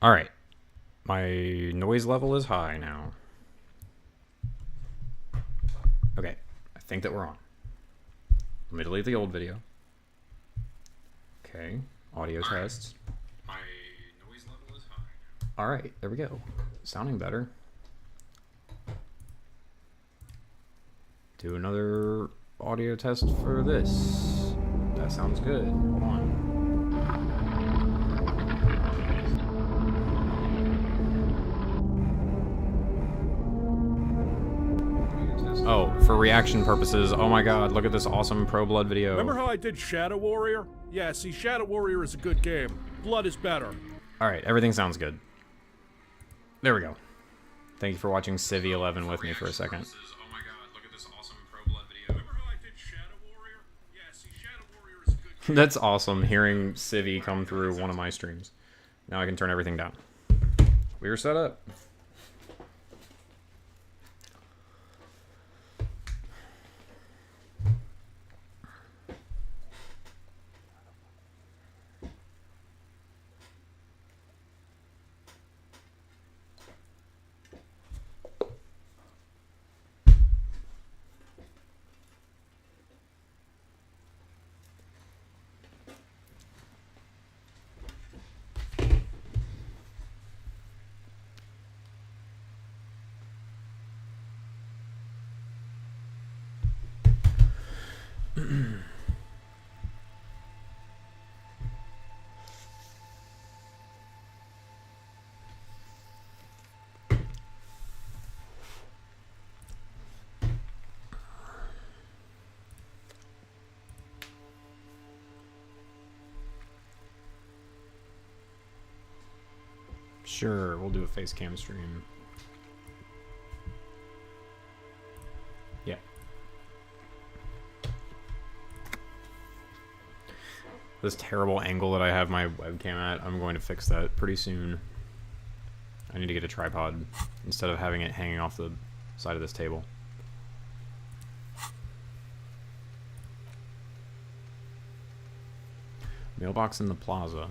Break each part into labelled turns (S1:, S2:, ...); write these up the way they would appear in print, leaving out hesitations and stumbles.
S1: Alright. My noise level is high now. Okay. I think that we're on. Let me delete the old video. Okay. Audio tests. My noise level is high. Alright, there we go. Sounding better. Do another audio test for this. That sounds good. Hold on. Oh, for reaction purposes, oh my god, look at this awesome Pro Blood video.
S2: Remember how I did Shadow Warrior? Yeah, see, Shadow Warrior is a good game. Blood is better.
S1: Alright, everything sounds good. There we go. Thank you for watching Civi 11 with me for a second. Oh my god, look at this awesome Pro Blood video.
S2: Remember how I did Shadow Warrior? Yeah, see, Shadow Warrior is a good game.
S1: That's awesome, hearing Civi come through one of my streams. Now I can turn everything down. We are set up. Sure, we'll do a face cam stream. Yeah. This terrible angle that I have my webcam at, I'm going to fix that pretty soon. I need to get a tripod instead of having it hanging off the side of this table. Mailbox in the plaza.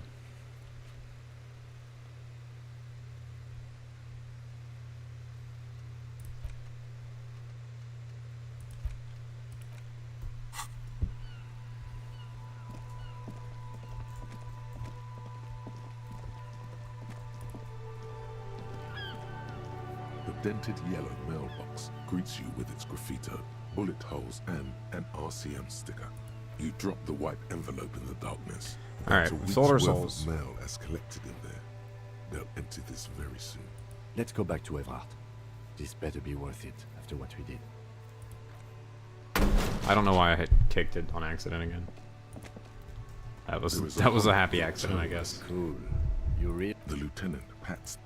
S3: The dented yellow mailbox greets you with its graffito, bullet holes, and an RCM sticker. You drop the white envelope in the darkness.
S1: Alright,
S3: It's a
S1: sold our
S3: week's worth
S1: souls.
S3: of mail as collected in there. They'll empty this very soon.
S4: Let's go back to Everard. This better be worth it after what we did.
S1: I don't know why I had kicked it on accident again. That was a happy accident, I guess.
S4: Cool. You read?
S3: The lieutenant pats.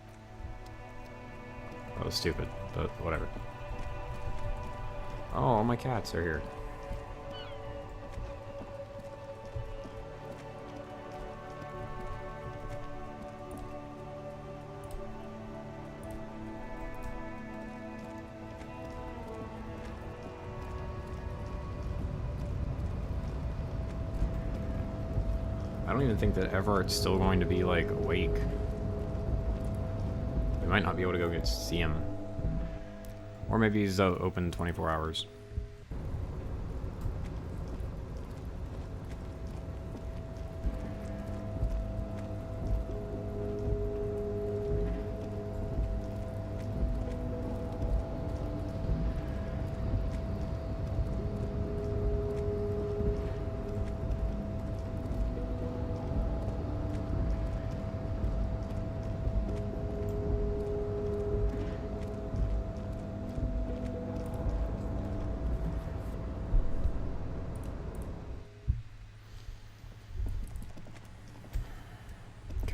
S1: That was stupid, but whatever. Oh, all my cats are here. I don't even think that Everett's still going to be, like, awake. We might not be able to go see him. Or maybe he's open 24 hours.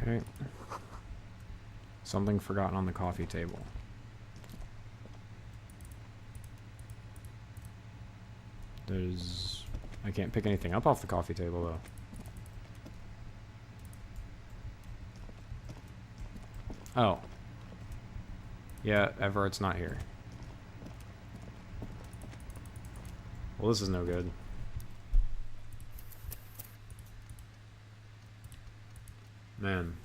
S1: Okay. Something forgotten on the coffee table. I can't pick anything up off the coffee table, though. Oh. Yeah, Everett's not here. Well, this is no good. Man.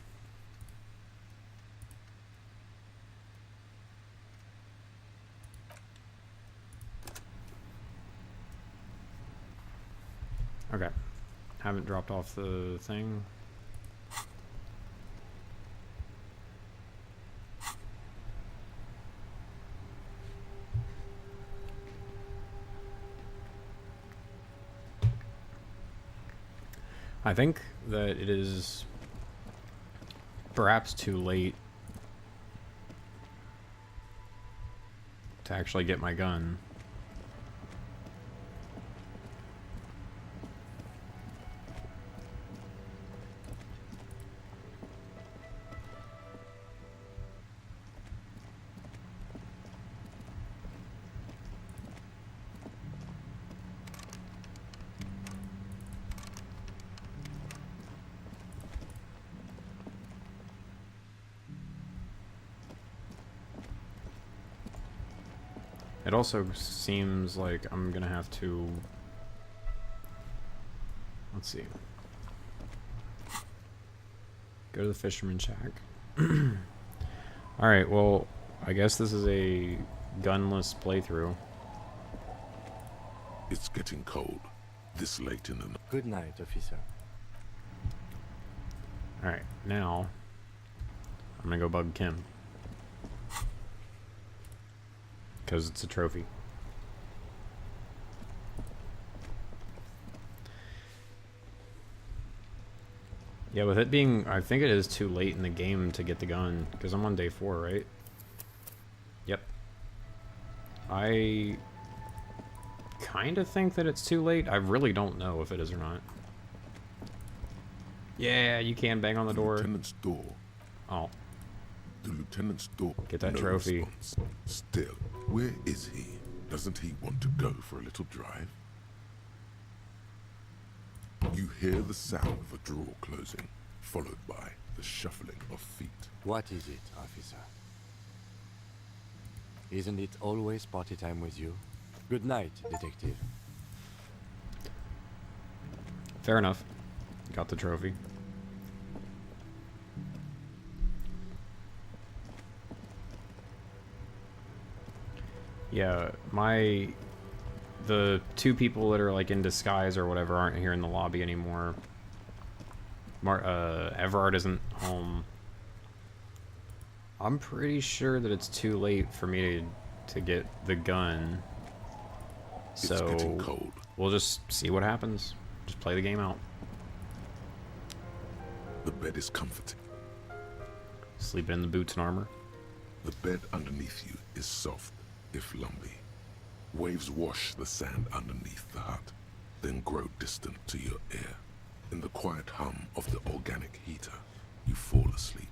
S1: Okay. Haven't dropped off the thing. I think that it is perhaps too late to actually get my gun. It also seems like I'm gonna have to... Let's see. Go to the fisherman shack. Alright, well, I guess this is a gunless playthrough.
S3: It's getting cold. This late in the night.
S4: Good night, officer.
S1: Alright, now I'm gonna go bug Kim. Because it's a trophy. Yeah, with it being... I think it is too late in the game to get the gun. Because I'm on day 4, right? Yep. I kind of think that it's too late. I really don't know if it is or not. Yeah, you can bang on the door.
S3: Lieutenant's door.
S1: Oh.
S3: The lieutenant's door.
S1: Get that
S3: No
S1: trophy.
S3: response. Still, where is he? Doesn't he want to go for a little drive? You hear the sound of a drawer closing, followed by the shuffling of feet.
S4: What is it, officer? Isn't it always party time with you? Good night, detective.
S1: Fair enough. Got the trophy. Yeah, the two people that are like in disguise or whatever aren't here in the lobby anymore. Everard isn't home. I'm pretty sure that it's too late for me to get the gun.
S3: It's getting
S1: So
S3: cold.
S1: we'll just see what happens. Just play the game out.
S3: The bed is comforting.
S1: Sleeping in the boots and armor.
S3: The bed underneath you is soft, if lumpy. Waves wash the sand underneath the hut, then grow distant to your ear. In the quiet hum of the organic heater, you fall asleep.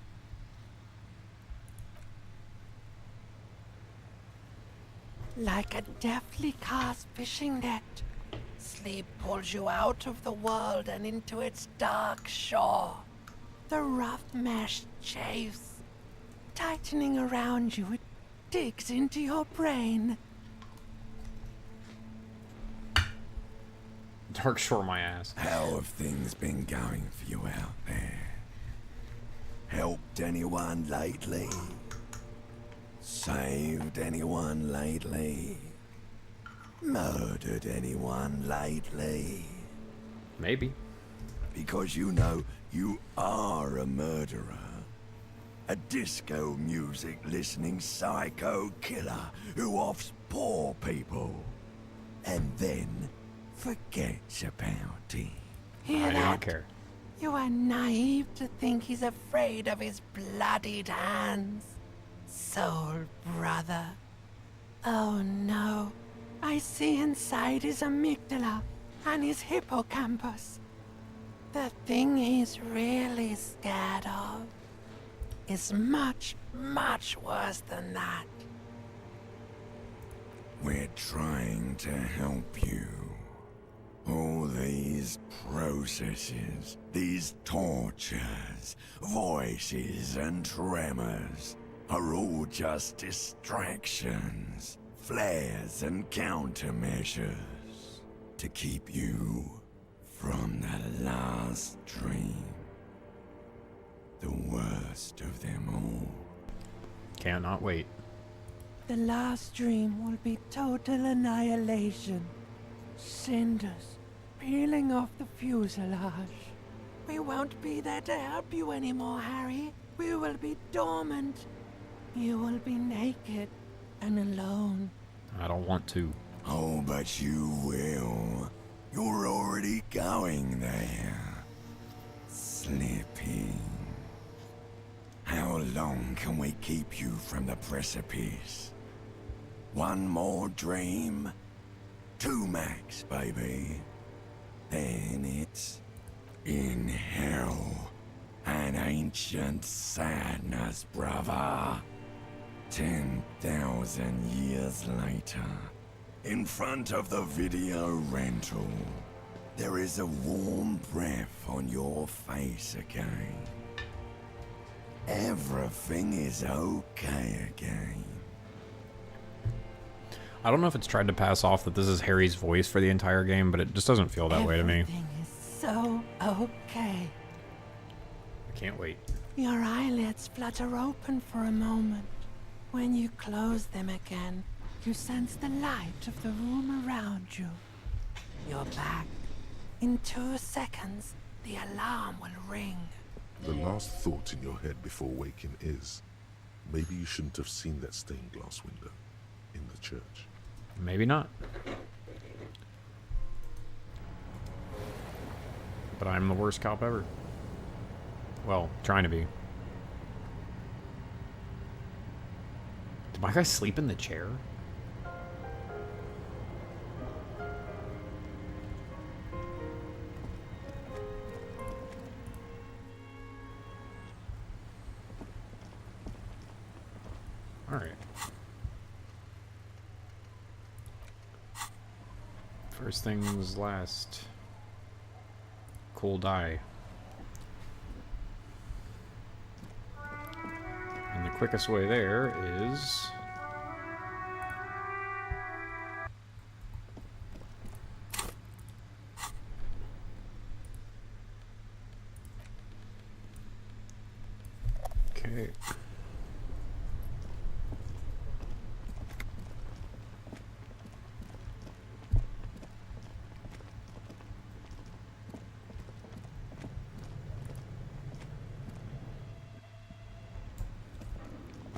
S5: Like a deftly cast fishing net, sleep pulls you out of the world and into its dark shore. The rough mesh chafes, tightening around you, it digs into your brain.
S1: Dark Shore my ass.
S6: How have things been going for you out there? Helped anyone lately? Saved anyone lately? Murdered anyone lately?
S1: Maybe.
S6: Because you know you are a murderer. A disco music listening psycho killer who offs poor people. And then forgets about it.
S5: Hear
S1: I do
S5: that?
S1: not care.
S5: You are naive to think he's afraid of his bloodied hands. Soul brother. Oh no. I see inside his amygdala and his hippocampus. The thing he's really scared of is much, much worse than that.
S6: We're trying to help you. All these processes, these tortures, voices and tremors are all just distractions, flares and countermeasures to keep you from the last dream. The worst of them all.
S1: Cannot wait.
S5: The last dream will be total annihilation. Cinders peeling off the fuselage. We won't be there to help you anymore, Harry. We will be dormant. You will be naked and alone.
S1: I don't want to.
S6: Oh, but you will. You're already going there. Slipping. How long can we keep you from the precipice? One more dream? 2 max, baby. Then it's in hell. An ancient sadness, brother. 10,000 years later, in front of the video rental, there is a warm breath on your face again. Everything is okay again.
S1: I don't know if it's tried to pass off that this is Harry's voice for the entire game, but it just doesn't feel that way to me.
S5: Everything is so okay.
S1: I can't wait.
S5: Your eyelids flutter open for a moment. When you close them again, you sense the light of the room around you. You're back. In 2 seconds, the alarm will ring.
S3: The last thought in your head before waking is, maybe you shouldn't have seen that stained glass window in the church.
S1: Maybe not. But I'm the worst cop ever. Well, trying to be. Did my guy sleep in the chair? Alright. First things last. Cool die. And the quickest way there is... Okay.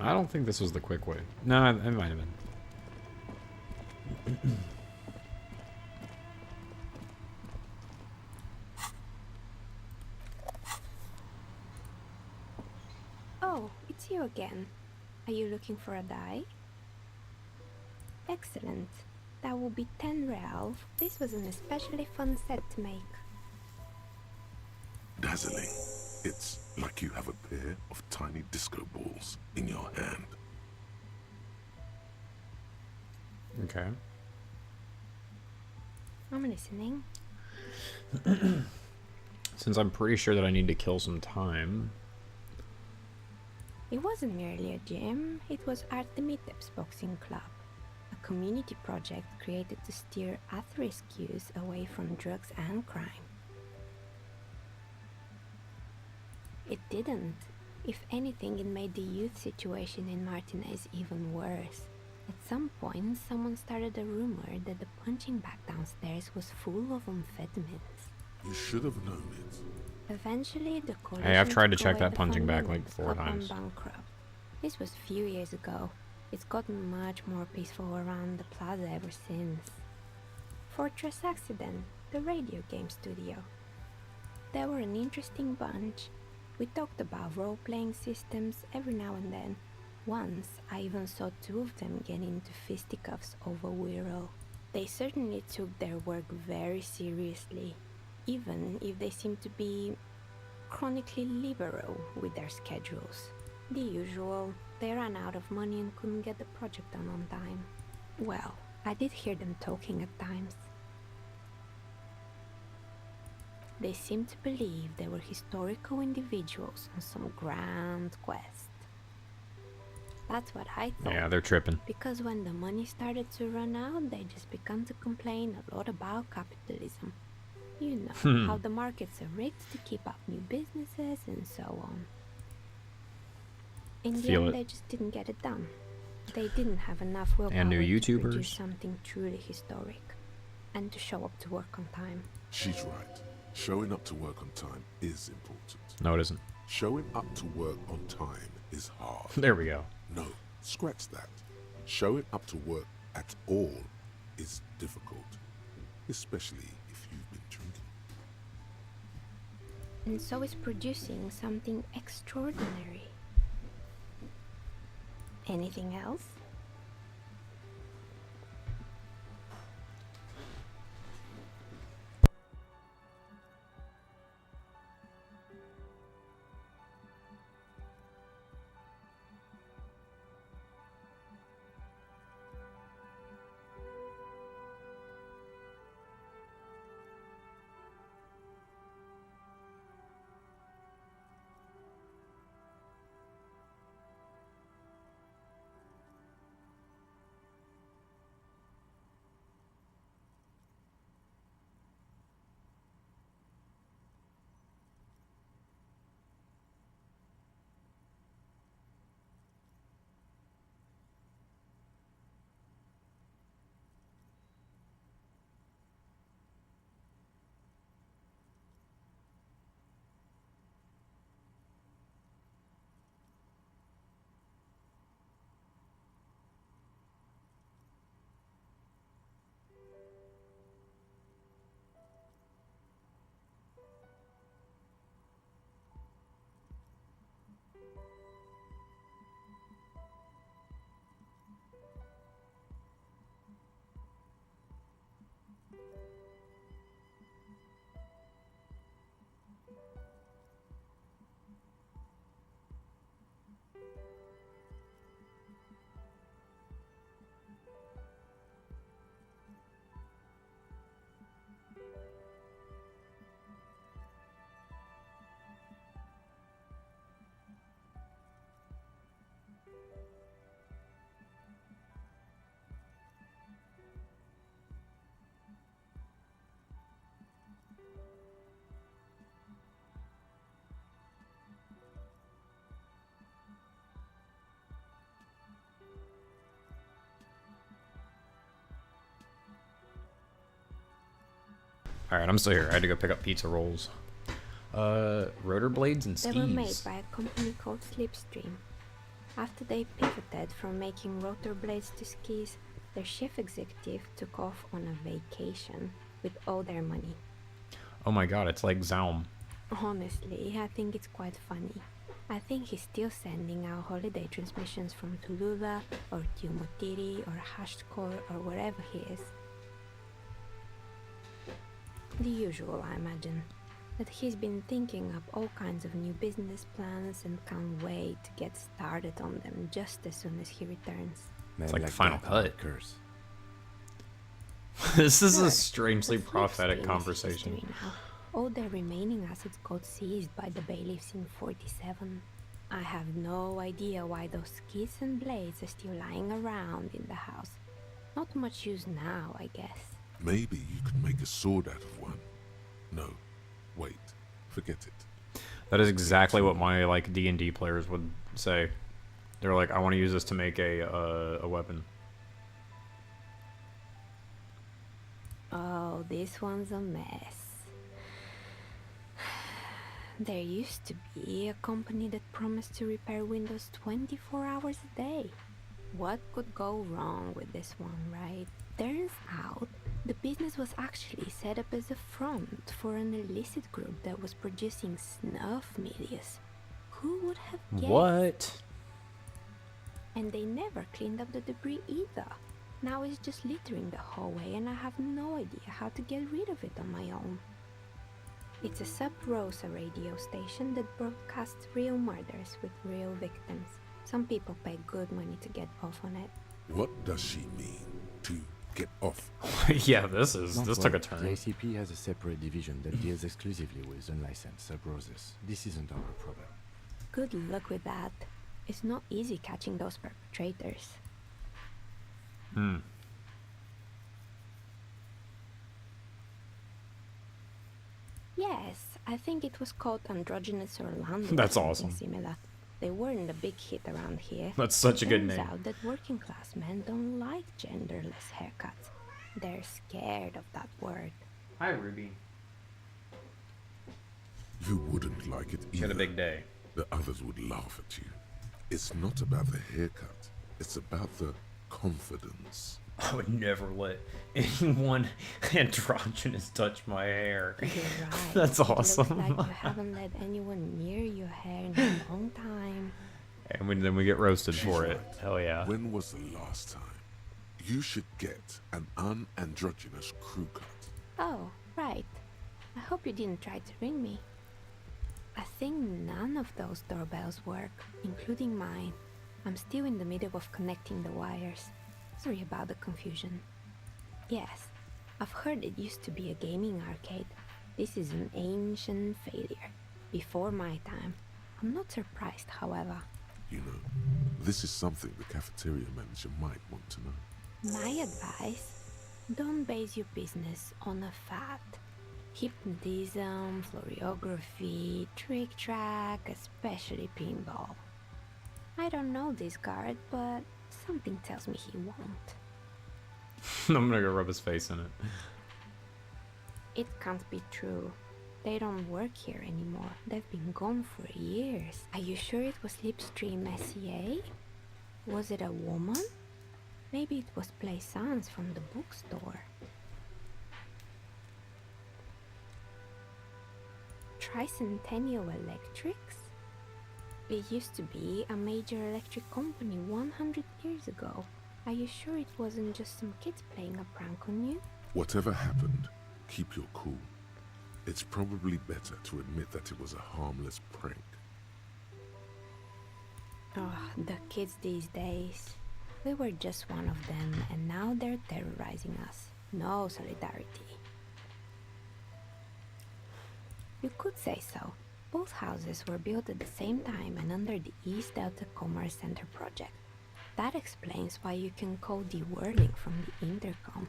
S1: I don't think this was the quick way. No, it might have been.
S7: Oh, it's you again. Are you looking for a die? Excellent. That will be 10 real. This was an especially fun set to make.
S3: Dazzling. It's like you have a pair of tiny disco balls in your hand.
S1: Okay.
S7: I'm listening.
S1: Since I'm pretty sure that I need to kill some time.
S7: It wasn't merely a gym, it was Artemitep's Boxing Club, a community project created to steer at-risk youth away from drugs and crime. It didn't. If anything, it made the youth situation in Martinez even worse. At some point, someone started a rumor that the punching bag downstairs was full of amphetamines.
S3: You should have known it.
S7: Eventually, the college
S1: Hey, I've tried to
S7: took
S1: check
S7: away
S1: that
S7: the
S1: punching bag
S7: funding,
S1: like 4
S7: got
S1: times.
S7: bankrupt. This was a few years ago. It's gotten much more peaceful around the plaza ever since. Fortress Accident, the radio game studio. They were an interesting bunch. We talked about role-playing systems every now and then. Once, I even saw 2 of them get into fisticuffs over Wirral. They certainly took their work very seriously, even if they seemed to be chronically liberal with their schedules. The usual, they ran out of money and couldn't get the project done on time. Well, I did hear them talking at times. They seemed to believe they were historical individuals on some grand quest. That's what I thought.
S1: Yeah, they're tripping.
S7: Because when the money started to run out, they just began to complain a lot about capitalism. You know, how the markets are rigged to keep up new businesses and so on. In the
S1: Feel
S7: end,
S1: it.
S7: they just didn't get it done. They didn't have enough willpower
S1: And new
S7: to produce
S1: YouTubers.
S7: something truly historic. and to show up to work on time.
S3: She's right. Showing up to work on time is important.
S1: No, it isn't.
S3: Showing up to work on time is hard.
S1: There we go.
S3: No, scratch that. Showing up to work at all is difficult, especially if you've been drinking.
S7: And so is producing something extraordinary. Anything else?
S1: Alright, I'm still here. I had to go pick up pizza rolls. Rotor blades and
S7: They were made
S1: skis.
S7: by a company called Slipstream. After they pivoted from making rotor blades to skis, their chief executive took off on a vacation with all their money.
S1: Oh my god, it's like Zaum.
S7: Honestly, I think it's quite funny. I think he's still sending out holiday transmissions from Tulula or Tiumotiri or Hashtkor or wherever he is. The usual, I imagine. That he's been thinking up all kinds of new business plans and can't wait to get started on them just as soon as he returns.
S1: It's like the final
S4: that
S1: cut.
S4: occurs.
S1: This is
S7: Sure,
S1: a strangely
S7: but
S1: prophetic
S7: Slipstream is
S1: conversation.
S7: history now. All their remaining assets got seized by the bailiffs in 47. I have no idea why those skis and blades are still lying around in the house. Not much use now, I guess.
S3: Maybe you could make a sword out of one. No, wait, forget it.
S1: That is exactly what my like D&D players would say. They're like, I want to use this to make a weapon.
S7: Oh, this one's a mess. There used to be a company that promised to repair windows 24 hours a day. What could go wrong with this one, right? Turns out, the business was actually set up as a front for an illicit group that was producing snuff medias. Who would have guessed?
S1: What?
S7: And they never cleaned up the debris either. Now it's just littering the hallway and I have no idea how to get rid of it on my own. It's a Sub Rosa radio station that broadcasts real murders with real victims. Some people pay good money to get off on it.
S3: What does she mean, to get off?
S1: Yeah, this
S4: Not
S1: took
S4: well.
S1: a turn.
S4: The ACP has a separate division that deals exclusively with unlicensed sub-roses. This isn't our problem.
S7: Good luck with that. It's not easy catching those perpetrators.
S1: Hmm.
S7: Yes, I think it was called Androgynous Orlando. or
S1: That's
S7: something
S1: awesome.
S7: Similar. They weren't a big hit around here.
S1: That's such a good
S7: Turns
S1: name.
S7: out that working class men don't like genderless haircuts. They're scared of that word.
S1: Hi, Ruby.
S3: You wouldn't like it
S1: She had
S3: either.
S1: a big day.
S3: The others would laugh at you. It's not about the haircut. It's about the confidence.
S1: I would never let anyone androgynous touch my hair.
S7: You're right.
S1: That's awesome.
S7: Looks like you haven't let anyone near your hair in a long time.
S1: And then we get roasted
S3: She's
S1: for it.
S3: right.
S1: Hell yeah.
S3: When was the last time? You should get an unandrogynous crew cut.
S7: Oh, right. I hope you didn't try to ring me. I think none of those doorbells work, including mine. I'm still in the middle of connecting the wires. Sorry about the confusion. Yes, I've heard it used to be a gaming arcade. This is an ancient failure. Before my time. I'm not surprised, however.
S3: You know, this is something the cafeteria manager might want to know.
S7: My advice, don't base your business on a fad. Hypnotism, floriography, trick track, especially pinball. I don't know this guard, but something tells me he won't.
S1: I'm gonna go rub his face in it.
S7: It can't be true. They don't work here anymore. They've been gone for years. Are you sure it was Slipstream SCA? Was it a woman? Maybe it was Plaisance from the bookstore. Tricentennial Electrics? It used to be a major electric company 100 years ago. Are you sure it wasn't just some kids playing a prank on you?
S3: Whatever happened, keep your cool. It's probably better to admit that it was a harmless prank.
S7: Oh, the kids these days. We were just one of them, and now they're terrorizing us. No solidarity. You could say so. Both houses were built at the same time and under the East Delta Commerce Center project. That explains why you can call de-whirling from the intercom,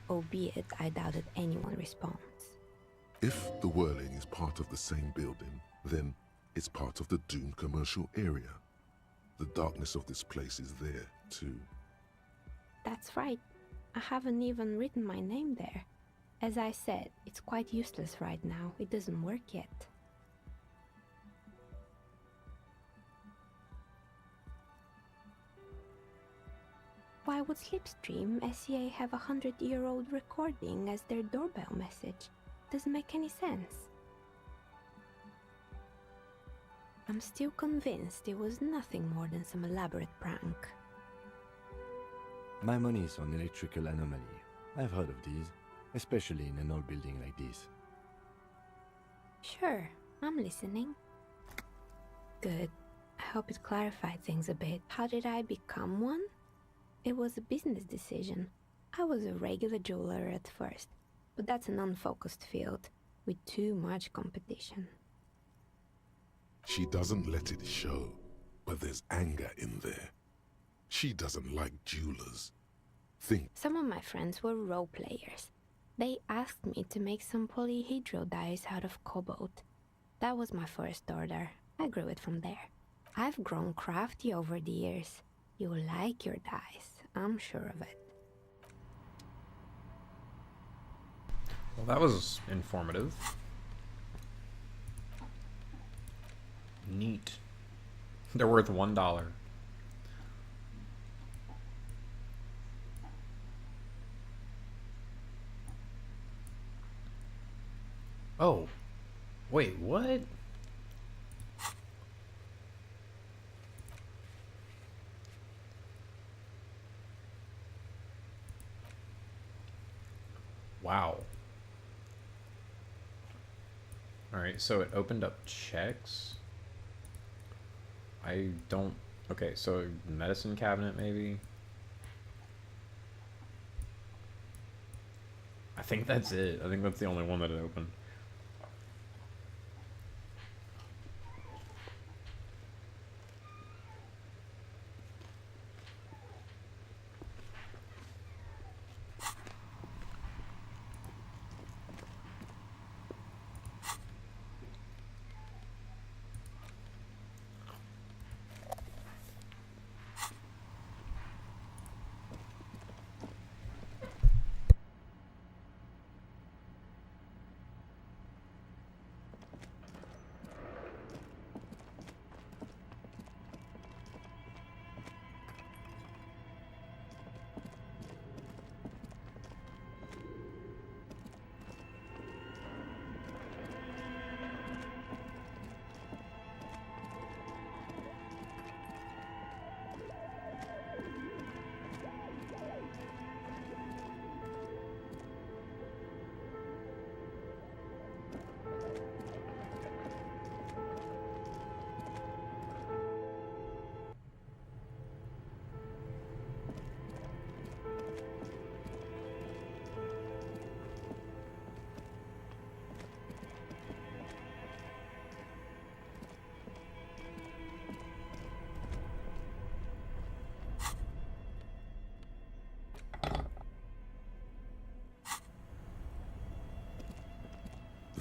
S7: albeit I doubt that anyone responds.
S3: If the whirling is part of the same building, then it's part of the Doom commercial area. The darkness of this place is there, too.
S7: That's right. I haven't even written my name there. As I said, it's quite useless right now. It doesn't work yet. Why would Slipstream SCA have a 100-year-old recording as their doorbell message? Doesn't make any sense. I'm still convinced it was nothing more than some elaborate prank.
S4: My money is on electrical anomaly. I've heard of these, especially in an old building like this.
S7: Sure, I'm listening. Good. I hope it clarified things a bit. How did I become one? It was a business decision. I was a regular jeweler at first, but that's an unfocused field with too much competition.
S3: She doesn't let it show, but there's anger in there. She doesn't like jewelers. Think.
S7: Some of my friends were role players. They asked me to make some polyhedral dice out of cobalt. That was my first order. I grew it from there. I've grown crafty over the years. You'll like your dice, I'm sure of it.
S1: Well, that was informative. Neat. They're worth $1. Oh. Wait, what? Wow. Alright, so it opened up checks. I don't... Okay, so medicine cabinet, maybe? I think that's it. I think that's the only one that it opened.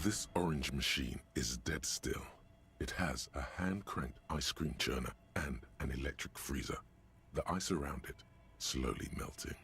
S3: This orange machine is dead still. It has a hand-cranked ice cream churner and an electric freezer. The ice around it slowly melting.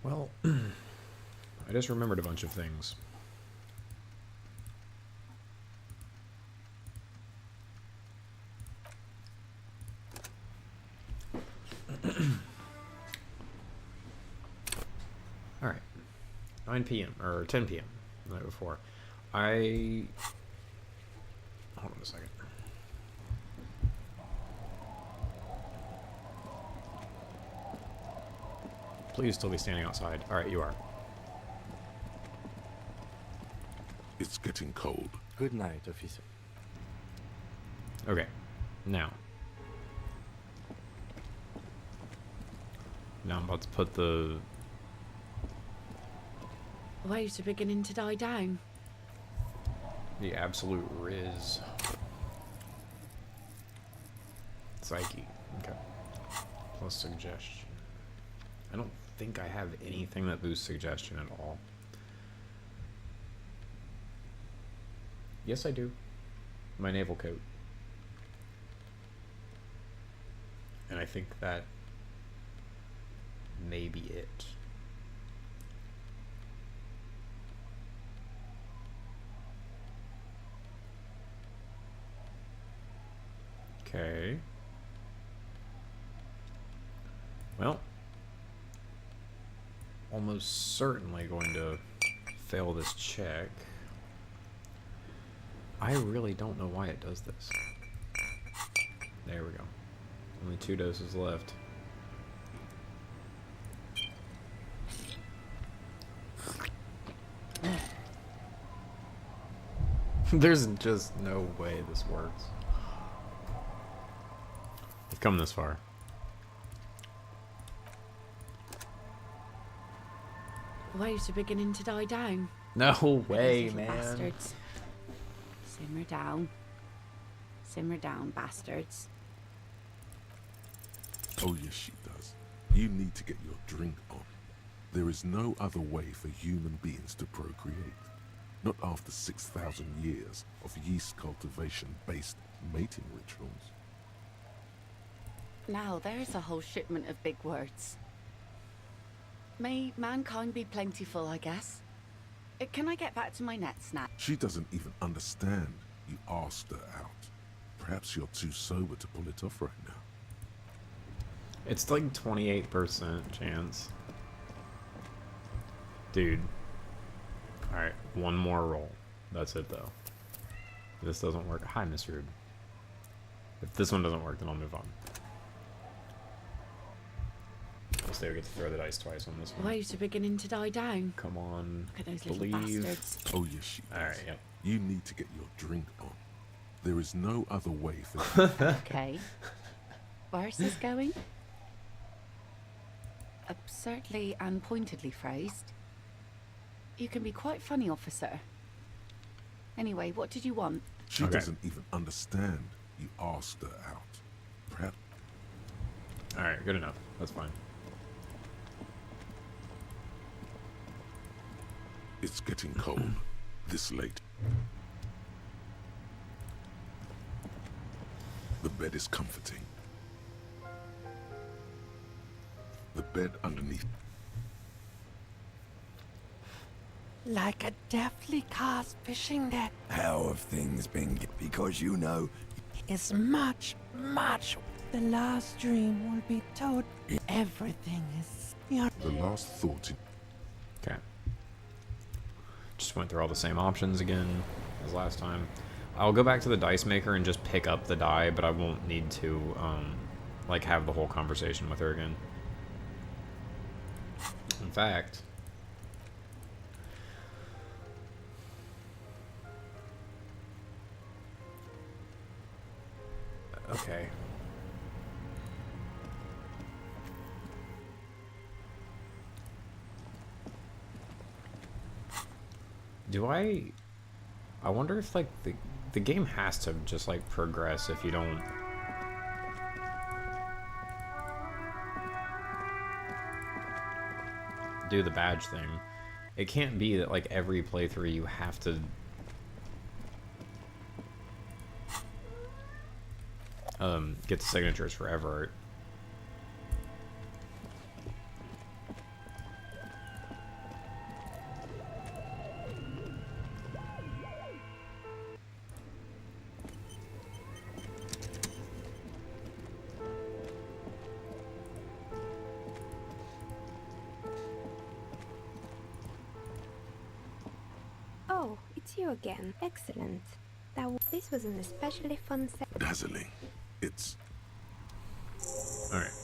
S1: Well, I just remembered a bunch of things. Alright. 9 p.m. or 10 p.m. the night before. Hold on a second. Please still be standing outside. Alright, you are.
S3: It's getting cold.
S4: Good night, officer.
S1: Okay. Now I'm about to put the
S8: Waves are beginning to die down.
S1: absolute Riz. Psyche. Okay. Plus suggestion. I don't think I have anything that boosts suggestion at all. Yes, I do. My naval coat. And I think that may be it. Okay. Well, almost certainly going to fail this check. I really don't know why it does this. There we go. Only 2 doses left. There's just no way this works. We've come this far.
S8: Waves are beginning to die down.
S1: No way,
S8: Those little
S1: man.
S8: Bastards. Simmer down. Simmer down, bastards.
S3: Oh yes, she does. You need to get your drink on. There is no other way for human beings to procreate. Not after 6,000 years of yeast cultivation-based mating rituals.
S8: Now, there's a whole shipment of big words. May mankind be plentiful, I guess. Can I get back to my nets now?
S3: She doesn't even understand. You asked her out. Perhaps you're too sober to pull it off right now.
S1: It's like 28% chance. Dude. Alright, one more roll. That's it though. If this doesn't work. Hi, Miss Rude. If this one doesn't work, then I'll move on. Guess they would get to throw the dice twice on this one.
S8: Waves are beginning to die down.
S1: Come on.
S8: Look at those little
S1: Believe.
S8: bastards.
S3: Oh yes, she does.
S1: Alright, yep.
S3: You need to get your drink on. There is no other way for
S8: Okay. Where's this going? absurdly and pointedly phrased. You can be quite funny, officer. Anyway, what did you want?
S3: She
S1: Okay.
S3: doesn't even understand. You asked her out. Perhaps
S1: Alright, good enough. That's fine.
S3: it's getting cold this late. The bed is comforting. The bed underneath.
S5: Like a deftly cast fishing net
S6: How have things been? Because you know,
S5: is much, much. The last dream will be told. Everything is your
S3: The last thought in
S1: Okay. Just went through all the same options again as last time. I'll go back to the dice maker and just pick up the die, but I won't need to, like, have the whole conversation with her again. In fact... Okay. Do I wonder if, like, the game has to just, like, progress if you don't... do the badge thing. It can't be that, like, every playthrough you have to... get the signatures forever.
S7: Oh, it's you again. Excellent. This was an especially fun
S3: dazzling. It's
S1: Alright.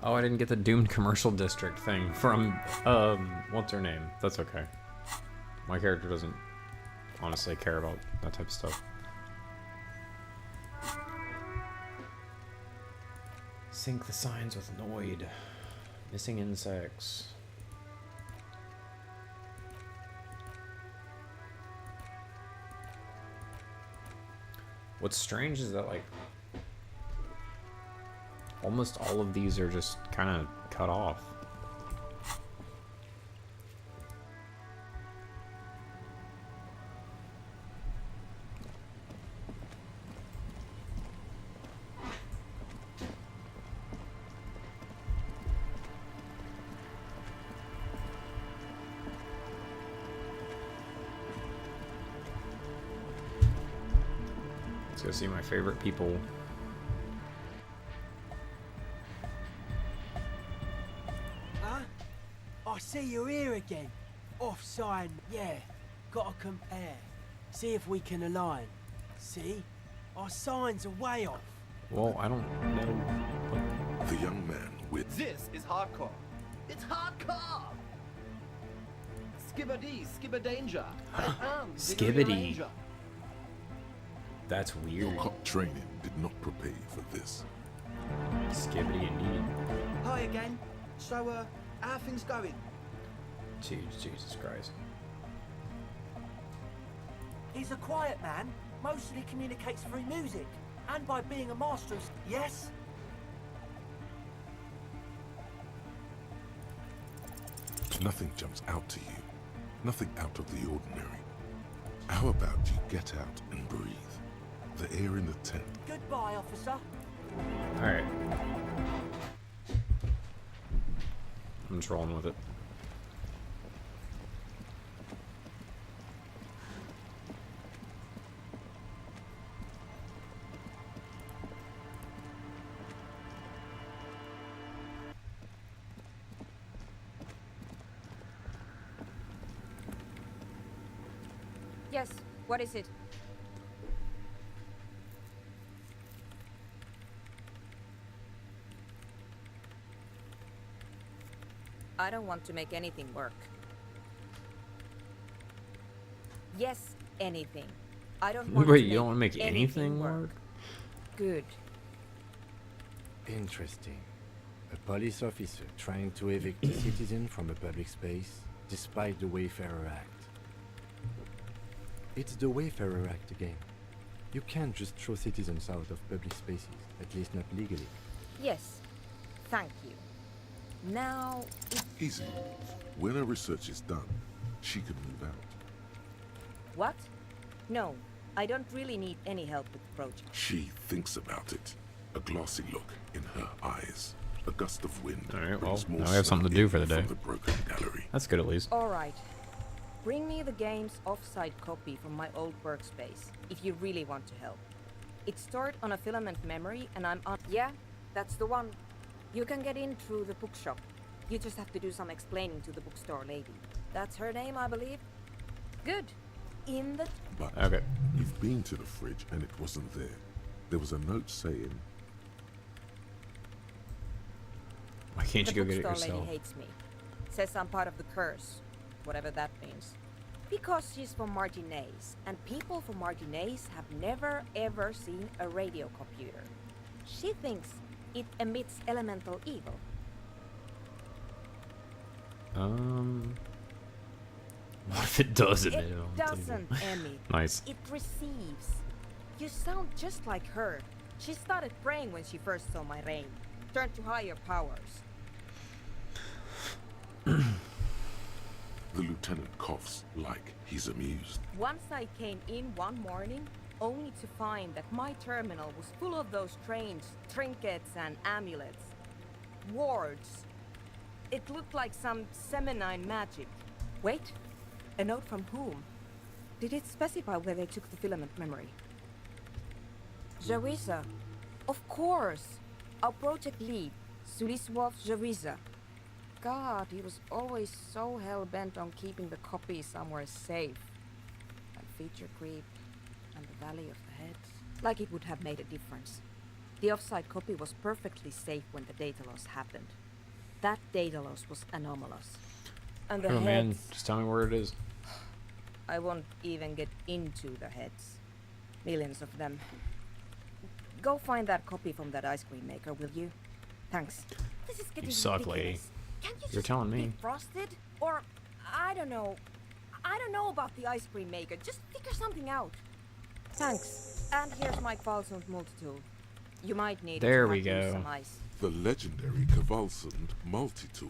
S1: Oh, I didn't get the Doomed Commercial District thing from, what's her name? That's okay. My character doesn't honestly care about that type of stuff. Sync the signs with Noid. Missing insects. What's strange is that, like, almost all of these are just kind of cut off. Let's go see my favorite people.
S9: I see you're here again. Off-sign, yeah. Gotta compare. See if we can align. See? Our signs are way off.
S1: Well, I don't know.
S3: the young man with
S10: This is hardcore. It's hardcore! Skibbity, skibberdanger.
S1: Skibbity. That's weird.
S3: your hot training did not prepare you for this.
S1: Skibbity indeed.
S10: Hi again. So, how are things going?
S1: Jesus Christ.
S9: He's a quiet man. Mostly communicates through music. And by being a master of... Yes?
S3: Nothing jumps out to you. Nothing out of the ordinary. How about you get out and breathe? The air in the tent.
S9: Goodbye, officer.
S1: Alright. I'm just rolling with it.
S11: Yes, what is it? I don't want to make anything work. Yes, anything. I don't want
S1: Wait,
S11: to
S1: you don't want to make anything work?
S11: Good.
S4: Interesting. A police officer trying to evict a citizen from a public space, despite the Wayfarer Act. It's the Wayfarer Act again. You can't just throw citizens out of public spaces, at least not legally.
S11: Yes, thank you. Now,
S3: Easy. When her research is done, she can move out.
S11: what? No, I don't really need any help with the project.
S3: She thinks about it. A glossy look in her eyes. A gust of wind.
S1: All right, well,
S3: brings more
S1: now we have something to do for the
S3: sun in
S1: day.
S3: from the broken gallery.
S1: That's good at least.
S11: All right. Bring me the game's offsite copy from my old workspace, if you really want to help. It's stored on a filament memory, and I'm on... Yeah, that's the one. You can get in through the bookshop. You just have to do some explaining to the bookstore lady. That's her name, I believe. Good. In the...
S3: But
S1: Okay.
S3: you've been to the fridge and it wasn't there. There was a note saying,
S1: Why can't you go get it
S11: bookstore
S1: yourself?
S11: lady hates me. Says I'm part of the curse, whatever that means. Because she's from Martinez, and people from Martinez have never ever seen a radio computer. She thinks it emits elemental evil.
S1: What if it does
S11: It
S1: emit it on the table?
S11: doesn't emit.
S1: Nice.
S11: It receives. You sound just like her. She started praying when she first saw my rain. Turned to higher powers.
S3: the lieutenant coughs like he's amused.
S11: Once I came in one morning, only to find that my terminal was full of those strange trinkets and amulets. Wards. It looked like some Semenine magic. Wait, a note from whom? Did it specify where they took the filament memory? Jawiza. Of course. Our project lead, Suliswov Jawiza. God, he was always so hell-bent on keeping the copy somewhere safe. And feature creep, and the Valley of the Heads. Like it would have made a difference. The offsite copy was perfectly safe when the data loss happened. That data loss was anomalous. And the
S1: Oh
S11: heads...
S1: man, just tell me where it is.
S11: I won't even get into the heads. Millions of them. Go find that copy from that ice cream maker, will you? Thanks. This is getting
S1: You suck, lady.
S11: ridiculous. Can't you
S1: You're
S11: just
S1: telling
S11: be
S1: me.
S11: frosted? Or, I don't know. I don't know about the ice cream maker. Just figure something out. Thanks. And here's my Kvalsund multi-tool. You might need
S1: There
S11: to
S1: we
S11: undo
S1: go.
S11: some ice.
S3: The legendary Kvalsund multi-tool.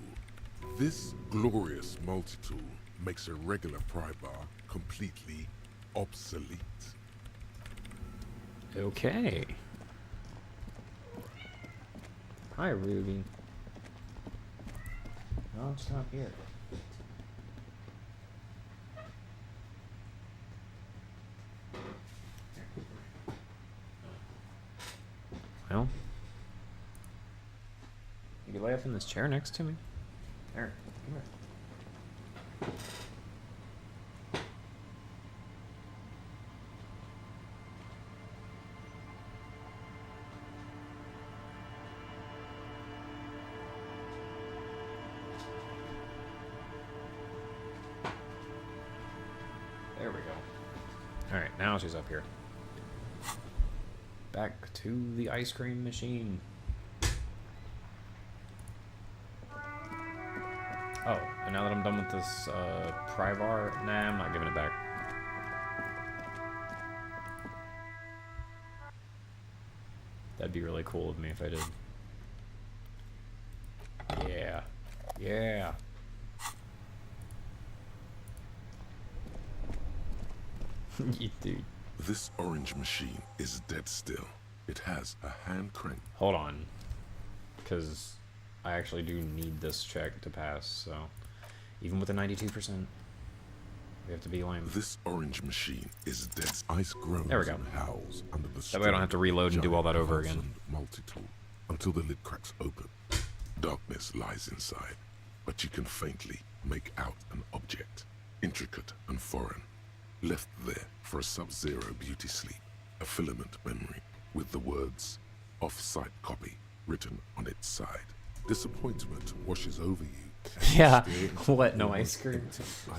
S3: This glorious multi-tool makes a regular pry bar completely obsolete.
S1: Okay. Hi, Ruby. No, it's not here. Well, you can lay up in this chair next to me. There, come here. There we go. Alright, now she's up here. Back to the ice cream machine. Oh, and now that I'm done with this Privar, nah, I'm not giving it back. That'd be really cool of me if I did. Yeah. Yeah. You dude.
S3: This orange machine is dead still. It has a hand crank.
S1: Hold on. Because I actually do need this check to pass, so even with a 92%, we have to be lame.
S3: This orange machine is dead. Ice groans
S1: There we go.
S3: and howls under the
S1: That way I don't have to reload and do all that
S3: giant
S1: over again.
S3: Kvalsund multi-tool until the lid cracks open. Darkness lies inside, but you can faintly make out an object, intricate and foreign. left there for a sub-zero beauty sleep, a filament memory with the words "off-site copy" written on its side. Disappointment washes over you.
S1: Yeah, what? No ice cream?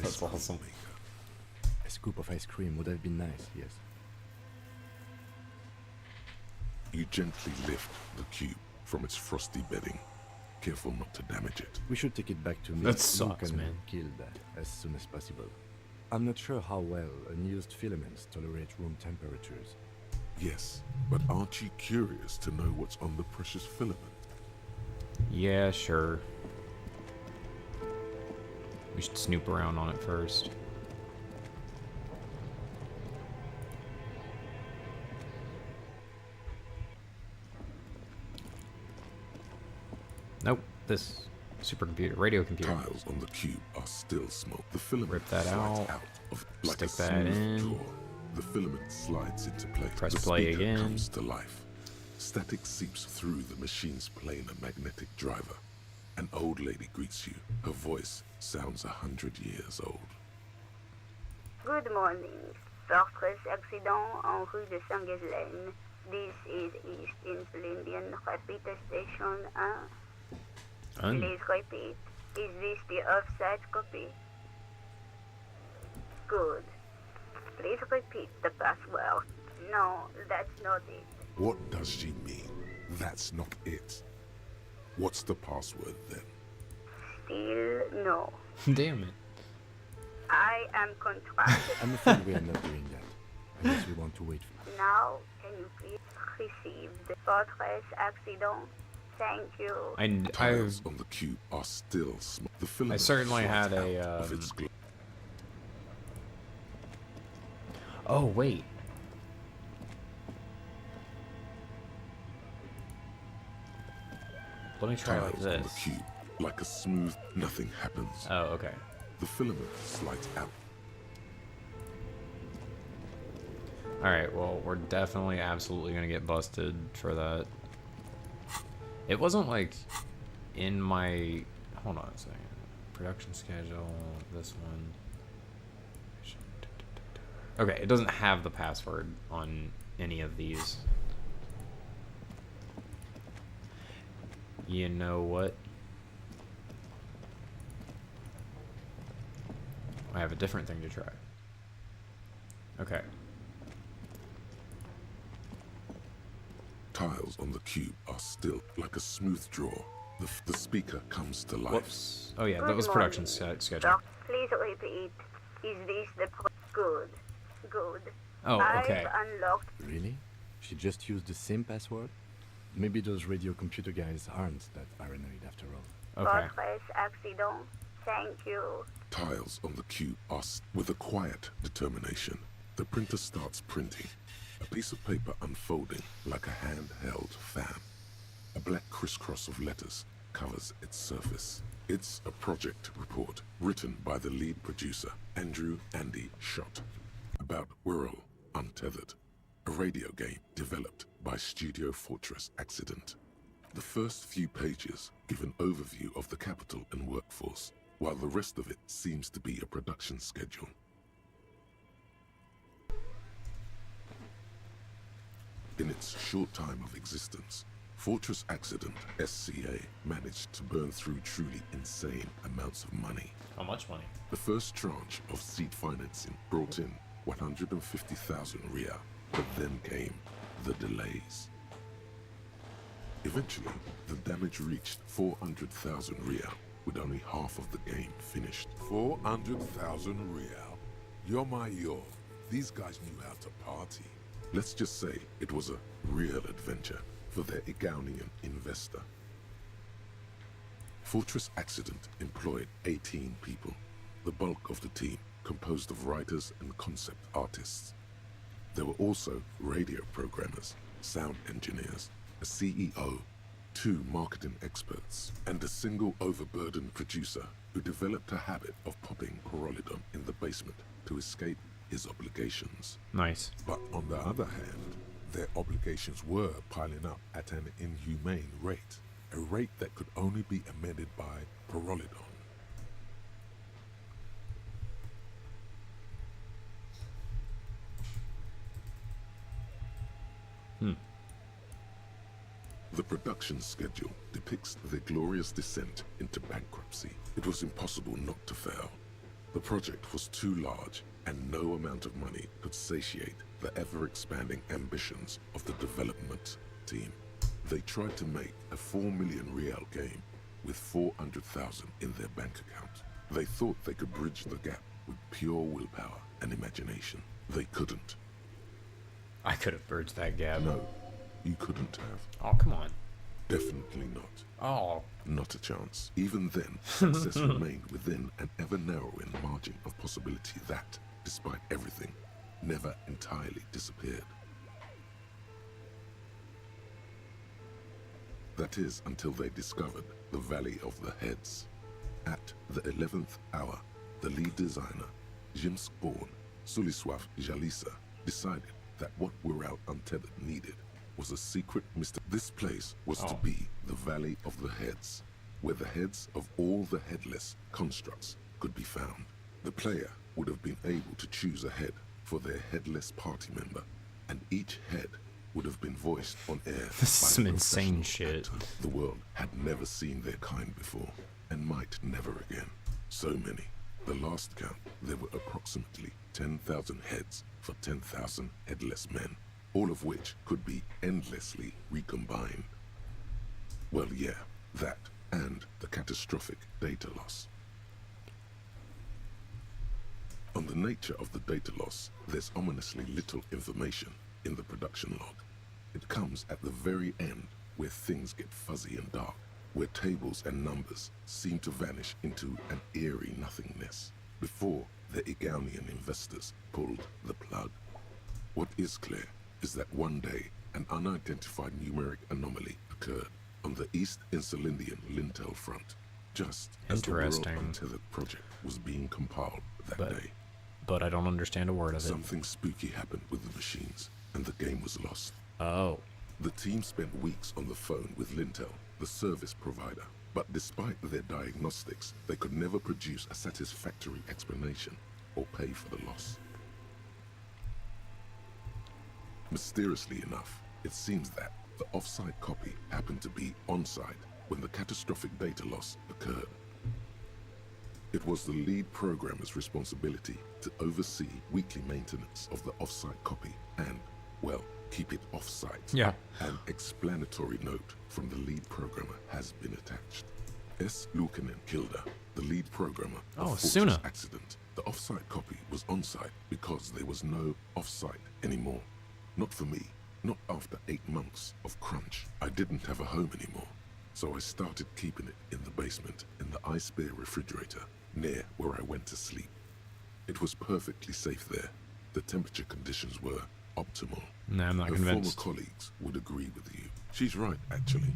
S1: That's awesome.
S4: A scoop of ice cream would have been nice, yes.
S3: You gently lift the cube from its frosty bedding, careful not to damage it.
S4: We should take it back to me.
S1: That sucks,
S4: and
S1: man.
S4: kill that as soon as possible. I'm not sure how well unused filaments tolerate room temperatures.
S3: Yes, but aren't you curious to know what's on the precious filament?
S1: Yeah, sure. We should snoop around on it first. Nope, this supercomputer, radio computer.
S3: Tiles on the cube are still small. The filament
S1: Rip that
S3: slides
S1: out.
S3: of like
S1: Stick
S3: a
S1: that
S3: smooth
S1: in.
S3: drawer. The filament slides into place.
S1: Press
S3: the
S1: play
S3: speaker
S1: again.
S3: comes to life. Static seeps through the machine's planar magnetic driver. An old lady greets you. Her voice sounds 100 years old.
S12: Good morning. Fortress accident en rue de Saint-Ghislaine. This is East Insulindian Repeater Station 1. Please repeat. Is this the offsite copy? Good. Please repeat the password. No, that's not it.
S3: What does she mean? That's not it. What's the password then?
S12: Still no.
S1: Damn it.
S12: I am contracted.
S4: I'm afraid we are not doing that, unless we want to wait for...
S12: Now, can you please receive the Fortress accident? Thank you.
S3: Tiles on the cube are still small. The filament
S1: I certainly
S3: slides
S1: had a,
S3: out of its
S1: Oh, wait. Let me try like
S3: tiles on the
S1: this.
S3: cube, like a smooth, nothing happens.
S1: Oh, okay.
S3: The filament slides out.
S1: Alright, well, we're definitely absolutely gonna get busted for that. It wasn't like in my... Hold on a second. Production schedule, this one. Okay, it doesn't have the password on any of these. You know what? I have a different thing to try. Okay.
S3: Tiles on the cube are still like a smooth draw. The speaker comes to life.
S1: Whoops. Oh yeah, that was production schedule.
S12: Please repeat. Is this the good? Good.
S1: Oh, okay.
S12: I've unlocked.
S4: Really? She just used the same password? Maybe those radio computer guys aren't that paranoid after all.
S1: Okay.
S12: Fortress accident. Thank you.
S3: Tiles on the cube are with a quiet determination. The printer starts printing. A piece of paper unfolding like a handheld fan. A black crisscross of letters covers its surface. It's a project report written by the lead producer, Andrew Andy Schott, about Wirral Untethered, a radio game developed by Studio Fortress Accident. The first few pages give an overview of the capital and workforce, while the rest of it seems to be a production schedule. In its short time of existence, Fortress Accident SCA managed to burn through truly insane amounts of money.
S1: How much money?
S3: The first tranche of seed financing brought in 150,000 Riyal, but then came the delays. Eventually, the damage reached 400,000 Riyal, with only half of the game finished.
S13: 400,000 Riyal. You're my yo. These guys knew how to party.
S3: Let's just say it was a real adventure for their Igaunian investor. Fortress Accident employed 18 people, the bulk of the team composed of writers and concept artists. There were also radio programmers, sound engineers, a CEO, 2 marketing experts, and a single overburdened producer who developed a habit of popping Pyrrolidon in the basement to escape his obligations.
S1: Nice.
S13: But on the other hand, their obligations were piling up at an inhumane rate, a rate that could only be amended by Pyrrolidon.
S3: production schedule depicts their glorious descent into bankruptcy. It was impossible not to fail. The project was too large, and no amount of money could satiate the ever-expanding ambitions of the development team. They tried to make a 4 million real game with 400,000 in their bank account. They thought they could bridge the gap with pure willpower and imagination. They couldn't.
S1: I could have bridged that gap.
S3: No, you couldn't have.
S1: Oh, come on.
S3: Definitely not.
S1: Oh.
S3: Not a chance. Even then, success remained within an ever-narrowing margin of possibility that, despite everything, never entirely disappeared. That is, until they discovered the Valley of the Heads. At the 11th hour, the lead designer, Jimsk-born Sulisław Jalisa, decided that what Wirral Untethered needed was a secret This place was to be the Valley of the Heads, where the heads of all the headless constructs could be found. The player would have been able to choose a head for their headless party member, and each head would have been voiced on air.
S1: This is some insane shit.
S3: The world had never seen their kind before, and might never again. So many. The last count, there were approximately 10,000 heads for 10,000 headless men, all of which could be endlessly recombined. Well, yeah, that, and the catastrophic data loss. On the nature of the data loss, there's ominously little information in the production log. It comes at the very end, where things get fuzzy and dark, where tables and numbers seem to vanish into an eerie nothingness, before the Egonian investors pulled the plug. What is clear is that one day, an unidentified numeric anomaly occurred on the East Insulindian lintel front, just as the World Untethered project was being compiled that day.
S1: But I don't understand a word of it.
S3: Something spooky happened with the machines, and the game was lost.
S1: Oh.
S3: The team spent weeks on the phone with Lintel, the service provider, but despite their diagnostics, they could never produce a satisfactory explanation or pay for the loss. Mysteriously enough, it seems that the off-site copy happened to be on-site when the catastrophic data loss occurred. It was the lead programmer's responsibility to oversee weekly maintenance of the off-site copy and, well, keep it off-site.
S1: Yeah.
S3: An explanatory note from the lead programmer has been attached. S. Lukanen Kilda, the lead programmer of Fortress Accident. The off-site copy was on-site because there was no off-site anymore. Not for me, not after 8 months of crunch. I didn't have a home anymore, so I started keeping it in the basement in the ice bear refrigerator, near where I went to sleep. It was perfectly safe there. The temperature conditions were optimal.
S1: No, I'm not convinced.
S3: Former colleagues would agree with you. She's right, actually.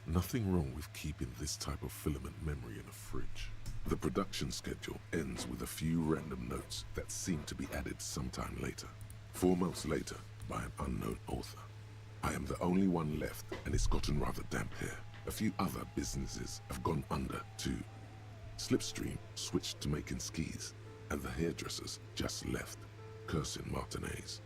S3: Nothing wrong with keeping this type of filament memory in a fridge. The production schedule ends with a few random notes that seem to be added sometime later. 4 months later, by an unknown author. I am the only one left, and it's gotten rather damp here. A few other businesses have gone under, too. Slipstream switched to making skis, and the hairdressers just left, cursing Martinez.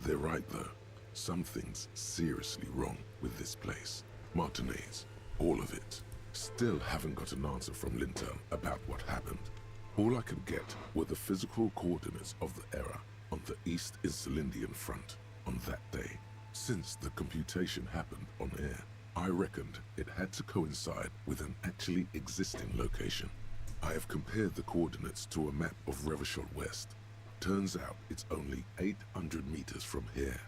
S3: They're right, though. Something's seriously wrong with this place. Martinez, all of it. Still haven't got an answer from Lintel about what happened. All I could get were the physical coordinates of the error on the East Insulindian front on that day. Since the computation happened on air, I reckoned it had to coincide with an actually existing location. I have compared the coordinates to a map of Revachol West. Turns out it's only 800 meters from here.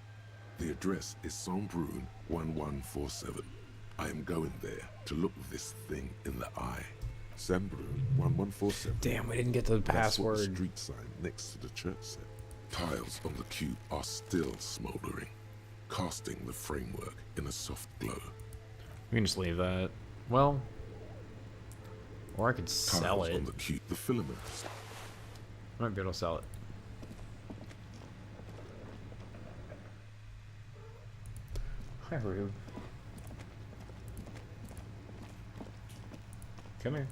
S3: The address is Saint-Brun 1147. I am going there to look this thing in the eye. Saint-Brun 1147.
S1: Damn, we didn't get the password.
S3: That's what the street sign next to the church said. Tiles on the cube are still smoldering, casting the framework in a soft glow.
S1: We can just leave that. Well, or I could sell
S3: Tiles
S1: it.
S3: on the cube, the filaments.
S1: I might be able to sell it. Hi, Rube. Come here.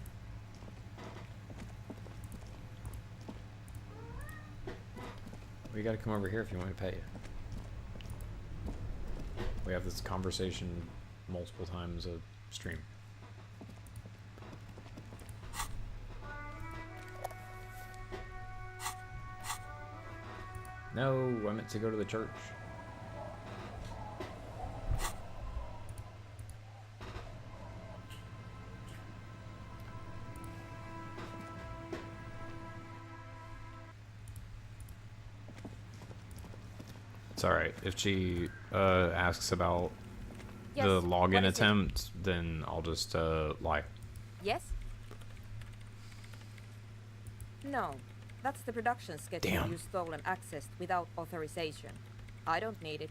S1: We gotta come over here if you want me to pay you. We have this conversation multiple times a stream. No, I meant to go to the church. It's alright. If she asks about
S11: Yes,
S1: the
S11: what
S1: login
S11: is it?
S1: attempt, then I'll just lie.
S11: Yes? No. That's the production schedule
S1: Damn.
S11: you stole and accessed without authorization. I don't need it.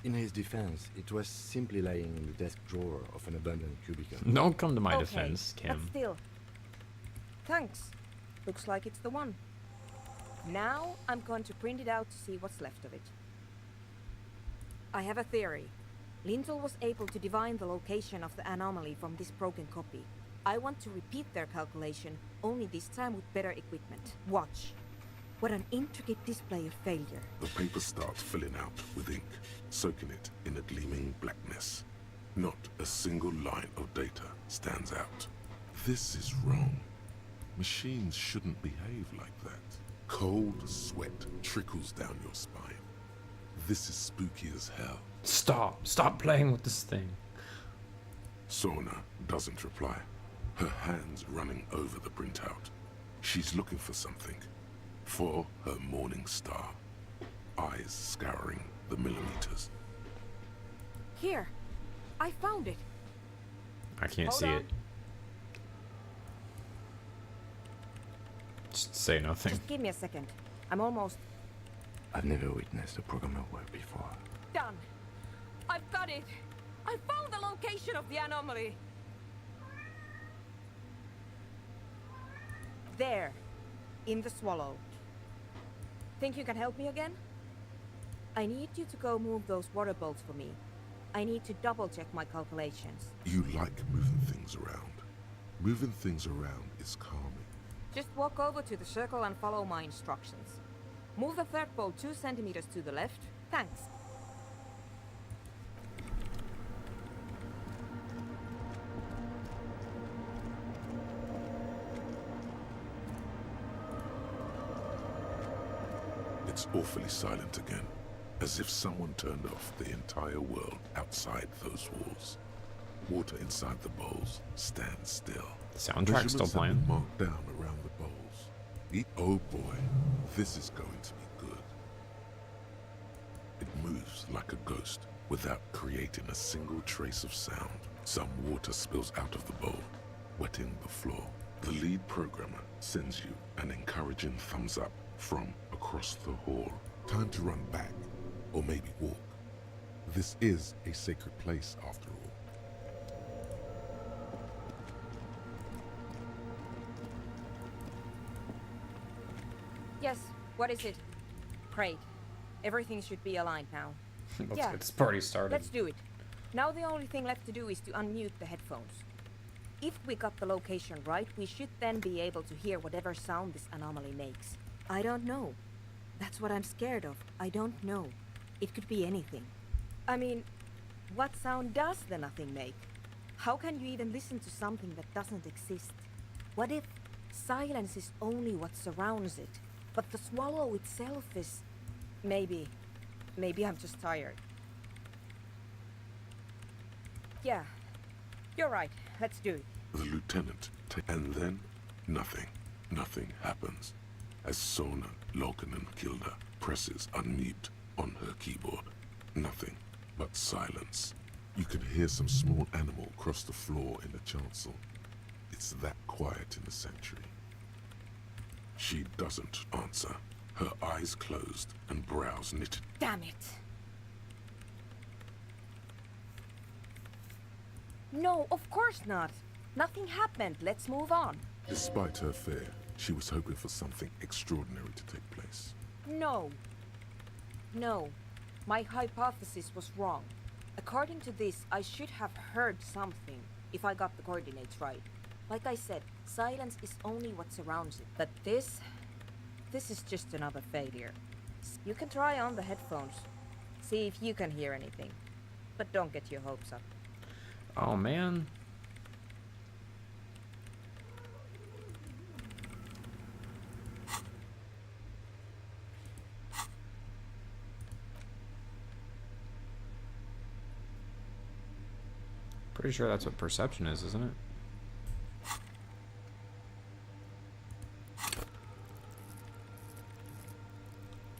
S4: In his defense, it was simply lying in the desk drawer of an abandoned cubicle.
S1: Don't come to my
S11: Okay,
S1: defense,
S11: but
S1: Kim.
S11: still. Thanks. Looks like it's the one. Now I'm going to print it out to see what's left of it. I have a theory. Lintel was able to divine the location of the anomaly from this broken copy. I want to repeat their calculation, only this time with better equipment. Watch. What an intricate display of failure.
S3: The paper starts filling out with ink, soaking it in a gleaming blackness. Not a single line of data stands out. This is wrong. Machines shouldn't behave like that. Cold sweat trickles down your spine. This is spooky as hell.
S1: Stop playing with this thing.
S3: Sona doesn't reply, her hands running over the printout. She's looking for something. For her morning star. Eyes scouring the millimeters.
S11: Here. I found it.
S1: I can't
S11: Hold
S1: see
S11: on.
S1: it. Just say nothing.
S11: Just give me a second. I'm almost
S4: I've never witnessed a programmer work before.
S11: done. I've got it. I found the location of the anomaly. There. In the swallow. Think you can help me again? I need you to go move those water bolts for me. I need to double-check my calculations.
S3: You like moving things around. Moving things around is calming.
S11: Just walk over to the circle and follow my instructions. Move the third bolt 2 centimeters to the left. Thanks.
S3: It's awfully silent again, as if someone turned off the entire world outside those walls. Water inside the bowls stands still.
S1: Soundtrack's still
S3: Measurements have
S1: playing.
S3: been marked down around the bowls. Oh boy, this is going to be good. It moves like a ghost without creating a single trace of sound. Some water spills out of the bowl, wetting the floor. The lead programmer sends you an encouraging thumbs up from across the hall. Time to run back, or maybe walk. This is a sacred place after all.
S11: Yes, what is it? Great. Everything should be aligned now.
S1: Let's
S11: Yeah.
S1: get this party started.
S11: Let's do it. Now the only thing left to do is to unmute the headphones. If we got the location right, we should then be able to hear whatever sound this anomaly makes. I don't know. That's what I'm scared of. I don't know. It could be anything. I mean, what sound does the nothing make? How can you even listen to something that doesn't exist? What if silence is only what surrounds it, but the swallow itself is... Maybe I'm just tired. Yeah, you're right. Let's do it.
S3: The lieutenant, and then nothing. Nothing happens. As Sona, Loken and Kilda presses unmute on her keyboard. Nothing but silence. You can hear some small animal cross the floor in the chancel. It's that quiet in the sanctuary. She doesn't answer. Her eyes closed and brows knitted.
S11: Damn it! No, of course not. Nothing happened. Let's move on.
S3: Despite her fear, she was hoping for something extraordinary to take place.
S11: No. No. My hypothesis was wrong. According to this, I should have heard something if I got the coordinates right. Like I said, silence is only what surrounds it. But this is just another failure. You can try on the headphones. See if you can hear anything. But don't get your hopes up.
S1: Oh, man. Pretty sure that's what perception is, isn't it?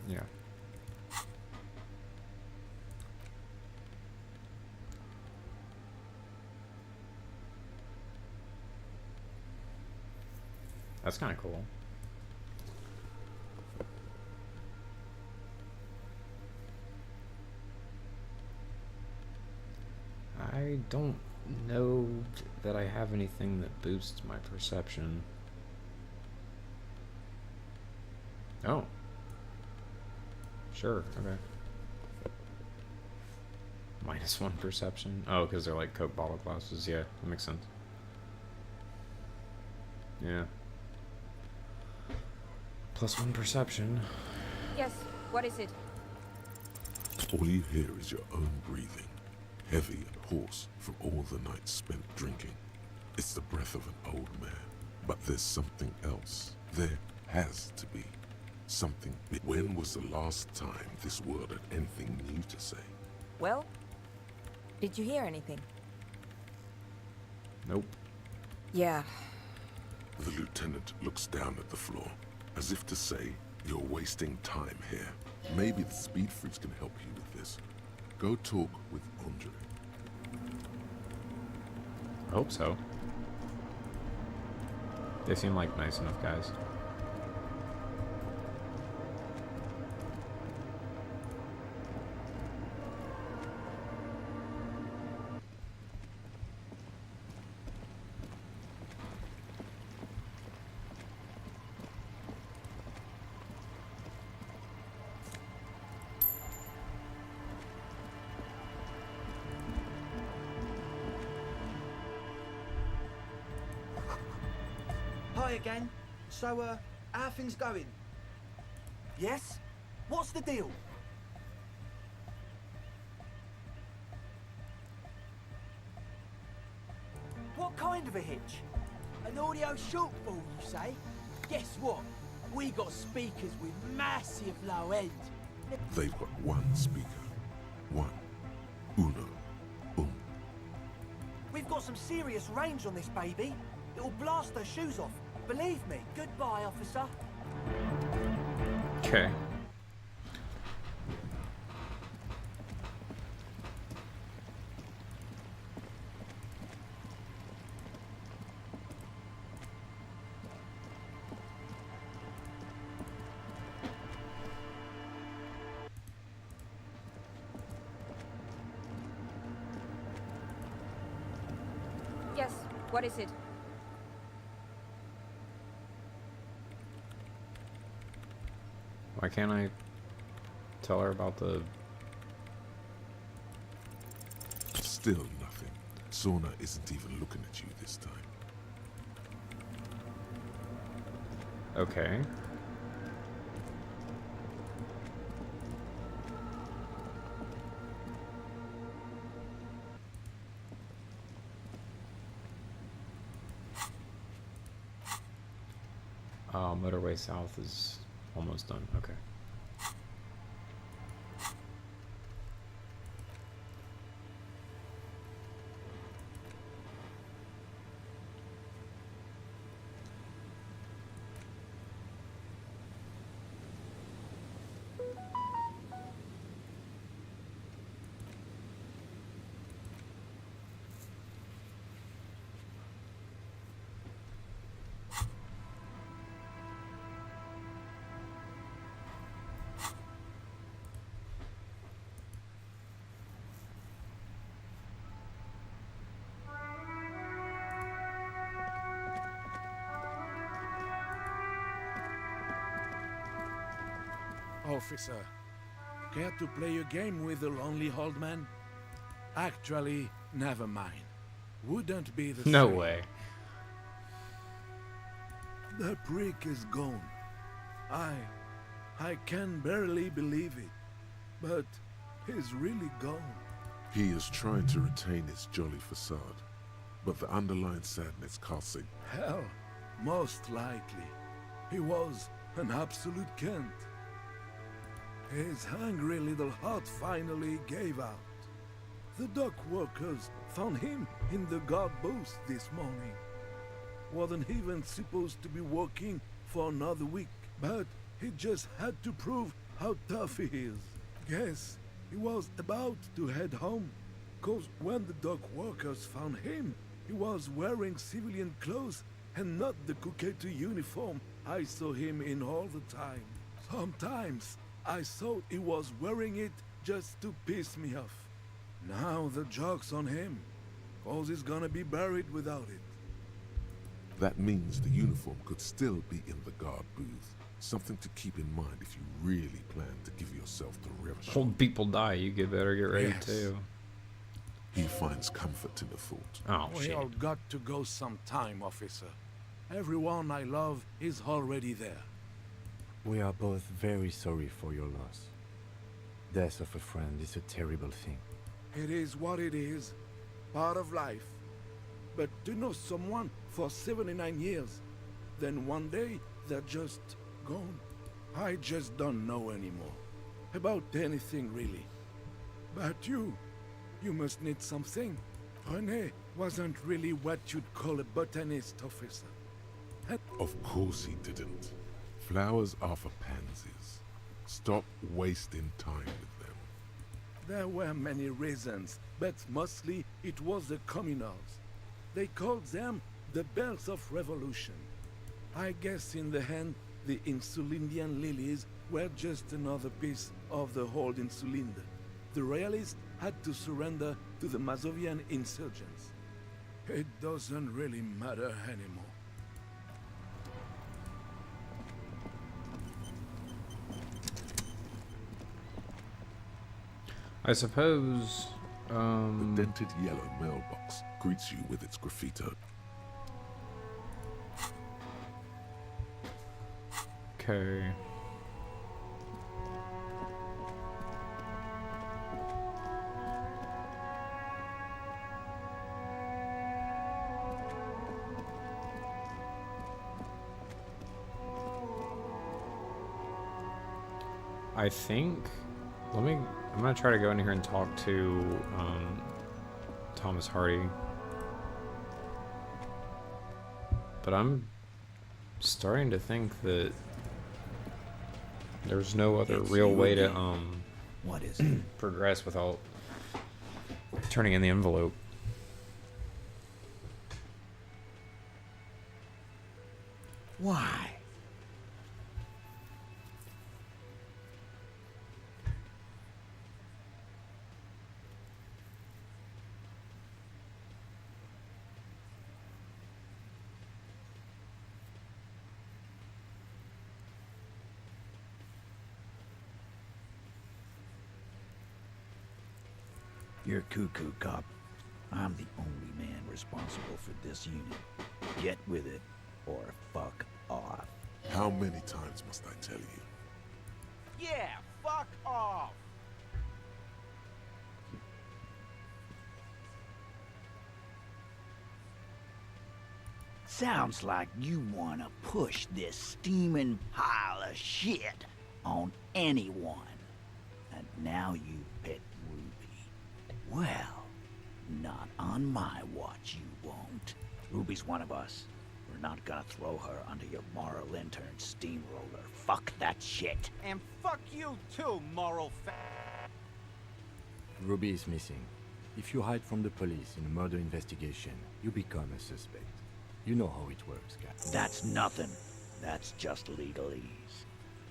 S1: Yeah. That's kind of cool. I don't know that I have anything that boosts my perception. Oh. Sure, okay. -1 perception. Oh, because they're like Coke bottle glasses. Yeah, that makes sense. Yeah. +1 perception.
S11: Yes, what is it?
S3: All you hear is your own breathing, heavy and hoarse from all the nights spent drinking. It's the breath of an old man. But there's something else. There has to be. Something big. When was the last time this world had anything new to say?
S11: Well, did you hear anything?
S1: Nope.
S11: Yeah.
S3: The lieutenant looks down at the floor, as if to say, you're wasting time here. Maybe the speed freaks can help you with this. Go talk with Andre.
S1: I hope so. They seem like nice enough guys.
S10: Hi again. So, how are things going? Yes? What's the deal? What kind of a hitch? An audio shortfall, you say? Guess what? We got speakers with massive low end.
S3: They've got one speaker. One. Uno.
S10: We've got some serious range on this baby. It'll blast their shoes off. Believe me. Goodbye, officer.
S1: Okay.
S11: Yes, what is it?
S1: Why can't I tell her about the...
S3: Still nothing. Sona isn't even looking at you this time.
S1: Okay. Motorway South is almost done. Okay.
S2: Officer, care to play a game with the lonely old man? Actually, never mind. Wouldn't be the
S1: No
S2: same.
S1: way.
S2: The prick is gone. I can barely believe it, but he's really gone.
S3: He is trying to retain his jolly facade, but the underlying sadness casts a...
S2: Hell, most likely. He was an absolute cunt. His hungry little heart finally gave out. The dock workers found him in the guard booth this morning. Wasn't even supposed to be working for another week, but he just had to prove how tough he is. Guess he was about to head home, cause when the dock workers found him, he was wearing civilian clothes and not the Kuketu uniform I saw him in all the time. Sometimes I thought he was wearing it just to piss me off. Now the joke's on him, cause he's gonna be buried without it.
S3: That means the uniform could still be in the guard booth. Something to keep in mind if you really plan to give yourself the real shot.
S1: Old people die, you better get ready too.
S3: He finds comfort in the thought.
S1: Oh,
S2: We
S1: shit.
S2: all got to go sometime, officer. Everyone I love is already there.
S4: We are both very sorry for your loss. Death of a friend is a terrible thing.
S2: It is what it is, part of life. But to know someone for 79 years, then one day they're just gone. I just don't know anymore. About anything, really. But you must need something. René wasn't really what you'd call a botanist, officer.
S3: Of course he didn't. Flowers are for pansies. Stop wasting time with them.
S2: There were many reasons, but mostly it was the communals. They called them the bells of revolution. I guess in the end, the Insulindian lilies were just another piece of the whole Insulinde. The royalists had to surrender to the Mazovian insurgents. It doesn't really matter anymore.
S1: I suppose,
S3: The dented yellow mailbox greets you with its graffito.
S1: Okay. I think, I'm gonna try to go in here and talk to, Thomas Hardy. But I'm starting to think that there's no other real way to,
S6: What is it?
S1: progress without turning in the envelope.
S6: Why? You're cuckoo, cop. I'm the only man responsible for this unit. Get with it, or fuck off.
S3: How many times must I tell you?
S10: Yeah, fuck off!
S6: Sounds like you want to push this steaming pile of shit on anyone. And now you pet Ruby. Well, not on my watch you won't. Ruby's one of us. We're not gonna throw her under your moral intern steamroller. Fuck that shit.
S10: And fuck you too, moral
S4: Ruby is missing. If you hide from the police in a murder investigation, you become a suspect. You know how it works, guy.
S6: That's nothing. That's just legalese.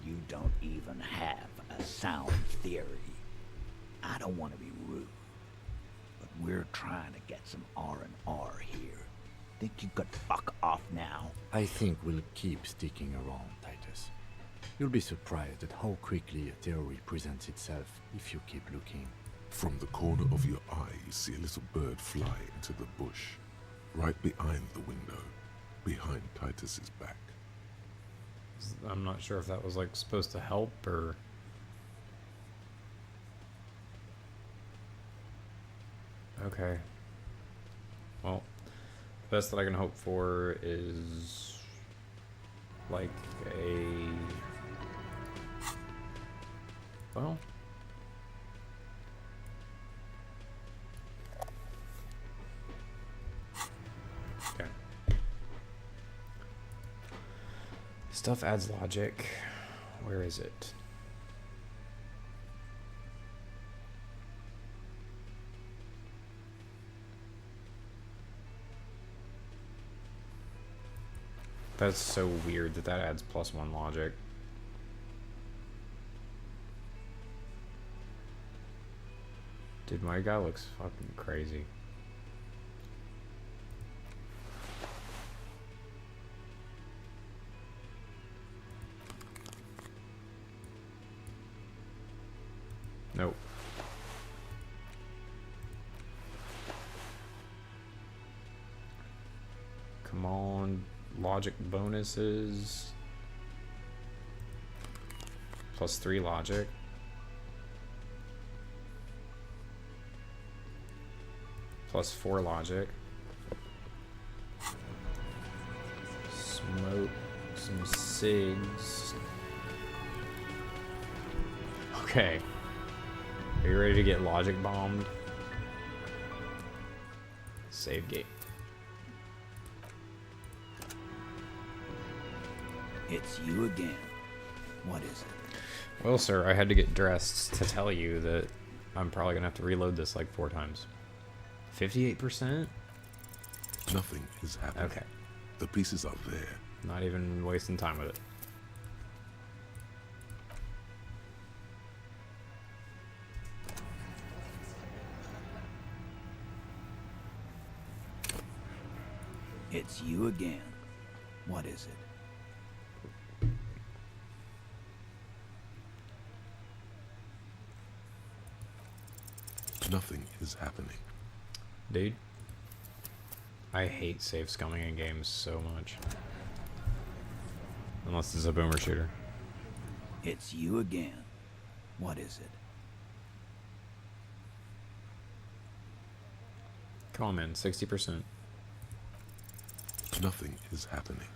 S6: You don't even have a sound theory. I don't want to be rude, but we're trying to get some R&R here. Think you could fuck off now?
S4: I think we'll keep sticking around, Titus. You'll be surprised at how quickly a theory presents itself if you keep looking.
S3: From the corner of your eye, you see a little bird fly into the bush, right behind the window, behind Titus's back.
S1: I'm not sure if that was like supposed to help or... Okay. Well, best that I can hope for is like a... Well... Okay. Stuff adds logic. Where is it? That's so weird that that adds +1 logic. Dude, my guy looks fucking crazy. Nope. Come on, logic bonuses. +3 logic. +4 logic. Smoke some cigs. Okay. Are you ready to get logic bombed? Save game.
S6: It's you again. What is it?
S1: Well, sir, I had to get dressed to tell you that I'm probably gonna have to reload this like 4 times. 58%?
S3: Nothing is happening.
S1: Okay.
S3: The pieces are there.
S1: Not even wasting time with it.
S6: It's you again. What is it?
S3: Nothing is happening.
S1: Dude, I hate save scumming in games so much. Unless it's a boomer shooter.
S6: It's you again. What is it?
S1: Come on, man, 60%.
S3: Nothing is happening.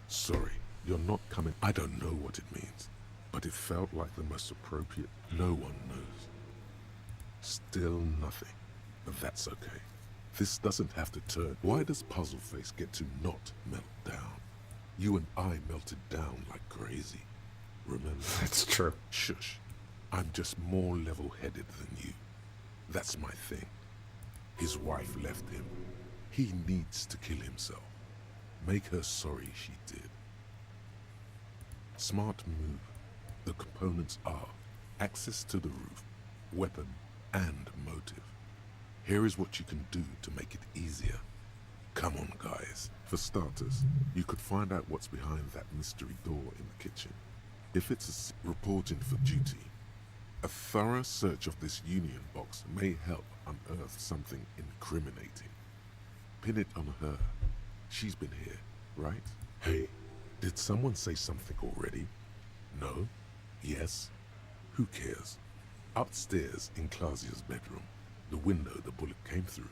S3: Sorry, you're not coming. I don't know what it means, but it felt like the most appropriate. No one knows. Still nothing, but that's okay. This doesn't have to turn. Why does Puzzle Face get to not melt down? You and I melted down like crazy. Remember?
S1: That's true.
S3: Shush. I'm just more level-headed than you. That's my thing. His wife left him. He needs to kill himself. Make her sorry she did. Smart move. The components are access to the roof, weapon, and motive. Here is what you can do to make it easier. Come on, guys. For starters, you could find out what's behind that mystery door in the kitchen. If it's reporting for duty, a thorough search of this Union box may help unearth something incriminating. Pin it on her. She's been here, right? Hey, did someone say something already? No? Yes? Who cares? Upstairs in Clausia's bedroom, the window the bullet came through.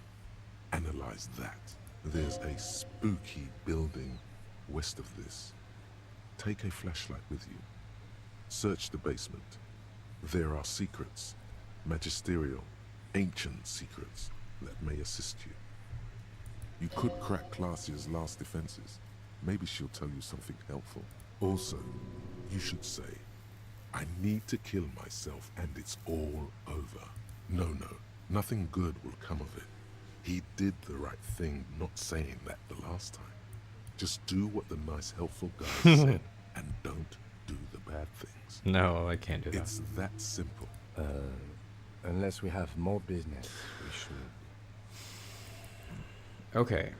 S3: Analyze that. There's a spooky building west of this. Take a flashlight with you. Search the basement. There are secrets, magisterial, ancient secrets that may assist you. You could crack Clausia's last defenses. Maybe she'll tell you something helpful. Also, you should say, I need to kill myself and it's all over. No, nothing good will come of it. He did the right thing not saying that the last time. Just do what the nice helpful guy said and don't do the bad things.
S1: No, I can't do that.
S3: It's that simple.
S4: Unless we have more business, we should.
S1: Okay.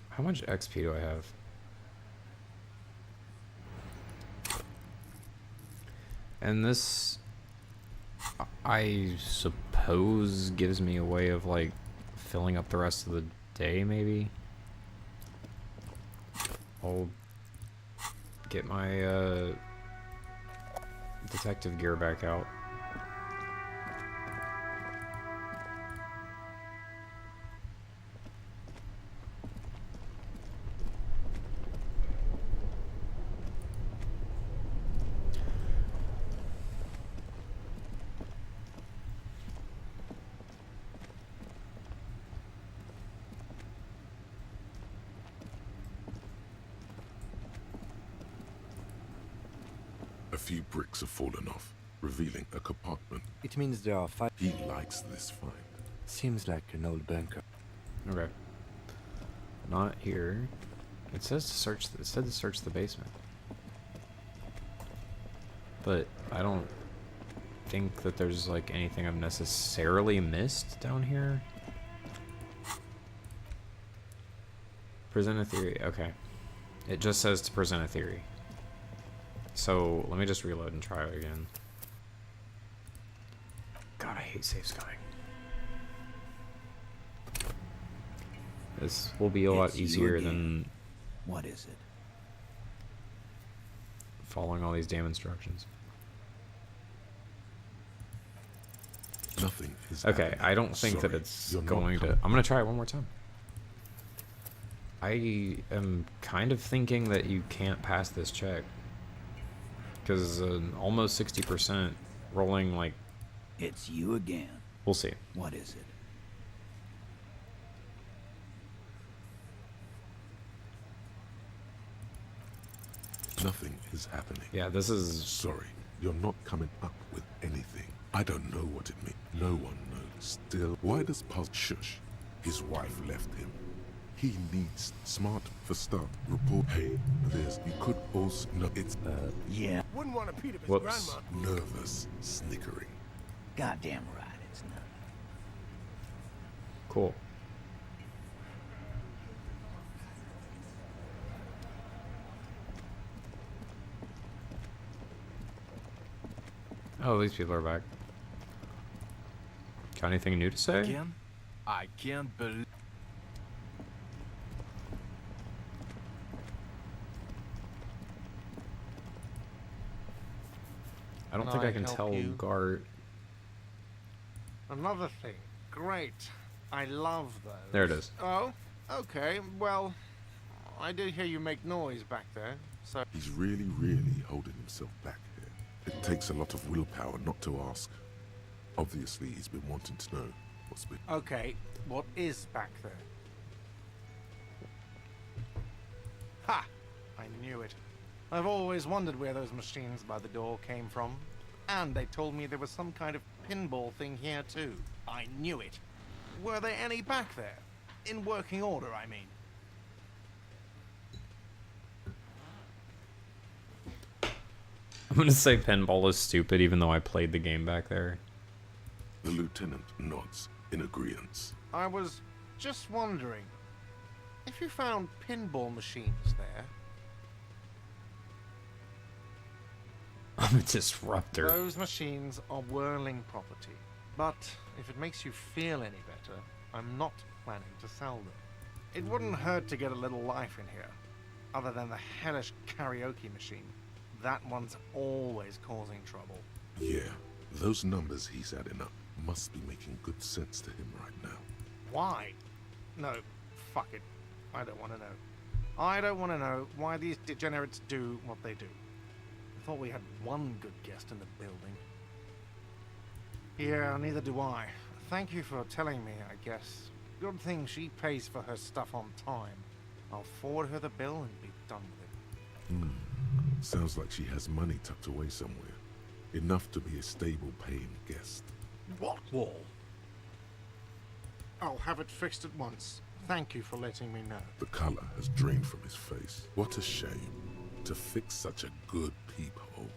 S1: How much XP do I have? And this, I suppose, gives me a way of, like, filling up the rest of the day, maybe? I'll get my, detective gear back out.
S3: few bricks have fallen off, revealing a compartment.
S4: It means there are 5.
S3: He likes this find.
S4: Seems like an old bunker.
S1: Okay. Not here. It says to search. It said to search the basement. But I don't think that there's like anything I've necessarily missed down here. Present a theory. Okay. It just says to present a theory. So let me just reload and try it again. God, I hate save scumming. This will be a lot easier than
S6: What is it?
S1: following all these damn instructions.
S3: Nothing is
S1: Okay,
S3: happening.
S1: I don't think that
S3: Sorry,
S1: it's
S3: you're not
S1: going to...
S3: coming.
S1: I'm going to try it one more time. I am kind of thinking that you can't pass this check. Because almost 60% rolling, like...
S6: It's you again.
S1: We'll see.
S6: What is it?
S3: Nothing is happening.
S1: Yeah, this is...
S3: Sorry, you're not coming up with anything. I don't know what it means. No one knows. Still, why does Paz shush? His wife left him. He needs smart for start. Report. Hey, there's. You could also. No, it's.
S6: Yeah.
S10: Wouldn't want to beat up his
S1: Whoops.
S10: grandma.
S3: Nervous, snickering.
S6: Goddamn right, it's not.
S1: Cool. Oh, these people are back. Got anything new to say?
S10: Again? I can't believe.
S1: I don't think I can tell Gart.
S14: Another thing. Great. I love those.
S1: There it is.
S14: Oh, okay. Well, I did hear you make noise back there, so...
S3: He's really, really holding himself back here. It takes a lot of willpower not to ask. Obviously, he's been wanting to know what's been.
S14: Okay, what is back there? Ha! I knew it. I've always wondered where those machines by the door came from. And they told me there was some kind of pinball thing here too. I knew it. Were there any back there? In working order, I mean.
S1: I'm gonna say pinball is stupid even though I played the game back there.
S3: The lieutenant nods in agreement.
S14: I was just wondering, if you found pinball machines there,
S1: I'm a disruptor.
S14: those machines are whirling property. But if it makes you feel any better, I'm not planning to sell them. It wouldn't hurt to get a little life in here, other than the hellish karaoke machine. That one's always causing trouble.
S3: Yeah, those numbers he's adding up must be making good sense to him right now.
S14: Why? No, fuck it. I don't want to know. I don't want to know why these degenerates do what they do. I thought we had one good guest in the building. Yeah, neither do I. Thank you for telling me, I guess. Good thing she pays for her stuff on time. I'll forward her the bill and be done with it.
S3: Sounds like she has money tucked away somewhere. Enough to be a stable paying guest.
S14: What wall? I'll have it fixed at once. Thank you for letting me know.
S3: The color has drained from his face. What a shame to fix such a good peephole.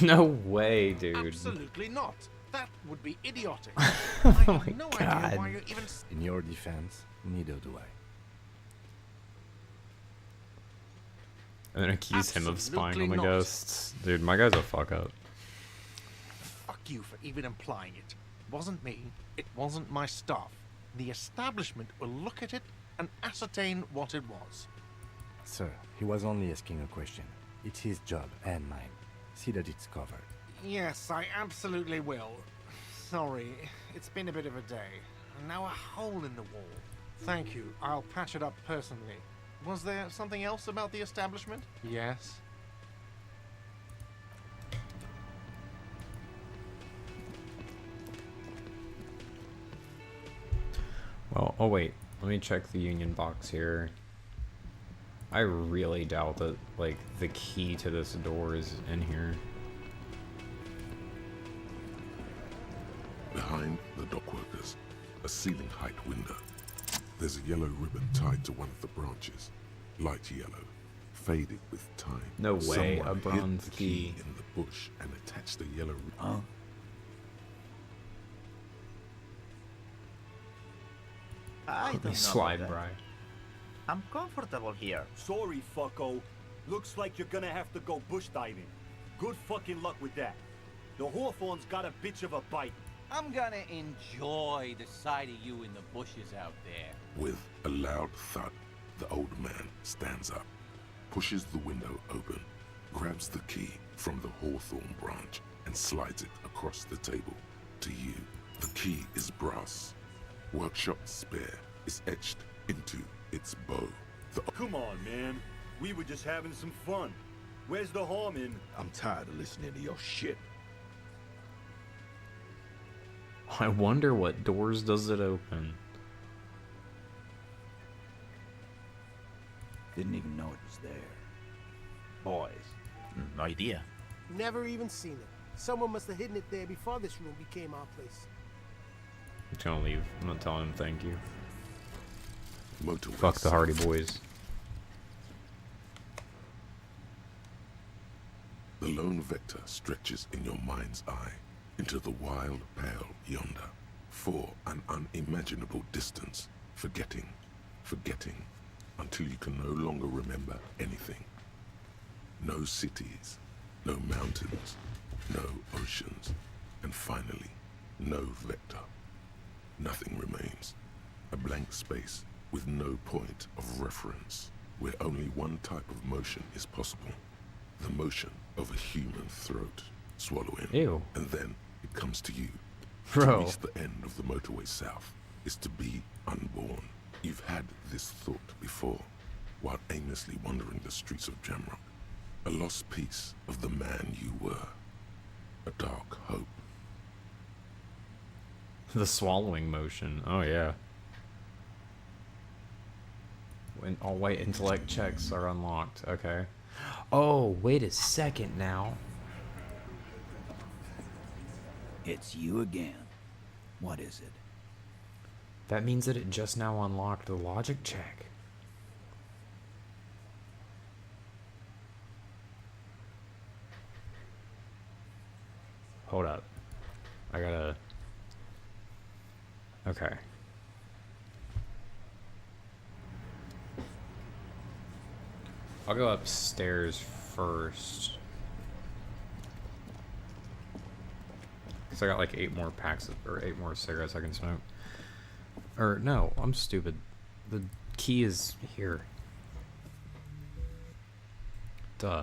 S1: No way, dude.
S14: Absolutely not. That would be idiotic.
S1: Oh
S14: I have
S1: my
S14: no
S1: God.
S14: idea why you even...
S4: In your defense, neither do I.
S1: And then accuse him of spying on
S14: Absolutely
S1: the
S14: not.
S1: ghosts. Dude, my guy's a fuck up.
S14: Fuck you for even implying it. It wasn't me. It wasn't my staff. The establishment will look at it and ascertain what it was.
S4: Sir, he was only asking a question. It's his job and mine. See that it's covered.
S14: Yes, I absolutely will. Sorry, it's been a bit of a day. And now a hole in the wall. Thank you. I'll patch it up personally. Was there something else about the establishment? Yes.
S1: Well, oh wait. Let me check the union box here. I really doubt that, like, the key to this door is in here.
S3: Behind the dockworkers, a ceiling height window. There's a yellow ribbon tied to one of the branches. Light yellow, faded with time.
S1: No way,
S3: Someone
S1: a bronze
S3: hid the
S1: key.
S3: in the bush and attached a yellow ribbon.
S6: Huh?
S15: I don't know
S1: Slide,
S15: about that.
S1: Bri.
S15: I'm comfortable here.
S16: Sorry, fucko. Looks like you're gonna have to go bush diving. Good fucking luck with that. The Hawthorne's got a bitch of a bite.
S10: I'm gonna enjoy the sight of you in the bushes out there.
S3: With a loud thud, the old man stands up, pushes the window open, grabs the key from the hawthorn branch, and slides it across the table to you. The key is brass. Workshop spare is etched into its bow.
S16: Come on, man. We were just having some fun. Where's the harm in...
S6: I'm tired of listening to your shit.
S1: I wonder what doors does it open.
S6: Didn't even know it was there.
S15: Boys, no idea.
S9: Never even seen it. Someone must have hidden it there before this room became our place.
S1: I'm just gonna leave. I'm not telling him thank you.
S3: Motorway
S1: Fuck the Hardy Boys.
S3: The lone vector stretches in your mind's eye into the wild pale yonder, for an unimaginable distance, forgetting, until you can no longer remember anything. No cities, no mountains, no oceans, and finally, no vector. Nothing remains. A blank space with no point of reference, where only one type of motion is possible. The motion of a human throat. Swallow in.
S1: Ew.
S3: And then it comes to you.
S1: Bro.
S3: To reach the end of the motorway south is to be unborn. You've had this thought before, while aimlessly wandering the streets of Jamrock. A lost piece of the man you were. A dark hope.
S1: The swallowing motion. Oh, yeah. When all white intellect checks are unlocked. Okay. Oh, wait a second now.
S6: It's you again. What is it?
S1: That means that it just now unlocked the logic check. Hold up. I gotta... Okay. I'll go upstairs first. Cause I got like 8 more packs of, or 8 more cigarettes I can smoke. Or no, I'm stupid. The key is here. Duh.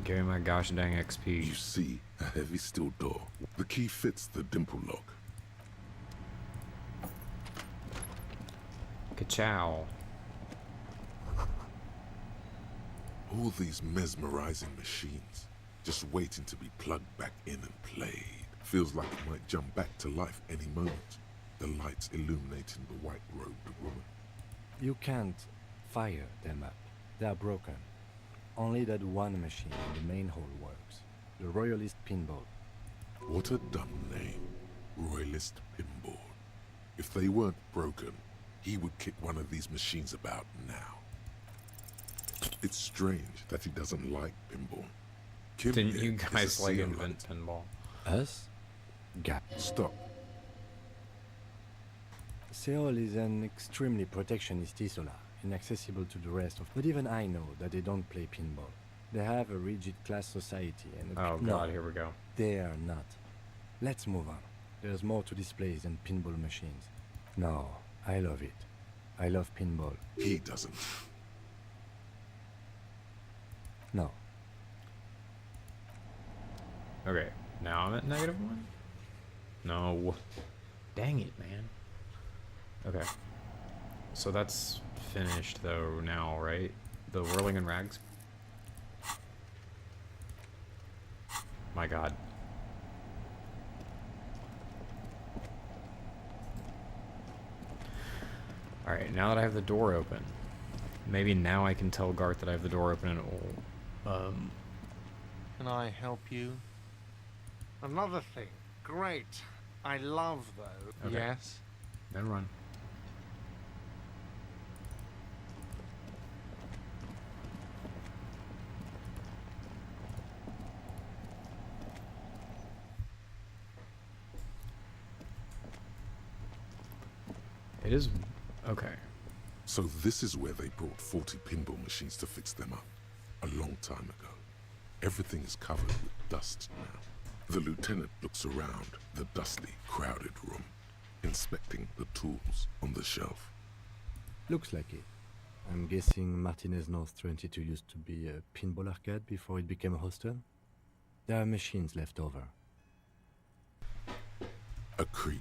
S1: Give me my gosh dang XP.
S3: You see a heavy steel door. The key fits the dimple lock.
S1: Ka-chow.
S3: All these mesmerizing machines, just waiting to be plugged back in and played. Feels like it might jump back to life any moment. The lights illuminating the white-robed woman.
S4: You can't fire them up. They are broken. Only that one machine in the main hall works. The Royalist Pinball.
S3: What a dumb name. Royalist Pinball. If they weren't broken, he would kick one of these machines about now. It's strange that he doesn't like pinball. Kim
S1: Didn't
S3: here
S1: you
S3: is a
S1: guys like
S3: Seolite.
S1: invent pinball?
S4: Us? Gap.
S3: Stop.
S4: Seoul is an extremely protectionist isola, inaccessible to the rest of. But even I know that they don't play pinball. They have a rigid class society and.
S1: Oh god, here we go.
S4: They are not. Let's move on. There's more to this place than pinball machines. No, I love it. I love pinball.
S3: He doesn't.
S4: No.
S1: Okay, now I'm at -1? No. Dang it, man. Okay. So that's finished though now, right? The whirling in rags? My god. Alright, now that I have the door open, maybe now I can tell Garth that I have the door open and it will,
S14: Can I help you? Another thing. Great. I love though.
S1: Okay.
S14: Yes.
S1: then run. It is... okay.
S3: So this is where they brought 40 pinball machines to fix them up. A long time ago. Everything is covered with dust now. The lieutenant looks around the dusty, crowded room, inspecting the tools on the shelf.
S4: Looks like it. I'm guessing Martinez North 22 used to be a pinball arcade before it became a hostel? There are machines left over.
S3: A creak.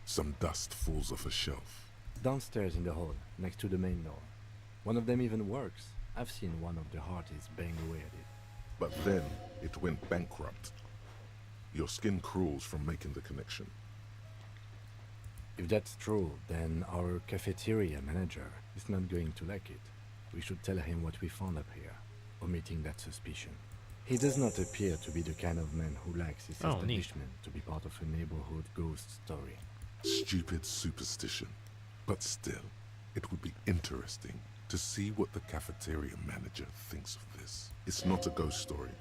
S3: Some dust falls off a shelf.
S4: Downstairs in the hall, next to the main door. One of them even works. I've seen one of the hearties bang away at it.
S3: But then it went bankrupt. Your skin crawls from making the connection.
S4: If that's true, then our cafeteria manager is not going to like it. We should tell him what we found up here, omitting that suspicion. He does not appear to be the kind of man who likes his establishment to be part of a neighborhood ghost story.
S3: Stupid superstition. But still, it would be interesting to see what the cafeteria manager thinks of this. It's not a ghost story.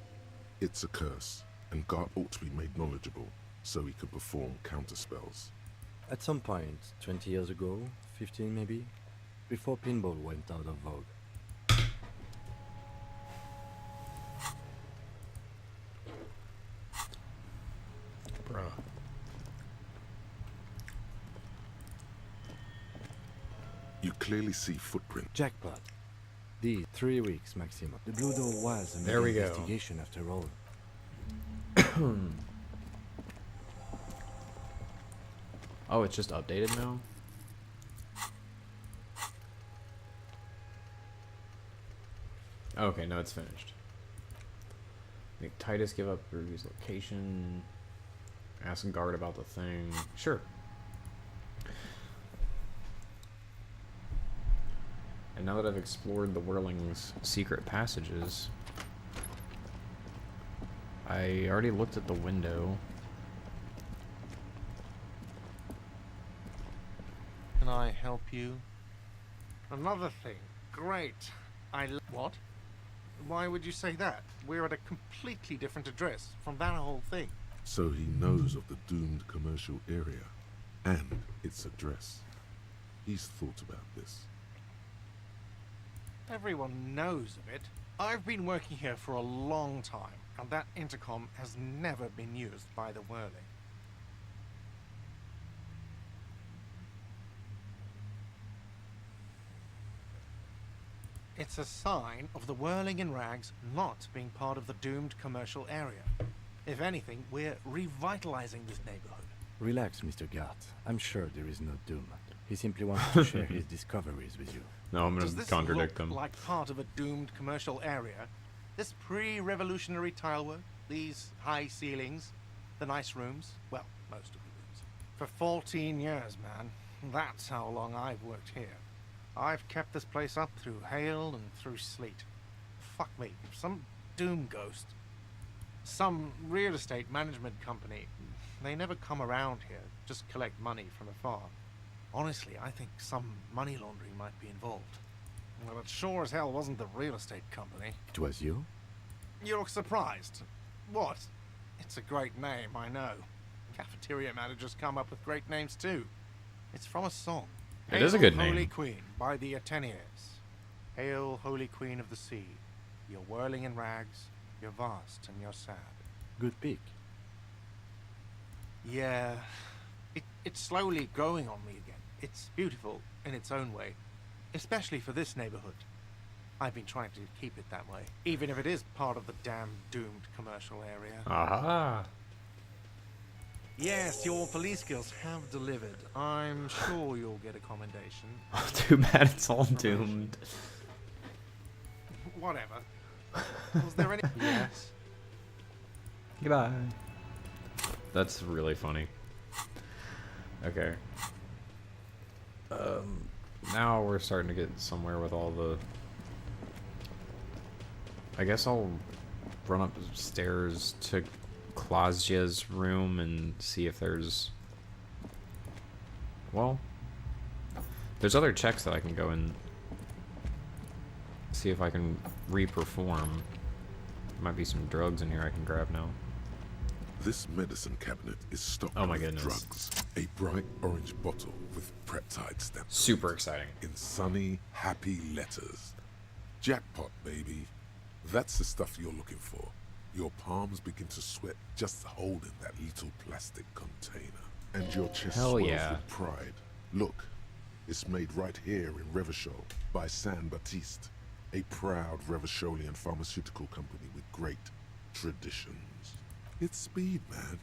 S3: It's a curse, and Gart ought to be made knowledgeable so he can perform counterspells.
S4: At some point, 20 years ago, 15 maybe, before pinball went out of vogue.
S1: Bruh.
S3: You clearly see footprint.
S4: Jackpot. The 3 weeks maximum. The Blue Door was an
S1: There we go.
S4: investigation after all.
S1: Oh, it's just updated now? Okay, no, it's finished. Make Titus give up Ruby's location. Ask Guard about the thing. Sure. And now that I've explored the Whirling's secret passages, I already looked at the window.
S14: Can I help you? Another thing. Great. What? Why would you say that? We're at a completely different address from that whole thing.
S3: So he knows of the doomed commercial area and its address. He's thought about this.
S14: Everyone knows of it. I've been working here for a long time, and that intercom has never been used by the Whirling. It's a sign of the Whirling in Rags not being part of the doomed commercial area. If anything, we're revitalizing this neighborhood.
S4: Relax, Mr. Gart. I'm sure there is no doom. He simply wants to share his discoveries with you.
S1: No, I'm
S14: Does
S1: gonna
S14: this
S1: contradict
S14: look
S1: them.
S14: like part of a doomed commercial area? This pre-revolutionary tilework, these high ceilings, the nice rooms, well, most of the rooms. For 14 years, man. That's how long I've worked here. I've kept this place up through hail and through sleet. Fuck me, some doom ghost. Some real estate management company. They never come around here, just collect money from afar. Honestly, I think some money laundering might be involved. Well, it sure as hell wasn't the real estate company.
S4: It was you?
S14: You look surprised. What? It's a great name, I know. Cafeteria managers come up with great names too. It's from a song.
S1: It is a good
S14: Hail, Holy
S1: name.
S14: Queen by the Ateniers. Hail, Holy Queen of the Sea. You're whirling in rags, you're vast and you're sad.
S4: Good pick.
S14: Yeah, it's slowly growing on me again. It's beautiful in its own way, especially for this neighborhood. I've been trying to keep it that way, even if it is part of the damn doomed commercial area.
S1: Aha!
S14: Yes, your police skills have delivered. I'm sure you'll get a commendation.
S1: Too bad it's all doomed.
S14: Whatever. Was there any... Yes.
S1: Goodbye. That's really funny. Okay. now we're starting to get somewhere with all the... I guess I'll run upstairs to Klausja's room and see if there's... Well, there's other checks that I can go and see if I can re-perform. There might be some drugs in here I can grab now.
S3: This medicine cabinet is stocked
S1: Oh my
S3: with
S1: goodness.
S3: drugs. A bright orange bottle with peptide stamps.
S1: Super exciting.
S3: In sunny, happy letters. Jackpot, baby. That's the stuff you're looking for. Your palms begin to sweat just holding that little plastic container. And your chest
S1: Hell
S3: swells
S1: yeah.
S3: with pride. Look, it's made right here in Revachol by San Baptiste, a proud Revacholian pharmaceutical company with great traditions. It's speed, man.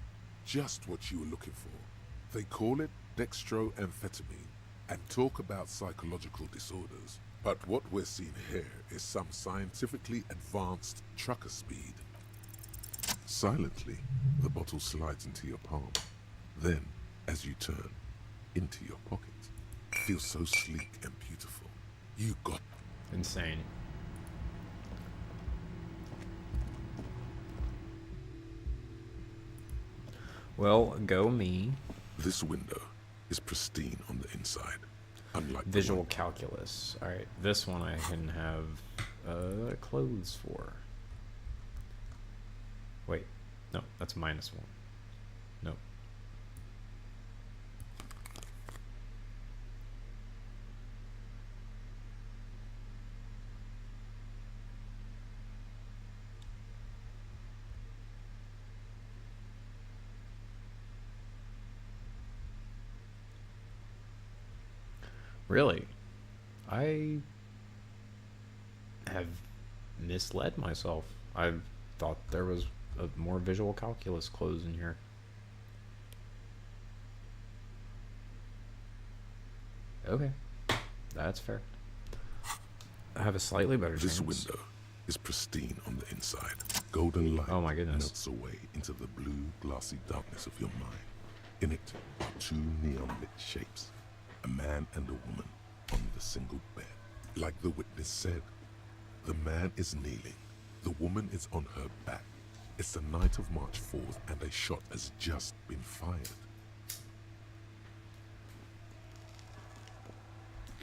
S3: Just what you were looking for. They call it dextroamphetamine and talk about psychological disorders. But what we're seeing here is some scientifically advanced trucker speed. Silently, the bottle slides into your palm. Then, as you turn, into your pocket. Feels so sleek and beautiful. You got...
S1: Insane. Well, go me.
S3: This window is pristine on the inside. Unlike
S1: Visual calculus. Alright, this one I can have clothes for. Wait, no, that's -1. Nope. Really? I have misled myself. I thought there was a more visual calculus clothes in here. Okay. That's fair. I have a slightly better
S3: This
S1: chance.
S3: window is pristine on the inside. Golden light
S1: Oh my goodness.
S3: melts away into the blue, glassy darkness of your mind. In it are two neon-lit shapes, a man and a woman on the single bed. Like the witness said, the man is kneeling, the woman is on her back. It's the night of March 4th and a shot has just been fired.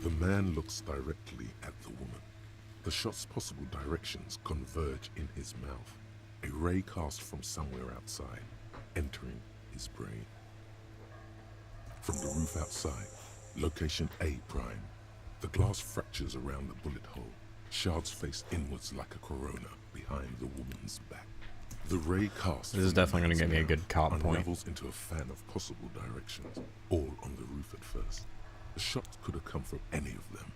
S3: The man looks directly at the woman. The shot's possible directions converge in his mouth, a ray cast from somewhere outside, entering his brain. From the roof outside, location A prime. The glass fractures around the bullet hole, shards face inwards like a corona behind the woman's back. The ray cast
S1: This is definitely going to give me a good cop point.
S3: unravels into a fan of possible directions, all on the roof at first. The shot could have come from any of them.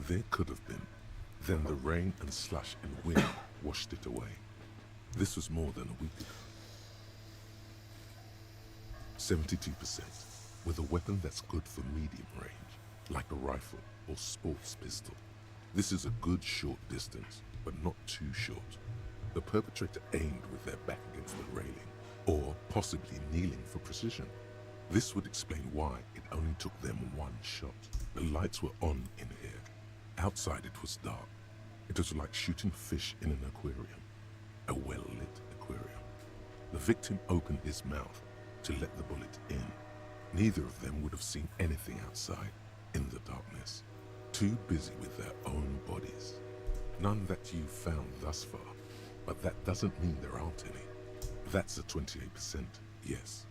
S3: There could have been. Then the rain and slush and wind washed it away. This was more than a week ago. 72%, with a weapon that's good for medium range, like a rifle or sports pistol. This is a good short distance, but not too short. The perpetrator aimed with their back against the railing, or possibly kneeling for precision. This would explain why it only took them one shot. The lights were on in here. Outside it was dark. It was like shooting fish in an aquarium, a well-lit aquarium. The victim opened his mouth to let the bullet in. Neither of them would have seen anything outside in the darkness, too busy with their own bodies. None that you've found thus far, but that doesn't mean there aren't any. That's a 28%, yes.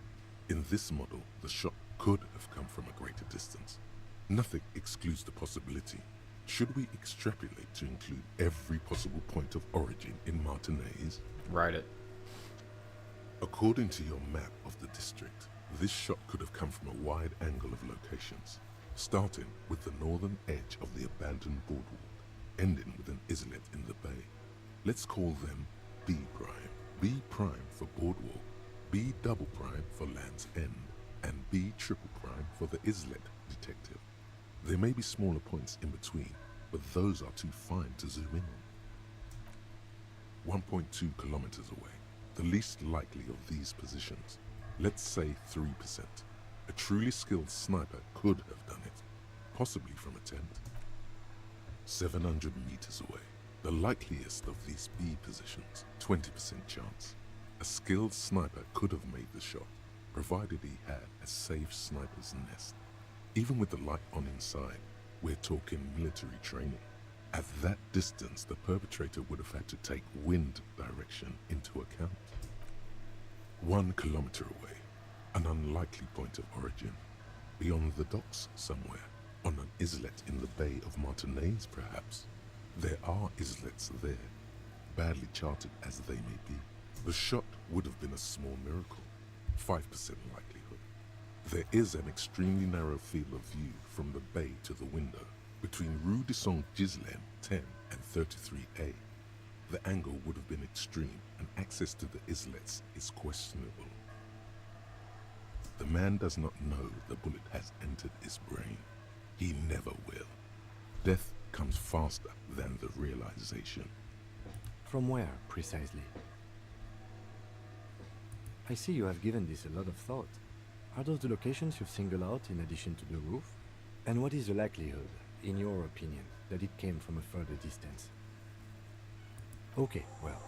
S3: In this model, the shot could have come from a greater distance. Nothing excludes the possibility. Should we extrapolate to include every possible point of origin in Martinez?
S1: Write it.
S3: According to your map of the district, this shot could have come from a wide angle of locations, starting with the northern edge of the abandoned boardwalk, ending with an islet in the bay. Let's call them B prime. B prime for boardwalk, B double prime for Land's End, and B triple prime for the islet detective. There may be smaller points in between, but those are too fine to zoom in on. 1.2 kilometers away, the least likely of these positions. Let's say 3%. A truly skilled sniper could have done it. possibly from a tent. 700 meters away, the likeliest of these B positions, 20% chance. A skilled sniper could have made the shot, provided he had a safe sniper's nest. Even with the light on inside, we're talking military training. At that distance, the perpetrator would have had to take wind direction into account. 1 kilometer away, an unlikely point of origin. Beyond the docks somewhere, on an islet in the Bay of Martinaise perhaps. There are islets there, badly charted as they may be. The shot would have been a small miracle, 5% likelihood. There is an extremely narrow field of view from the bay to the window, between Rue de Saint-Ghislain 10 and 33A. The angle would have been extreme, and access to the islets is questionable. The man does not know the bullet has entered his brain. He never will. Death comes faster than the realization.
S4: From where, precisely? I see you have given this a lot of thought. Are those the locations you've singled out in addition to the roof? And what is the likelihood, in your opinion, that it came from a further distance? Okay, well,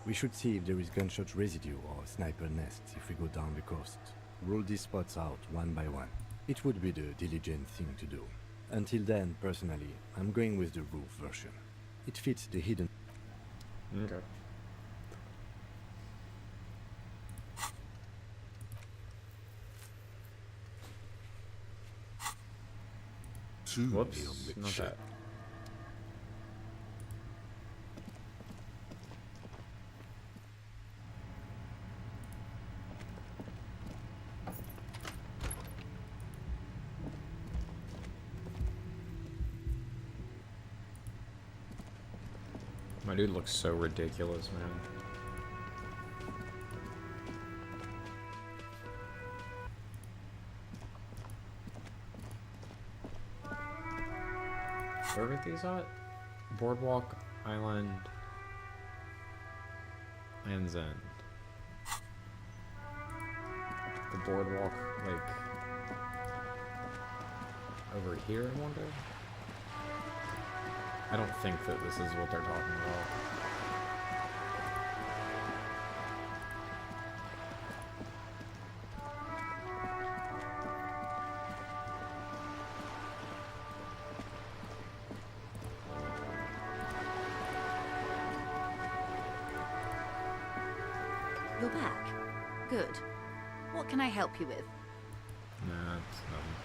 S4: we should see if there is gunshot residue or sniper nests if we go down the coast. Rule these spots out one by one. It would be the diligent thing to do. Until then, personally, I'm going with the roof version. It fits the hidden...
S1: Okay. Whoops, not that. My dude looks so ridiculous, man. Where are these at? Boardwalk, Island, Land's End. The boardwalk, like, over here, I wonder? I don't think that this is what they're talking about.
S8: You're back. Good. What can I help you with?
S1: Nah, it's nothing.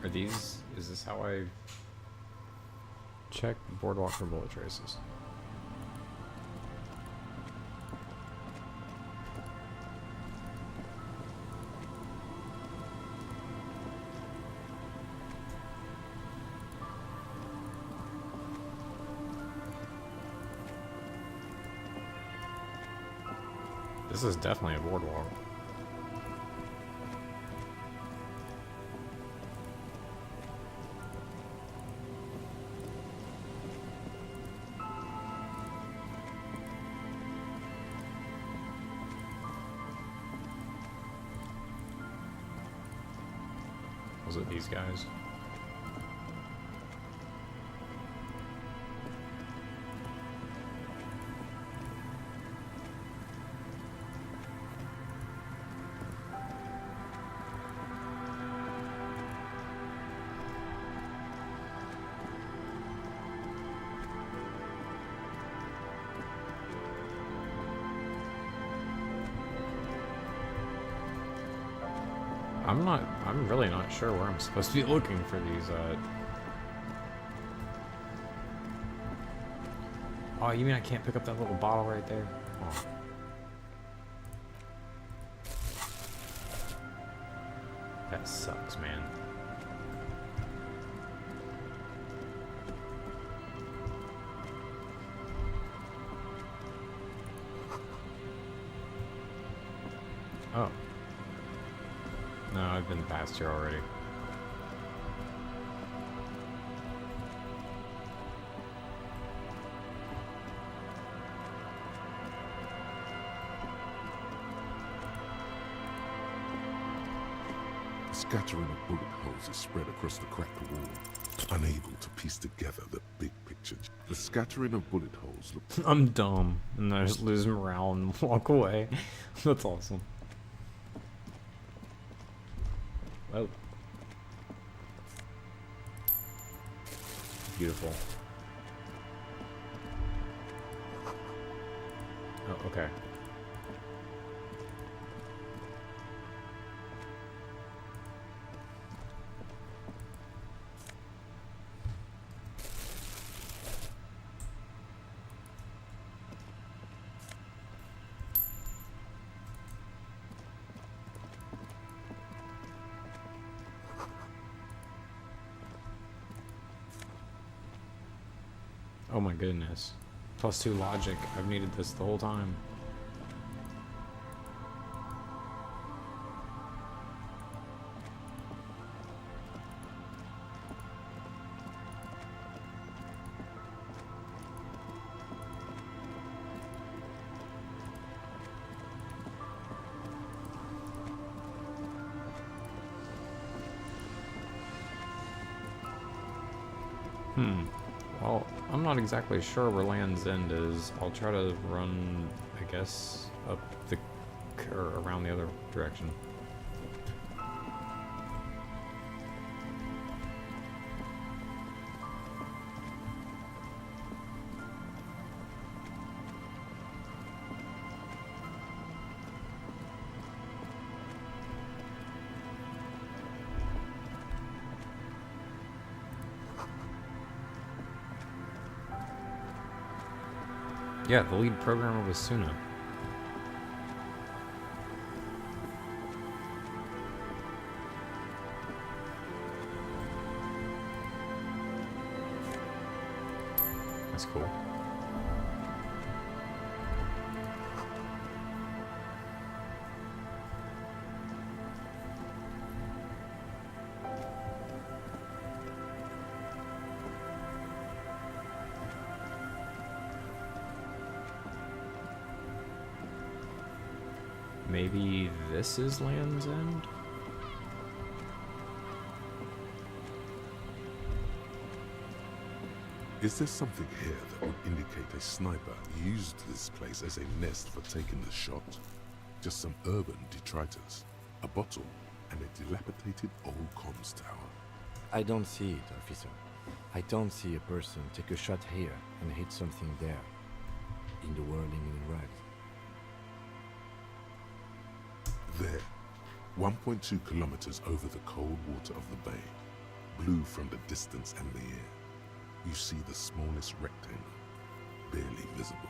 S1: Are these... is this how I... check boardwalk for bullet traces? This is definitely a boardwalk. Was it these guys? I'm really not sure where I'm supposed to be looking for these, Oh, you mean I can't pick up that little bottle right there? Oh. That sucks, man. Oh. No, I've been past here already.
S3: A scattering of bullet holes is spread across the cracked wall, unable to piece together the big picture. The scattering of bullet holes look...
S1: I'm dumb, and I just lose morale and walk away. That's awesome. Oh. Beautiful. Oh, okay. Oh my goodness. +2 logic. I've needed this the whole time. Well, I'm not exactly sure where Land's End is. I'll try to run, I guess, up the... or around the other direction. Yeah, the lead programmer was Suna. That's cool. Maybe this is Land's End?
S3: Is there something here that would indicate a sniper used this place as a nest for taking the shot? Just some urban detritus, a bottle, and a dilapidated old comms tower.
S4: I don't see it, officer. I don't see a person take a shot here and hit something there, in the whirling in rags.
S3: There, 1.2 kilometers over the cold water of the bay, blue from the distance and the air, you see the smallest rectangle, barely visible.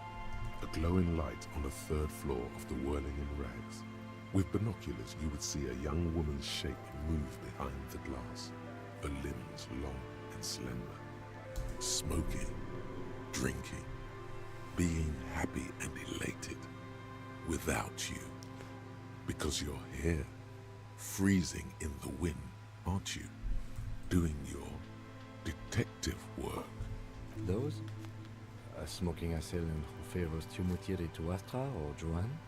S3: A glowing light on the third floor of the whirling in rags. With binoculars, you would see a young woman's shape move behind the glass, her limbs long and slender. Smoking, drinking, being happy and elated, without you. Because you're here, freezing in the wind, aren't you? Doing your detective work.
S4: Those? Smoking assailant who favors Tumutiri to Astra or Joanne?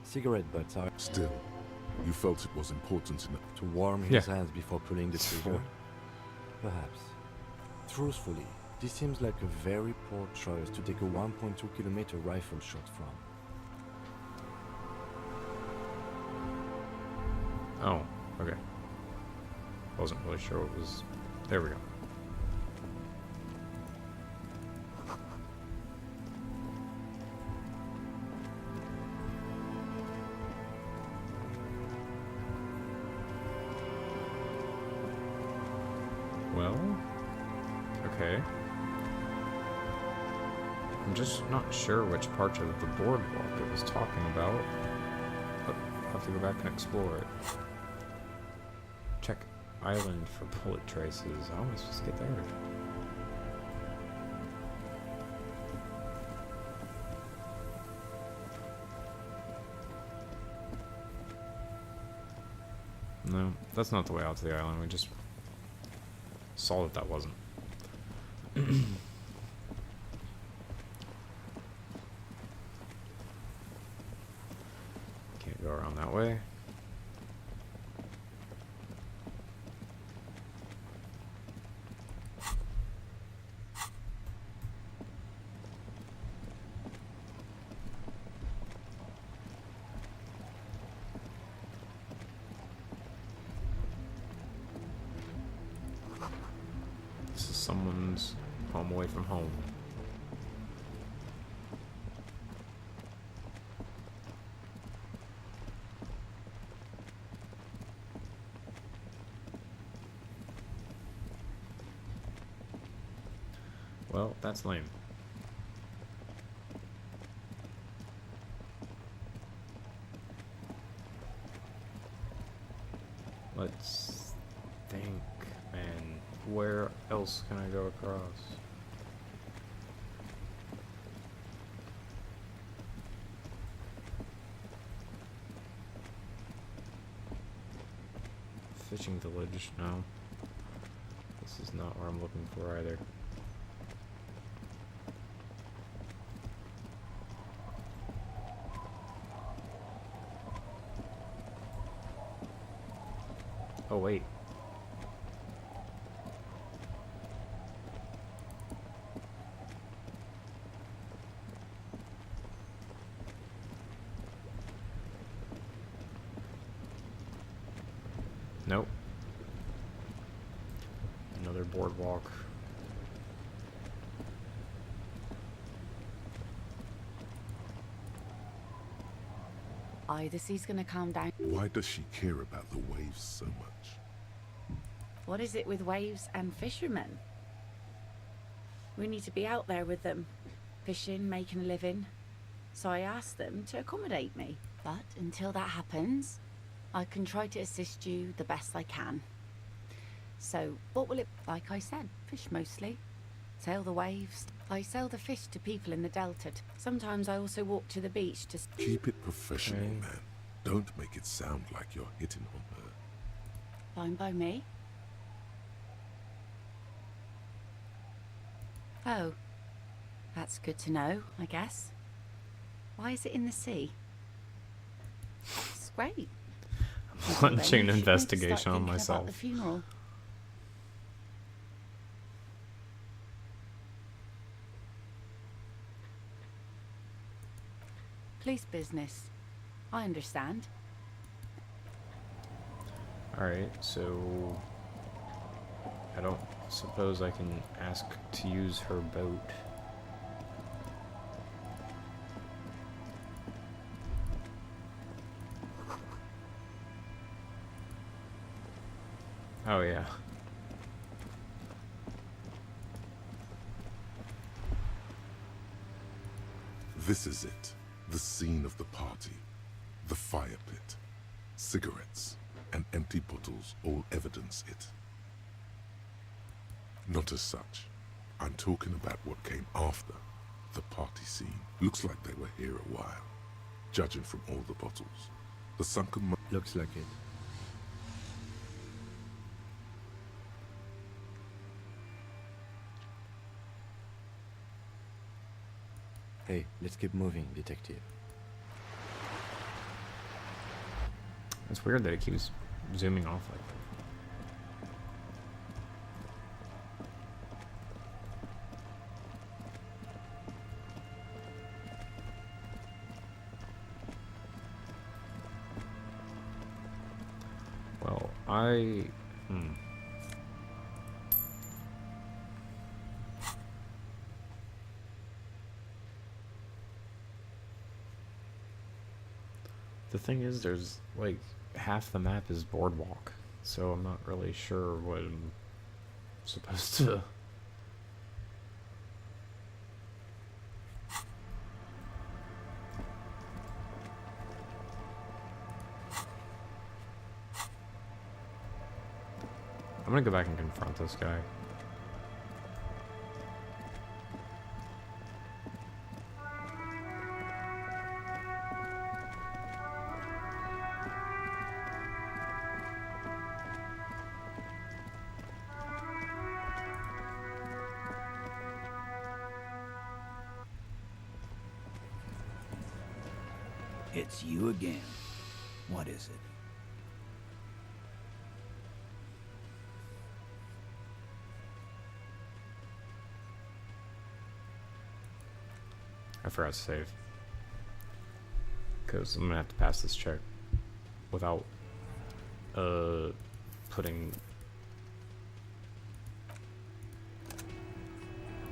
S4: Cigarette butts are...
S3: Still,
S13: You felt it was important enough
S4: To warm his hands before pulling the trigger? Perhaps. Truthfully, this seems like a very poor choice to take a 1.2-kilometer rifle shot from.
S1: Oh, okay. Wasn't really sure what was... There we go. Well, okay. I'm just not sure which part of the boardwalk it was talking about, but I'll have to go back and explore it. Check island for bullet traces. I always just get there. No, that's not the way out to the island. We just saw that wasn't. Can't go around that way. This is someone's home away from home. Well, that's lame. Let's think, man. Where else can I go across? Fishing village? No. This is not where I'm looking for either. Oh, wait. Nope. Another boardwalk.
S8: Either sea's gonna calm down.
S3: Why does she care about the waves so much?
S8: What is it with waves and fishermen? We need to be out there with them, fishing, making a living. So I asked them to accommodate me. But until that happens, I can try to assist you the best I can. So what will it, like I said, fish mostly. Sail the waves. I sell the fish to people in the delta. Sometimes I also walk to the beach to...
S3: Keep it professional, man. Don't make it sound like you're hitting on her.
S8: Fine by me. Oh, that's good to know, I guess. Why is it in the sea? It's great.
S1: I'm launching an investigation on myself.
S8: About the funeral. Police business. I understand.
S1: Alright, so I don't suppose I can ask to use her boat. Oh yeah.
S3: This is it. The scene of the party. The fire pit. Cigarettes and empty bottles all evidence it. Not as such. I'm talking about what came after the party scene. Looks like they were here a while, judging from all the bottles. The sunken...
S4: Looks like it. Hey, let's keep moving, detective.
S1: It's weird that it keeps zooming off like that. Well, The thing is, there's like half the map is boardwalk, so I'm not really sure what I'm supposed to. I'm gonna go back and confront this guy.
S6: It's you again. What is it?
S1: I forgot to save. Because I'm gonna have to pass this check without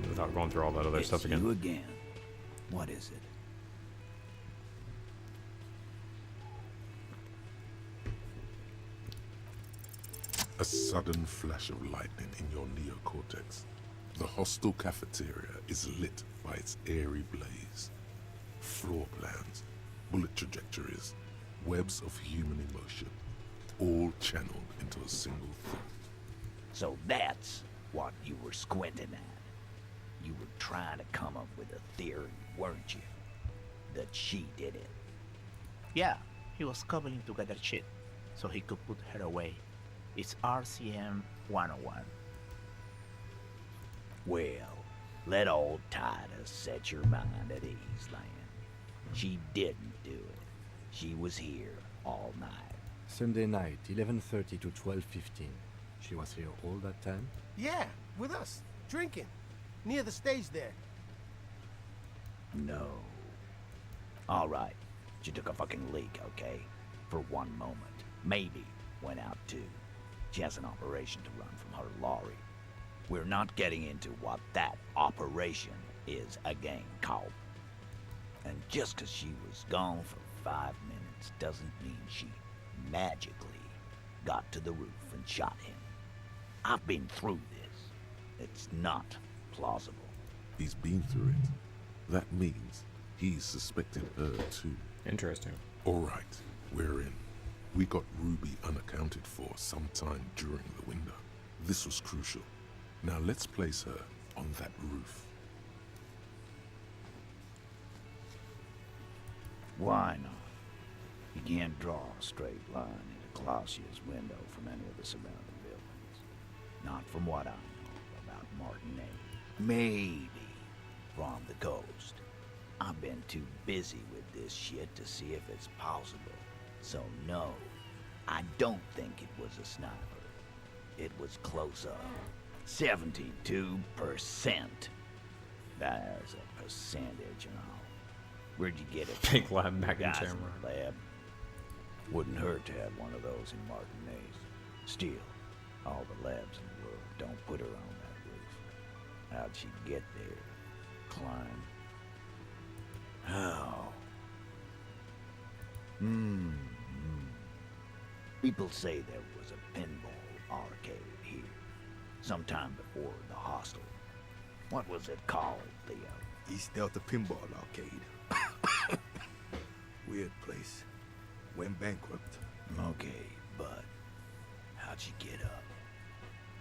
S1: without going through all that other stuff again.
S6: It's you again. What is it?
S3: A sudden flash of lightning in your neocortex. The hostile cafeteria is lit by its airy blaze. Floor plans, bullet trajectories, webs of human emotion, all channeled into a single thought.
S6: So that's what you were squinting at. You were trying to come up with a theory, weren't you? That she did it.
S15: Yeah, he was cobbling together shit so he could put her away. It's RCM 101.
S6: Well, let old Titus set your mind at ease, Lan. She didn't do it. She was here all night.
S4: Sunday night, 11:30 to 12:15. She was here all that time?
S10: Yeah, with us, drinking. Near the stage there.
S6: No. All right. She took a fucking leak, okay? For one moment. Maybe went out too. She has an operation to run from her lorry. We're not getting into what that operation is again, Colt. And just 'cause she was gone for 5 minutes doesn't mean she magically got to the roof and shot him. I've been through this. It's not plausible.
S3: He's been through it. That means he's suspected her too.
S1: Interesting.
S3: All right, we're in. We got Ruby unaccounted for sometime during the window. This was crucial. Now let's place her on that roof.
S6: Why not? You can't draw a straight line into Clausia's window from any of the surrounding buildings. Not from what I know about Martinez. Maybe from the coast. I've been too busy with this shit to see if it's possible. So no, I don't think it was a sniper. It was close up. 72%. There's a percentage and all. Where'd you get it from?
S1: Big lab back in
S6: Guys the
S1: Shamrock.
S6: lab. Wouldn't hurt to have one of those in Martinez. Still, all the labs in the world don't put her on that roof. How'd she get there? Climb? How? People say there was a pinball arcade here, sometime before the hostel. What was it called, Theo?
S2: East Delta Pinball Arcade. Weird place. Went bankrupt.
S6: Okay, but how'd you get up?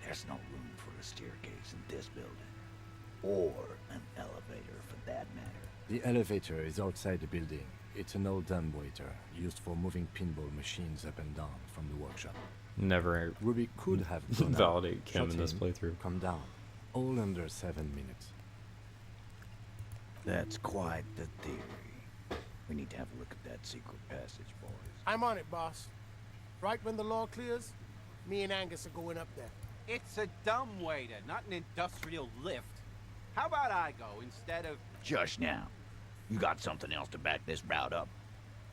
S6: There's no room for a staircase in this building. Or an elevator, for that matter.
S4: The elevator is outside the building. It's an old dumbwaiter used for moving pinball machines up and down from the workshop.
S1: Never
S4: Ruby could have gone
S1: validate
S4: up,
S1: Kim
S4: shot
S1: in this
S4: him,
S1: playthrough.
S4: come down. All under 7 minutes.
S6: That's quite the theory. We need to have a look at that secret passage, boys.
S10: I'm on it, boss.
S17: Right when the law clears, me and Angus are going up there.
S18: It's a dumb waiter, not an industrial lift. How about I go instead of...
S19: Just now. You got something else to back this route up?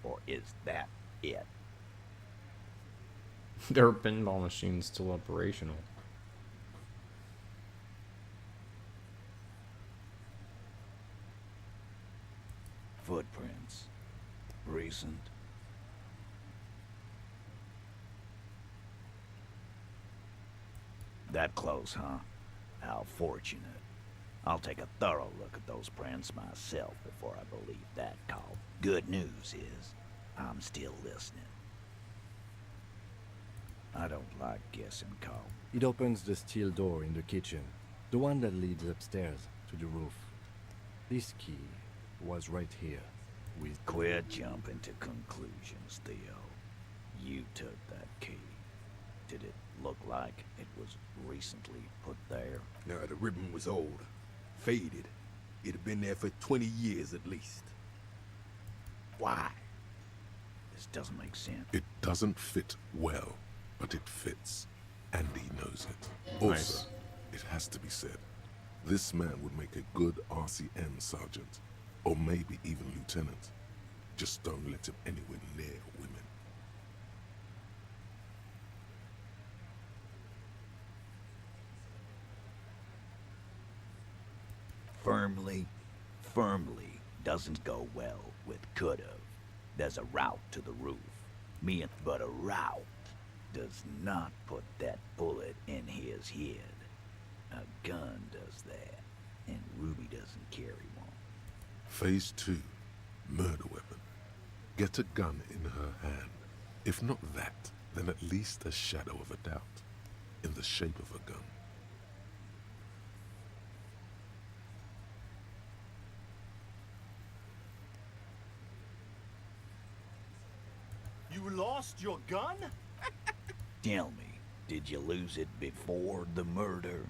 S19: Or is that it?
S1: There are pinball machines still operational.
S19: Footprints. Recent. That close, huh? How fortunate. I'll take a thorough look at those prints myself before I believe that call. Good news is, I'm still listening. I don't like guessing, Call.
S4: It opens the steel door in the kitchen, the one that leads upstairs to the roof. This key was right here with...
S19: Quit jumping to conclusions, Theo. You took that key. Did it look like it was recently put there?
S6: No, the ribbon was old. Faded. It had been there for 20 years at least.
S19: Why? This doesn't make sense.
S3: It doesn't fit well, but it fits. And he knows it.
S1: Nice.
S3: Also, it has to be said, this man would make a good RCM sergeant, or maybe even lieutenant. Just don't let him anywhere near women.
S19: Firmly doesn't go well with could've. There's a route to the roof. But a route does not put that bullet in his head. A gun does that, and Ruby doesn't carry one.
S3: Phase 2, murder weapon. Get a gun in her hand. If not that, then at least a shadow of a doubt, in the shape of a gun.
S16: You lost your gun?
S19: Tell me, did you lose it before the murder?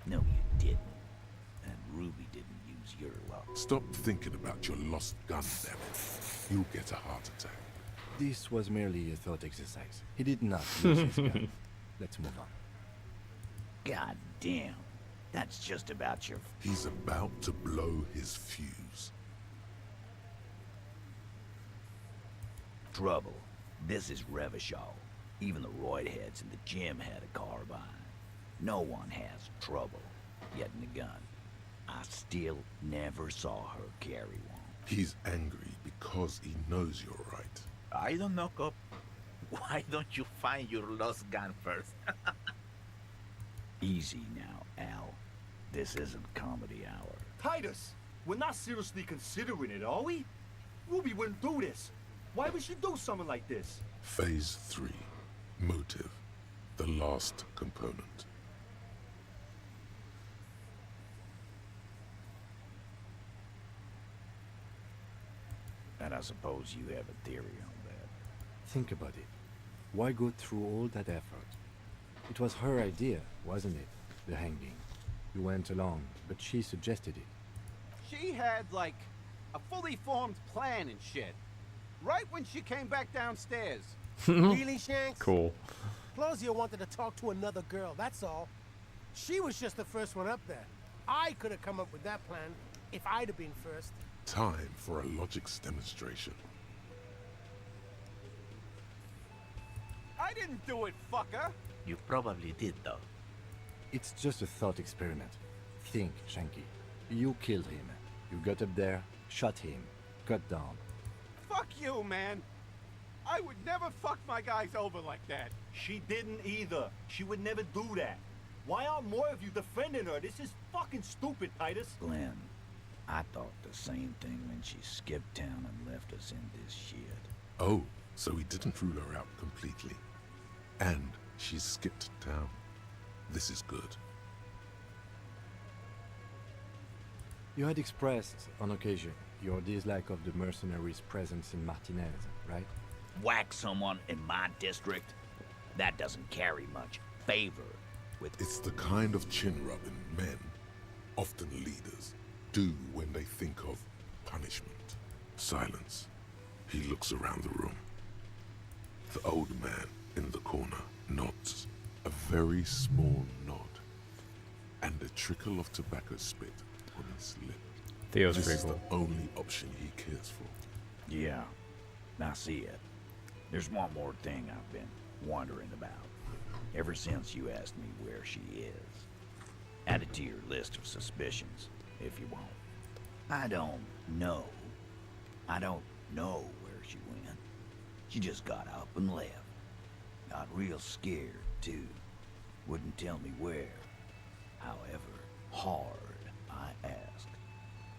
S19: No, you didn't. And Ruby didn't use your luck.
S3: Stop thinking about your lost gun, damn it. You'll get a heart attack.
S4: This was merely a thought exercise. He did not lose his gun. Let's move on.
S19: God damn. That's just about your...
S3: He's about to blow his fuse.
S19: Trouble. This is Revachol. Even the roidheads in the gym had a carbine. No one has trouble getting a gun. I still never saw her carry one.
S3: He's angry because he knows you're right.
S15: I don't knock up. Why don't you find your lost gun first?
S19: Easy now, Al. This isn't comedy hour.
S16: Titus, we're not seriously considering it, are we? Ruby wouldn't do this. Why would she do something like this?
S3: Phase 3, motive. The last component.
S19: And I suppose you have a theory on that.
S4: Think about it. Why go through all that effort? It was her idea, wasn't it? The hanging. You went along, but she suggested it.
S18: She had, like, a fully formed plan and shit. Right when she came back downstairs.
S17: Really, Shanks?
S1: Cool.
S17: Claudia wanted to talk to another girl, that's all. She was just the first one up there. I could have come up with that plan if I'd have been first.
S3: Time for a logics demonstration.
S18: I didn't do it, fucker!
S15: You probably did, though.
S4: It's just a thought experiment. Think, Shanky. You killed him. You got up there, shot him, cut down.
S18: Fuck you, man! I would never fuck my guys over like that.
S16: She didn't either. She would never do that. Why aren't more of you defending her? This is fucking stupid, Titus.
S19: Glenn, I thought the same thing when she skipped town and left us in this shit.
S3: Oh, so he didn't rule her out completely. And she skipped town. This is good.
S4: You had expressed, on occasion, your dislike of the mercenaries' presence in Martinez, right?
S19: Whack someone in my district? That doesn't carry much favor with...
S3: It's the kind of chin-rubbing men, often leaders, do when they think of punishment. Silence. He looks around the room. The old man in the corner nods, a very small nod, and a trickle of tobacco spit on his lip.
S1: Theo's
S3: This
S1: pretty
S3: is
S1: cool.
S3: the only option he cares for.
S19: Yeah, I see it. There's one more thing I've been wondering about. Ever since you asked me where she is. Add it to your list of suspicions, if you want. I don't know. I don't know where she went. She just got up and left. Got real scared, too. Wouldn't tell me where. However, hard I asked.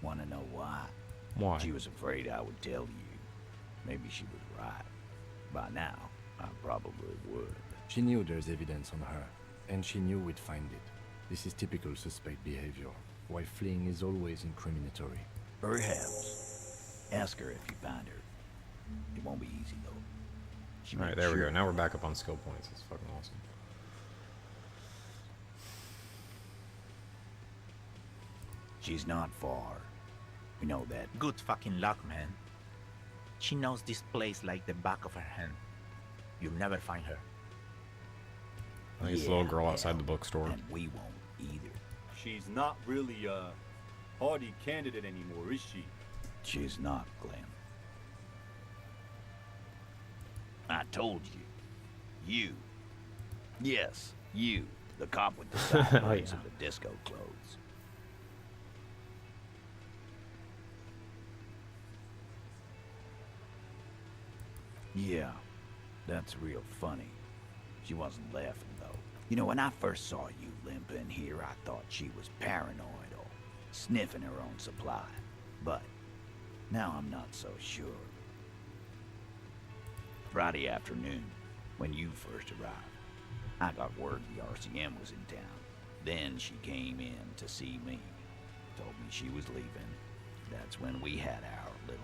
S19: Wanna know why?
S1: Why?
S19: She was afraid I would tell you. Maybe she was right. By now, I probably would.
S4: She knew there's evidence on her, and she knew we'd find it. This is typical suspect behavior, why fleeing is always incriminatory.
S19: Perhaps. Ask her if you find her. It won't be easy, though. She
S1: Alright,
S19: made
S1: there we
S19: sure-
S1: go. Now we're back up on skill points. It's fucking awesome.
S19: She's not far. We know that.
S15: Good fucking luck, man. She knows this place like the back of her hand. You'll never find her.
S1: I think it's the little girl outside the bookstore.
S19: And we won't either.
S16: She's not really a hardy candidate anymore, is she?
S19: She's not, Glenn. I told you. You. Yes, you. The cop with the sideburns and the disco clothes. Yeah, that's real funny. She wasn't laughing, though. You know, when I first saw you limping here, I thought she was paranoid or sniffing her own supply. But now I'm not so sure. Friday afternoon, when you first arrived, I got word the RCM was in town. Then she came in to see me. Told me she was leaving. That's when we had our little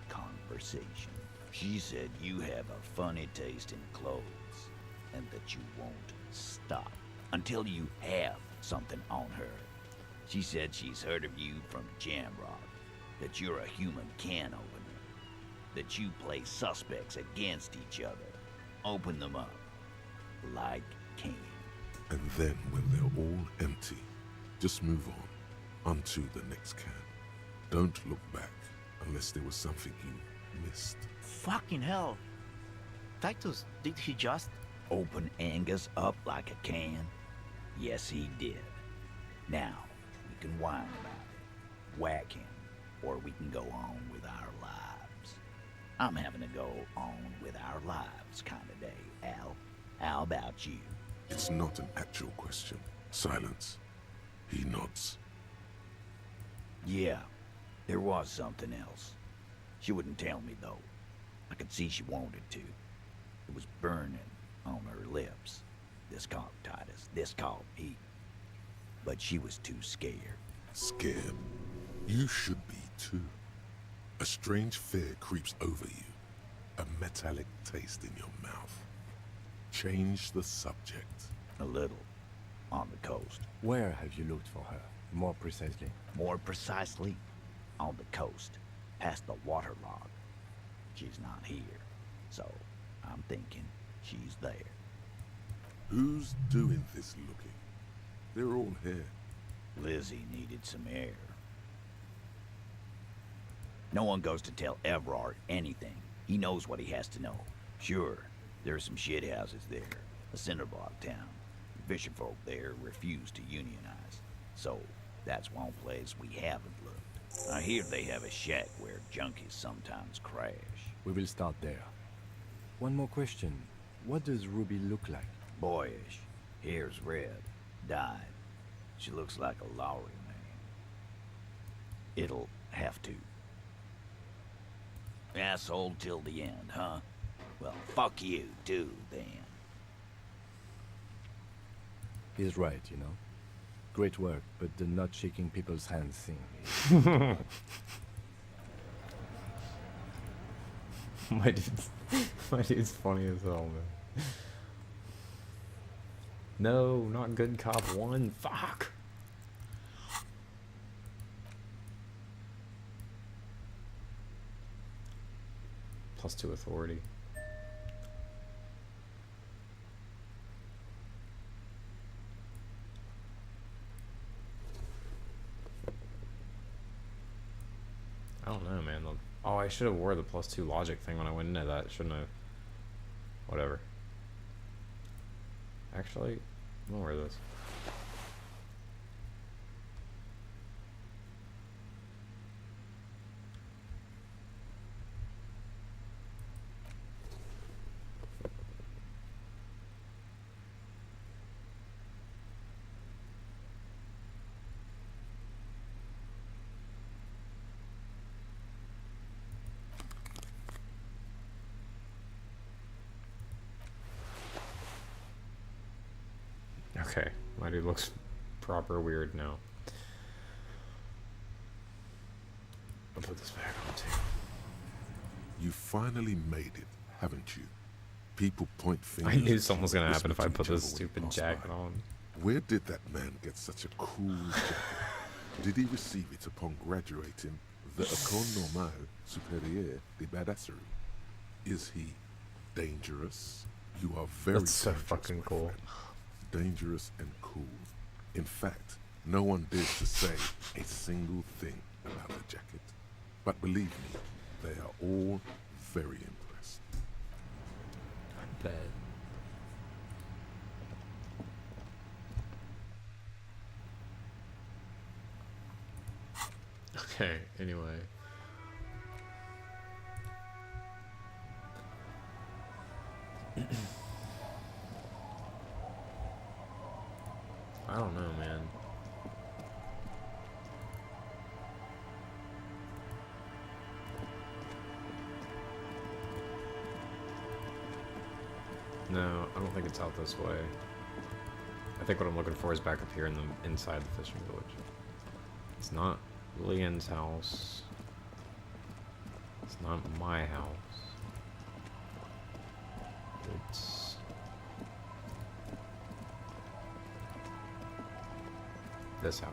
S19: conversation. She said you have a funny taste in clothes, and that you won't stop until you have something on her. She said she's heard of you from Jamrock, that you're a human can opener, that you play suspects against each other. Open them up, like Cain.
S3: And then when they're all empty, just move on, onto the next can. Don't look back unless there was something you missed.
S15: Fucking hell. Titus, did he just...
S19: Open Angus up like a can? Yes, he did. Now, we can whine about it, whack him, or we can go on with our lives. I'm having to go on with our lives kind of day, Al. How about you?
S3: It's not an actual question. Silence. He nods.
S19: Yeah, there was something else. She wouldn't tell me, though. I could see she wanted to. It was burning on her lips. This called Titus, this called Pete. But she was too scared.
S3: Scared? You should be too. A strange fear creeps over you. A metallic taste in your mouth. Change the subject.
S19: A little. On the coast.
S4: Where have you looked for her? More precisely.
S19: More precisely, on the coast, past the waterlog. She's not here, so I'm thinking she's there.
S3: Who's doing this looking? They're all here.
S19: Lizzie needed some air. No one goes to tell Everard anything. He knows what he has to know. Sure, there are some shithouses there, a cinderblock town. The fisherfolk there refuse to unionize, so that's one place we haven't looked. I hear they have a shack where junkies sometimes crash.
S4: We will start there. One more question. What does Ruby look like?
S19: Boyish. Hair's red. Dyed. She looks like a Lowry man. It'll have to. Asshole till the end, huh? Well, fuck you, too, then.
S4: He's right, you know. Great work, but the not shaking people's hands thing.
S1: My dude's funny as hell, man. No, not good cop 1. Fuck. +2 authority. I don't know, man. Oh, I should have wore the +2 logic thing when I went into that, shouldn't I? Whatever. Actually, I'm gonna wear this. Okay, my dude looks proper weird now. I'll put this back on too.
S3: You finally made it, haven't you? People point fingers.
S1: I knew something was gonna happen if I
S3: whisper
S1: put
S3: to each
S1: this
S3: other when
S1: stupid
S3: you pass
S1: jacket
S3: by.
S1: on.
S3: Where did that man get such a cool jacket? Did he receive it upon graduating the École Normale Supérieure de Badasserie? Is he dangerous? You are very
S1: That's so
S3: dangerous,
S1: fucking
S3: my
S1: cool.
S3: friend. Dangerous and cool. In fact, no one dares to say a single thing about the jacket. But believe me, they are all very impressed.
S1: I bet. Okay, anyway. I don't know, man. No, I don't think it's out this way. I think what I'm looking for is back up here in the inside the fishing village. It's not Leon's house. It's not my house. It's this house.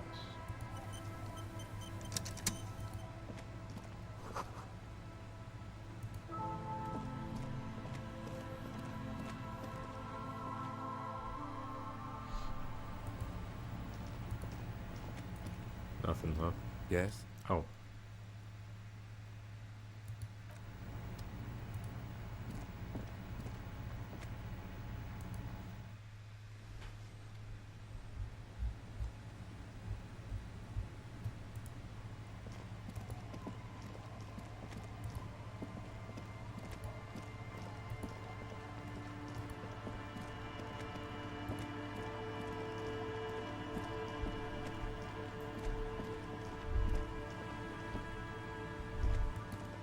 S1: Nothing, huh?
S4: Yes?
S1: Oh.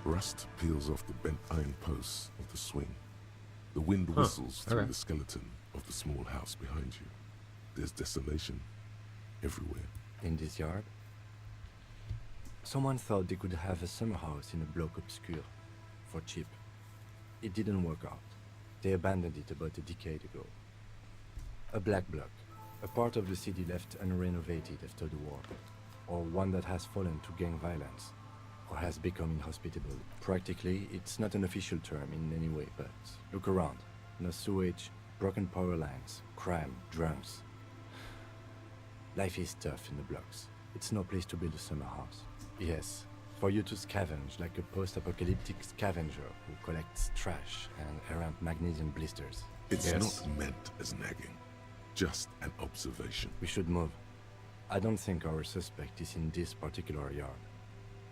S3: Rust peels off the bent iron posts of the swing. The wind whistles through the skeleton of the small house behind you. There's desolation everywhere.
S4: In this yard? Someone thought they could have a summer house in a bloc obscure, for cheap. It didn't work out. They abandoned it about a decade ago. A black bloc, a part of the city left unrenovated after the war, or one that has fallen to gang violence, or has become inhospitable. Practically, it's not an official term in any way, but look around. No sewage, broken power lines, crime, drums. Life is tough in the blocks. It's no place to build a summer house. Yes, for you to scavenge like a post-apocalyptic scavenger who collects trash and errant magnesium blisters.
S3: It's not meant as nagging, just an observation.
S4: We should move. I don't think our suspect is in this particular yard.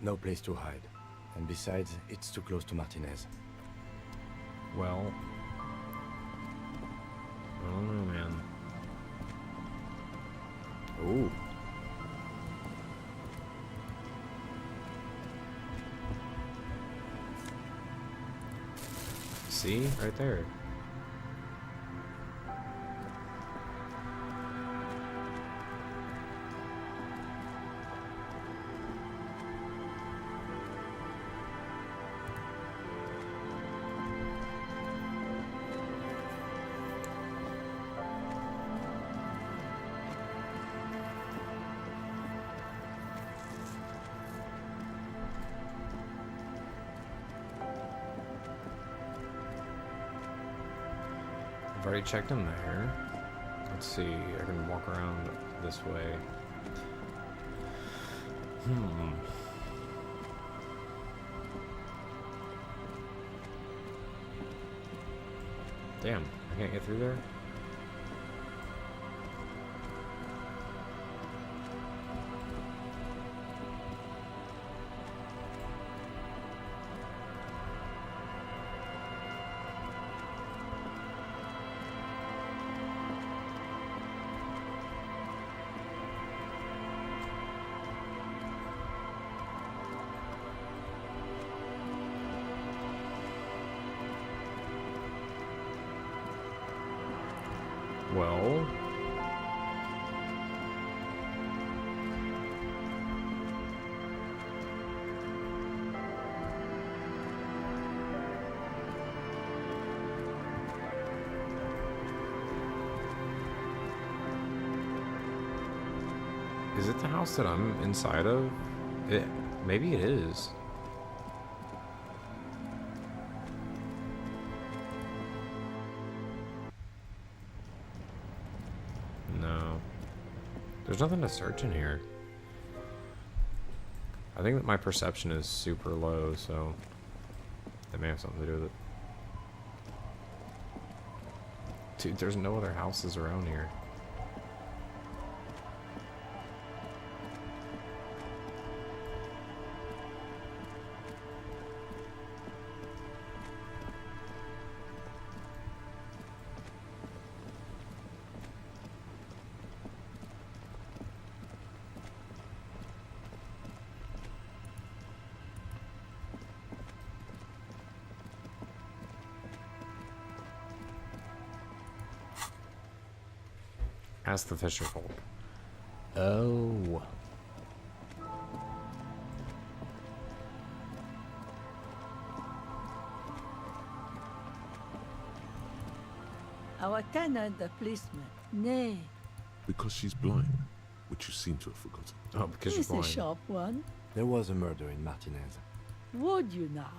S4: No place to hide. And besides, it's too close to Martinez.
S1: Well, I don't know, man. Ooh. See? Right there. I've already checked in there. Let's see, I can walk around this way. Damn, I can't get through there? Well... Is it the house that I'm inside of? Maybe it is. No. There's nothing to search in here. I think that my perception is super low, so that may have something to do with it. Dude, there's no other houses around here. Ask the fisher folk. Oh.
S20: Our tenant, the policeman. Nay.
S3: Because she's blind, which you seem to have forgotten.
S1: Oh, because
S20: He's a sharp one.
S4: There was a murder in Martinez.
S20: Would you now?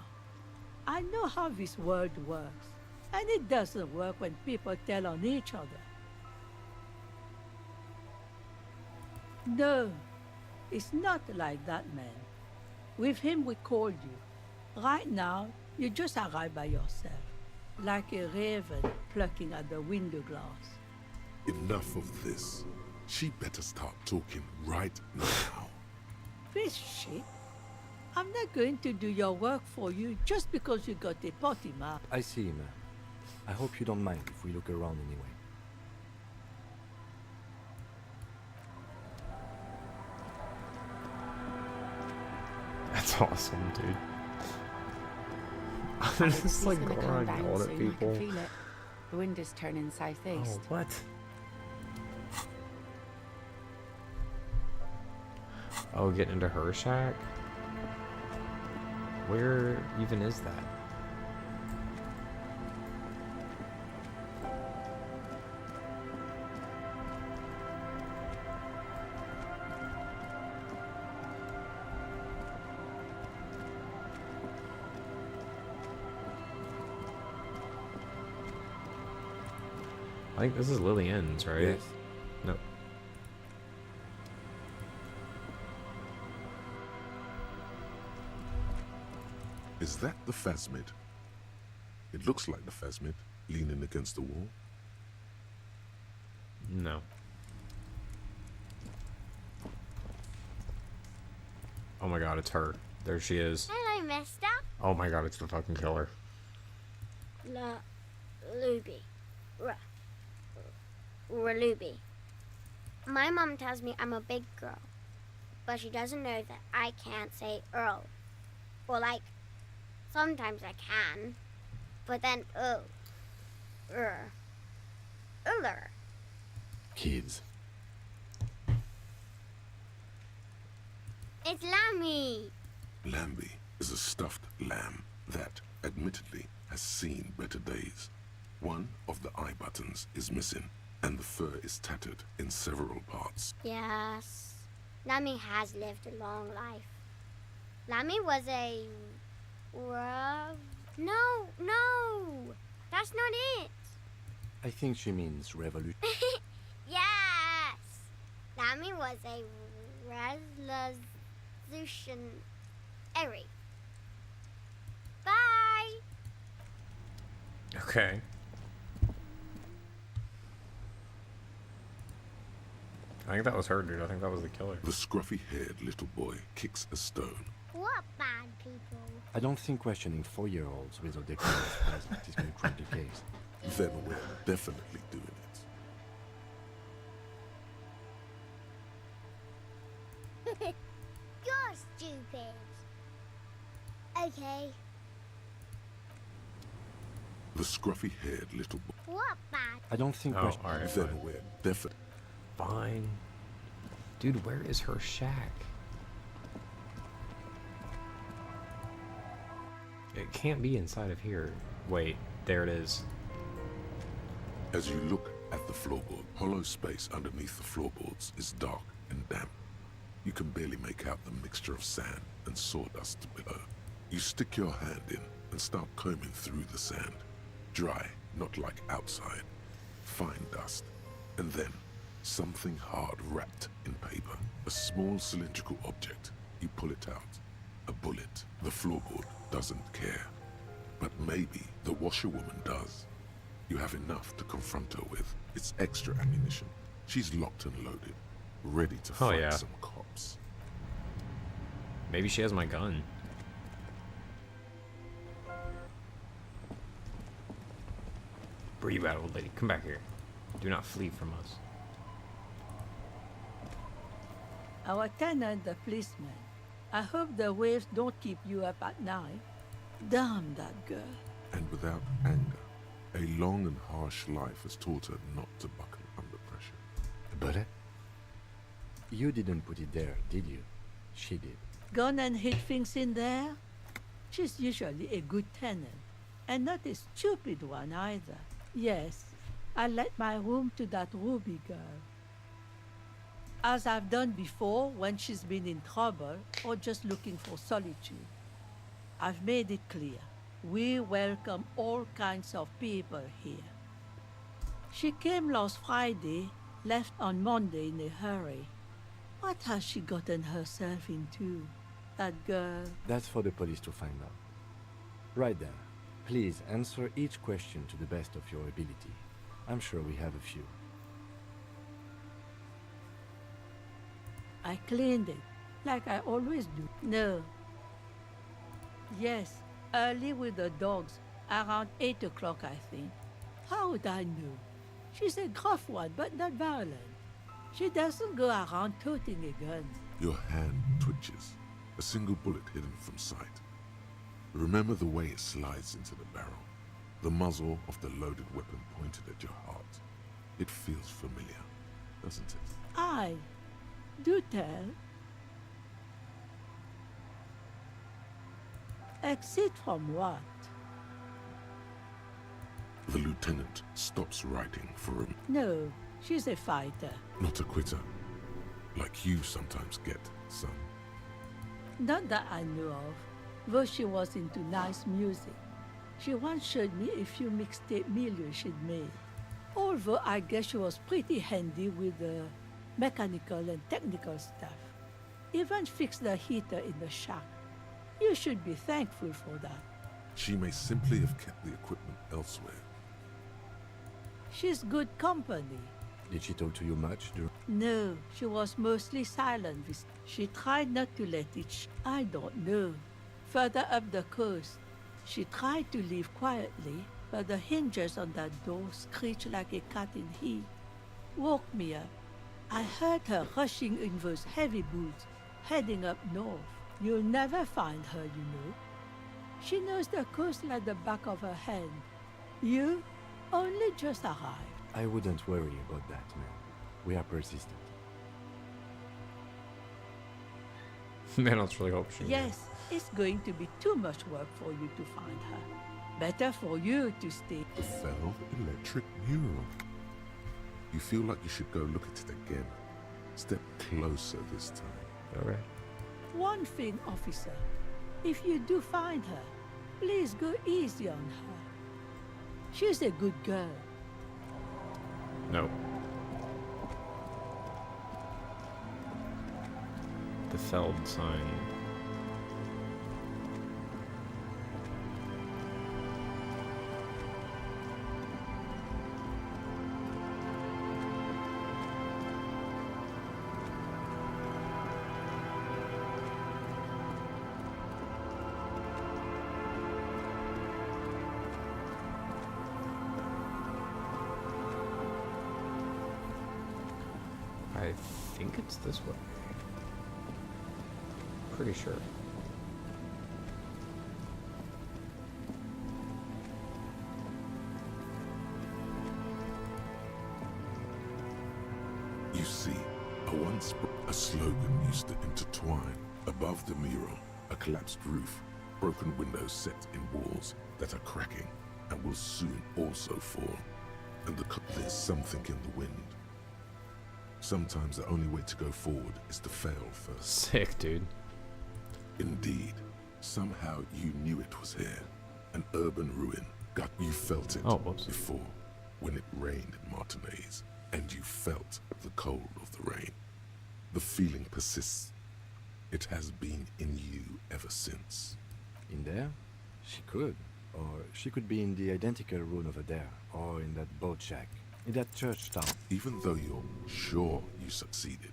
S20: I know how this world works. And it doesn't work when people tell on each other. No, it's not like that, man. With him, we called you. Right now, you just arrived by yourself, like a raven plucking at the window glass.
S3: Enough of this. She better start talking right now.
S20: This shit? I'm not going to do your work for you just because you got a potty mouth.
S4: I see, man. I hope you don't mind if we look around anyway.
S1: That's awesome, dude. I'm just like going around yelling at people.
S8: I can feel it. The wind is turning southeast.
S1: Oh, what? Oh, getting into her shack? Where even is that? I think this is Lily Inn's, right?
S4: Yes.
S1: Nope.
S3: Is that the phasmid? It looks like the phasmid, leaning against the wall.
S1: No. Oh my god, it's her. There she is.
S21: Hello, mister.
S1: Oh my god, it's the fucking killer.
S21: Ruby. Ruby. My mom tells me I'm a big girl, but she doesn't know that I can't say Earl. Or like, sometimes I can, but then Uller.
S4: Kids.
S21: It's Lammy.
S3: Lambie is a stuffed lamb that, admittedly, has seen better days. One of the eye buttons is missing, and the fur is tattered in several parts.
S21: Yes, Lammy has lived a long life. Lammy was a... No, that's not it.
S4: I think she means revolution.
S21: Yes, Lammy was a revolutionary. Bye.
S1: Okay. I think that was her, dude. I think that was the killer.
S3: The scruffy-haired little boy kicks a stone.
S21: What bad people?
S4: I don't think questioning 4-year-olds without their parents present is going to prove the case.
S3: Then we're definitely doing it.
S21: You're stupid. Okay.
S3: The scruffy-haired little boy.
S21: What bad?
S4: I don't think
S1: Oh,
S4: questioning...
S1: alright.
S3: Then we're definitely...
S1: Fine. Dude, where is her shack? It can't be inside of here. Wait, there it is.
S3: As you look at the floorboard, hollow space underneath the floorboards is dark and damp. You can barely make out the mixture of sand and sawdust below. You stick your hand in and start combing through the sand. Dry, not like outside. Fine dust. And then, something hard wrapped in paper. A small cylindrical object. You pull it out. A bullet. The floorboard doesn't care. But maybe the washerwoman does. You have enough to confront her with. It's extra ammunition. She's locked and loaded. Ready to fight
S1: yeah.
S3: some cops.
S1: Maybe she has my gun. Where you at, old lady? Come back here. Do not flee from us.
S20: Our tenant, the policeman. I hope the waves don't keep you up at night. Damn that girl.
S3: And without anger, a long and harsh life has taught her not to buckle under pressure.
S4: Bullet? You didn't put it there, did you? She did.
S20: Gone and hid things in there? She's usually a good tenant, and not a stupid one either. Yes, I let my room to that Ruby girl. As I've done before when she's been in trouble or just looking for solitude. I've made it clear. We welcome all kinds of people here. She came last Friday, left on Monday in a hurry. What has she gotten herself into? That girl.
S4: That's for the police to find out. Right there. Please answer each question to the best of your ability. I'm sure we have a few.
S20: I cleaned it, like I always do. No. Yes, early with the dogs, around 8 o'clock, I think. How would I know? She's a gruff one, but not violent. She doesn't go around toting a gun.
S3: Your hand twitches, a single bullet hidden from sight. Remember the way it slides into the barrel, the muzzle of the loaded weapon pointed at your heart. It feels familiar, doesn't it?
S20: Aye. Do tell. Exit from what?
S3: The lieutenant stops writing for him.
S20: No, she's a fighter.
S3: Not a quitter, like you sometimes get, son.
S20: Not that I know of, though she was into nice music. She once showed me a few mixtape millions she'd made. Although I guess she was pretty handy with the mechanical and technical stuff. Even fixed the heater in the shack. You should be thankful for that.
S3: She may simply have kept the equipment elsewhere.
S20: She's good company.
S4: Did she talk to you much?
S20: No, she was mostly silent. She tried not to let it I don't know. Further up the coast, she tried to leave quietly, but the hinges on that door screeched like a cat in heat. Woke me up. I heard her rushing in those heavy boots, heading up north. You'll never find her, you know. She knows the coast like the back of her hand. You only just arrived.
S4: I wouldn't worry about that, man. We are persistent.
S1: Man, I really hope she
S20: Yes, it's going to be too much work for you to find her. Better for you to stay.
S3: The fell electric mural. You feel like you should go look at it again. Step closer this time.
S1: Okay.
S20: One thing, officer. If you do find her, please go easy on her. She's a good girl.
S1: No. The Feld sign. I think it's this way. Pretty sure.
S3: You see, a slogan used to intertwine. Above the mural, a collapsed roof, broken windows set in walls that are cracking and will soon also fall. And there's something in the wind. Sometimes the only way to go forward is to fail first.
S1: Sick, dude.
S3: Indeed. Somehow you knew it was here. An urban ruin. You felt it before, when it rained in Martinez, and you felt the cold of the rain. The feeling persists. It has been in you ever since.
S4: In there? She could. Or she could be in the identical ruin over there, or in that boat shack, in that church town.
S3: Even though you're sure you succeeded,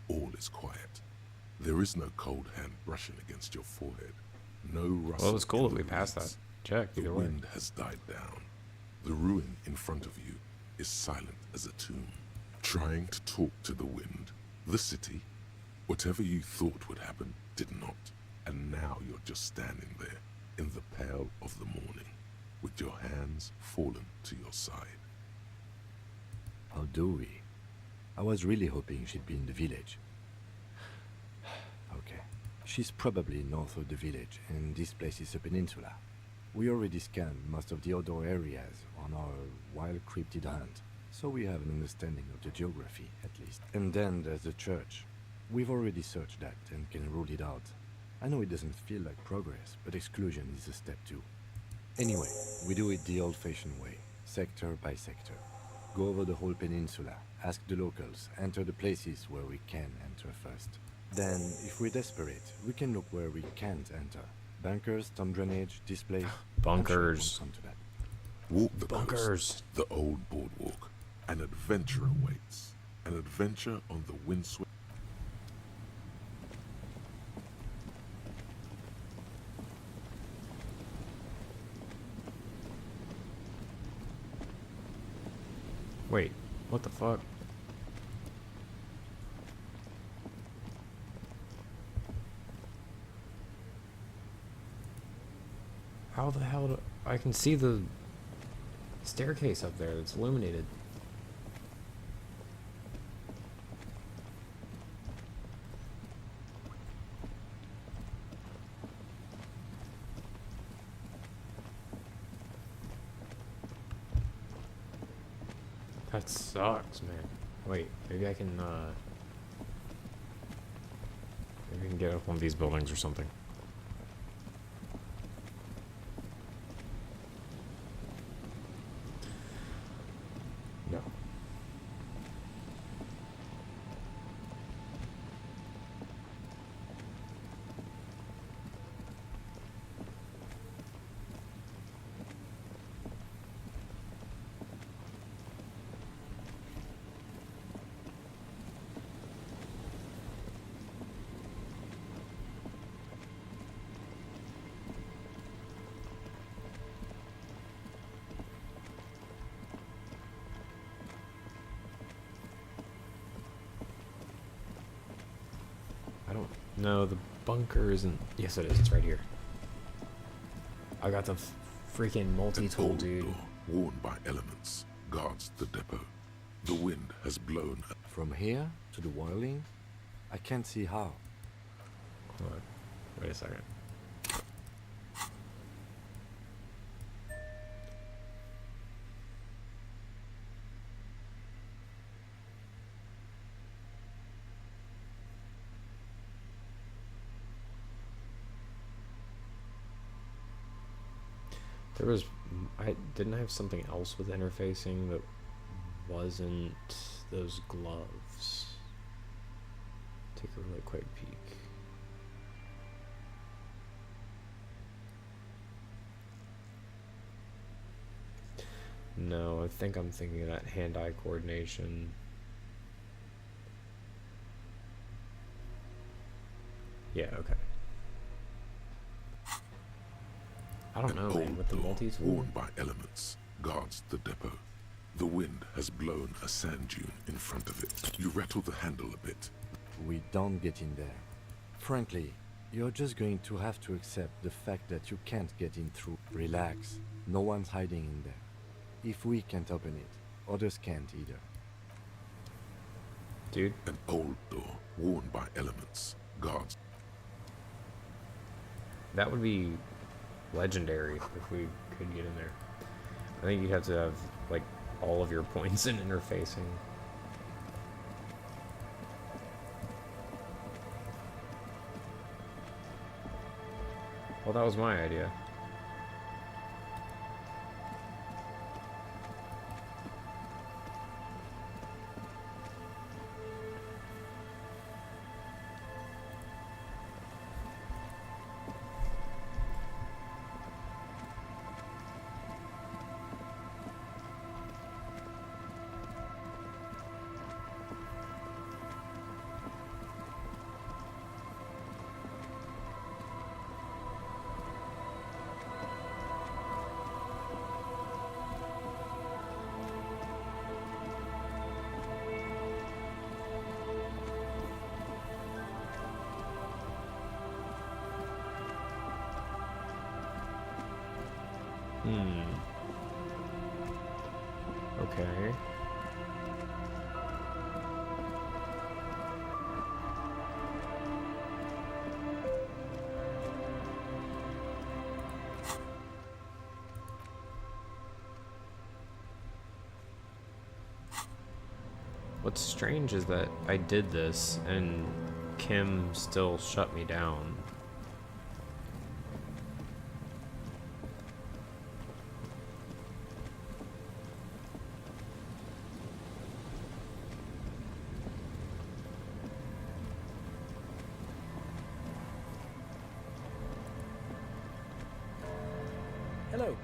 S3: all is quiet. There is no cold hand brushing against your forehead. No rustle.
S1: Well, it was cool that we passed that check,
S3: The
S1: either way.
S3: wind has died down. The ruin in front of you is silent as a tomb. Trying to talk to the wind, the city, whatever you thought would happen, did not. And now you're just standing there, in the pale of the morning, with your hands fallen to your side.
S4: How do we? I was really hoping she'd be in the village. Okay. She's probably north of the village, and this place is a peninsula. We already scanned most of the outdoor areas on our wild cryptid hunt, so we have an understanding of the geography, at least. And then there's the church. We've already searched that and can rule it out. I know it doesn't feel like progress, but exclusion is a step too. Anyway, we do it the old-fashioned way, sector by sector. Go over the whole peninsula, ask the locals, enter the places where we can enter first. Then, if we're desperate, we can look where we can't enter. Bunkers, storm drainage, displays.
S1: Bunkers.
S4: Come to that.
S3: Walk the
S1: Bunkers.
S3: coast, the old boardwalk. An adventure awaits. An adventure on the windswept.
S1: Wait, what the fuck? How the hell do I can see the staircase up there that's illuminated? That sucks, man. Wait, maybe I can, maybe I can get up one of these buildings or something. No. I don't know, the bunker isn't... Yes, it is. It's right here. I got the freaking multi-tool, dude.
S3: Door, worn by elements, guards the depot. The wind has blown...
S4: From here to the wiling? I can't see how.
S1: Hold on. Wait a second. There was, I didn't have something else with interfacing that wasn't those gloves. Take a really quick peek. No, I think I'm thinking of that hand-eye coordination. Yeah, okay. I don't know, man, with the multi-tool.
S3: Worn by elements, guards the depot. The wind has blown a sand dune in front of it. You rattle the handle a bit.
S4: We don't get in there. Frankly, you're just going to have to accept the fact that you can't get in through. Relax. No one's hiding in there. If we can't open it, others can't either.
S1: Dude.
S3: An old door, worn by elements, guards.
S1: That would be legendary if we could get in there. I think you'd have to have, like, all of your points in interfacing. Well, that was my idea. Okay. What's strange is that I did this and Kim still shut me down.
S5: Hello.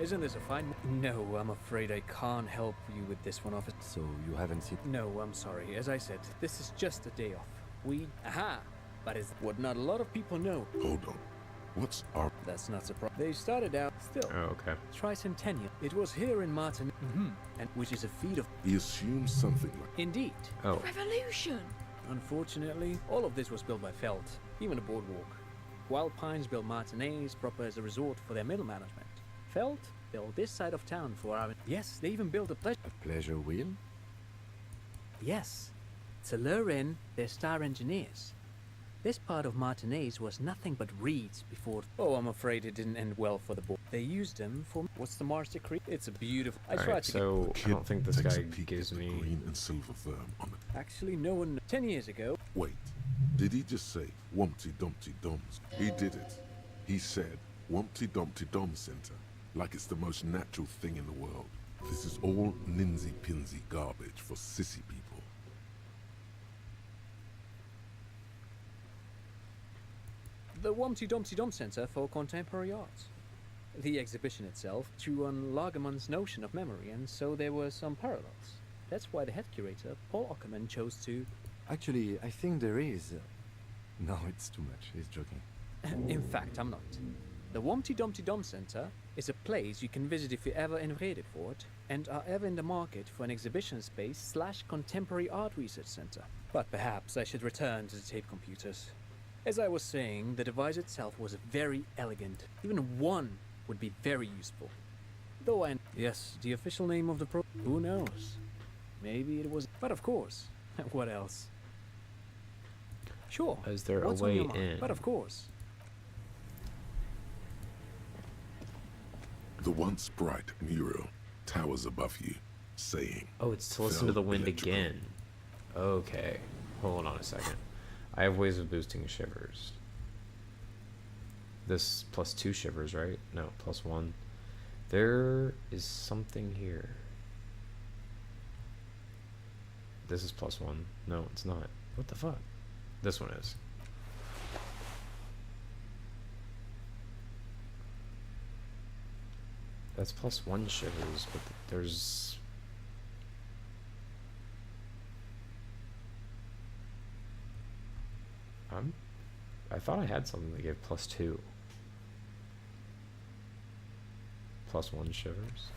S5: Isn't this a fine... No, I'm afraid I can't help you with this one, officer.
S4: So you haven't seen...
S5: No, I'm sorry. As I said, this is just a day off. We... Aha! But it's what not a lot of people know.
S3: Hold on. What's our...
S5: That's not surprising. They started out still.
S1: Oh, okay.
S5: Tricentennial. It was here in Martin... And which is a feat of...
S3: He assumes something like...
S5: Indeed.
S1: Oh.
S11: Revolution!
S5: Unfortunately, all of this was built by Felt, even the boardwalk. Wild Pines built Martinez proper as a resort for their middle management. Felt built this side of town for our... Yes, they even built a pleasure...
S4: A pleasure wheel?
S5: Yes, to lure in their star engineers. This part of Martinez was nothing but reeds before... Oh, I'm afraid it didn't end well for the board. They used them for... What's the Mars Decree? It's a beautiful... I tried to
S1: so I don't think this guy gives me...
S3: green and silver firm on it.
S5: Actually, no one... 10 years ago...
S3: Wait, did he just say Wumpty Dumpty Doms? He did it. He said Wumpty Dumpty Dom Center, like it's the most natural thing in the world. This is all ninsy-pinsy garbage for sissy people.
S5: The Wumpty Dumpty Dom Center for Contemporary Art. The exhibition itself drew on Lagerman's notion of memory, and so there were some parallels. That's why the head curator, Paul Ockerman, chose to...
S4: Actually, I think there is. No, it's too much. He's joking.
S5: In fact, I'm not. The Wumpty Dumpty Dom Center is a place you can visit if you're ever invited for it, and are ever in the market for an exhibition space / contemporary art research center. But perhaps I should return to the tape computers. As I was saying, the device itself was very elegant. Even one would be very useful. Though I... Yes, the official name of the pro... Who knows? Maybe it was... But of course. What else? Sure.
S1: Is there
S5: What's
S1: a
S5: on
S1: way
S5: your mind?
S1: in?
S5: But of course.
S3: The once bright mural towers above you, saying...
S1: Oh, it's to listen to the wind again. Okay. Hold on a second. I have ways of boosting shivers. This +2 shivers, right? No, +1. There is something here. This is +1. No, it's not. What the fuck? This one is. That's +1 shivers, but there's... I thought I had something that gave +2. +1 shivers.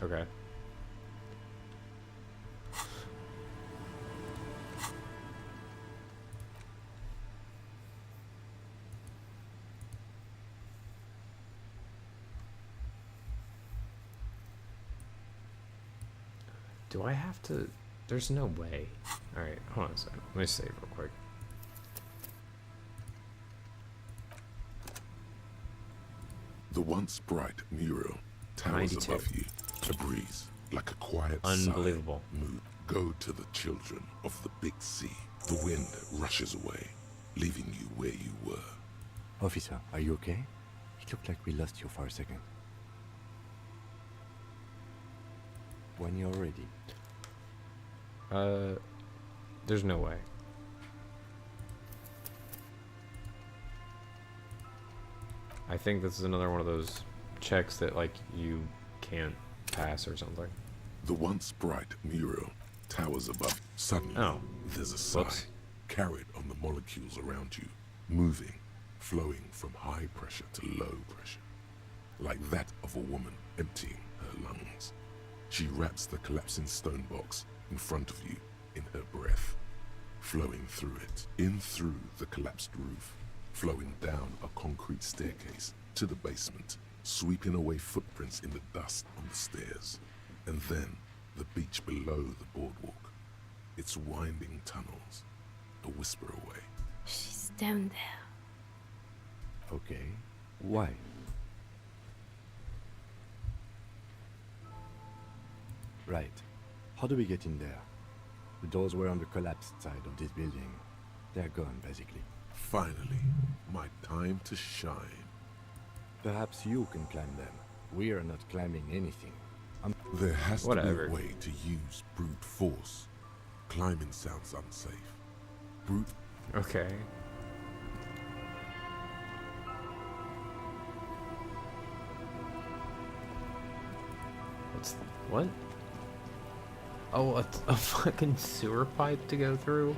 S1: Okay. Do I have to? There's no way. Alright, hold on a second. Let me save real quick.
S3: The once bright mural towers
S1: 92.
S3: above you. A breeze, like a quiet
S1: Unbelievable.
S3: sigh, move. Go to the children of the big sea. The wind rushes away, leaving you where you were.
S4: Officer, are you okay? It looked like we lost you for a second. When you're ready.
S1: There's no way. I think this is another one of those checks that, like, you can't pass or something.
S3: The once bright mural towers above. Suddenly, there's a sigh, carried on the molecules around you, moving, flowing from high pressure to low pressure, like that of a woman emptying her lungs. She wraps the collapsing stone box in front of you in her breath, flowing through it, in through the collapsed roof, flowing down a concrete staircase to the basement, sweeping away footprints in the dust on the stairs, and then the beach below the boardwalk, its winding tunnels, a whisper away.
S21: She's down there.
S4: Okay. Why? Right. How do we get in there? The doors were on the collapsed side of this building. They're gone, basically.
S3: Finally, my time to shine.
S4: Perhaps you can climb them. We are not climbing anything.
S3: There has to be a way to use brute force. Climbing sounds unsafe. Brute.
S1: Okay. What? Oh, a fucking sewer pipe to go through?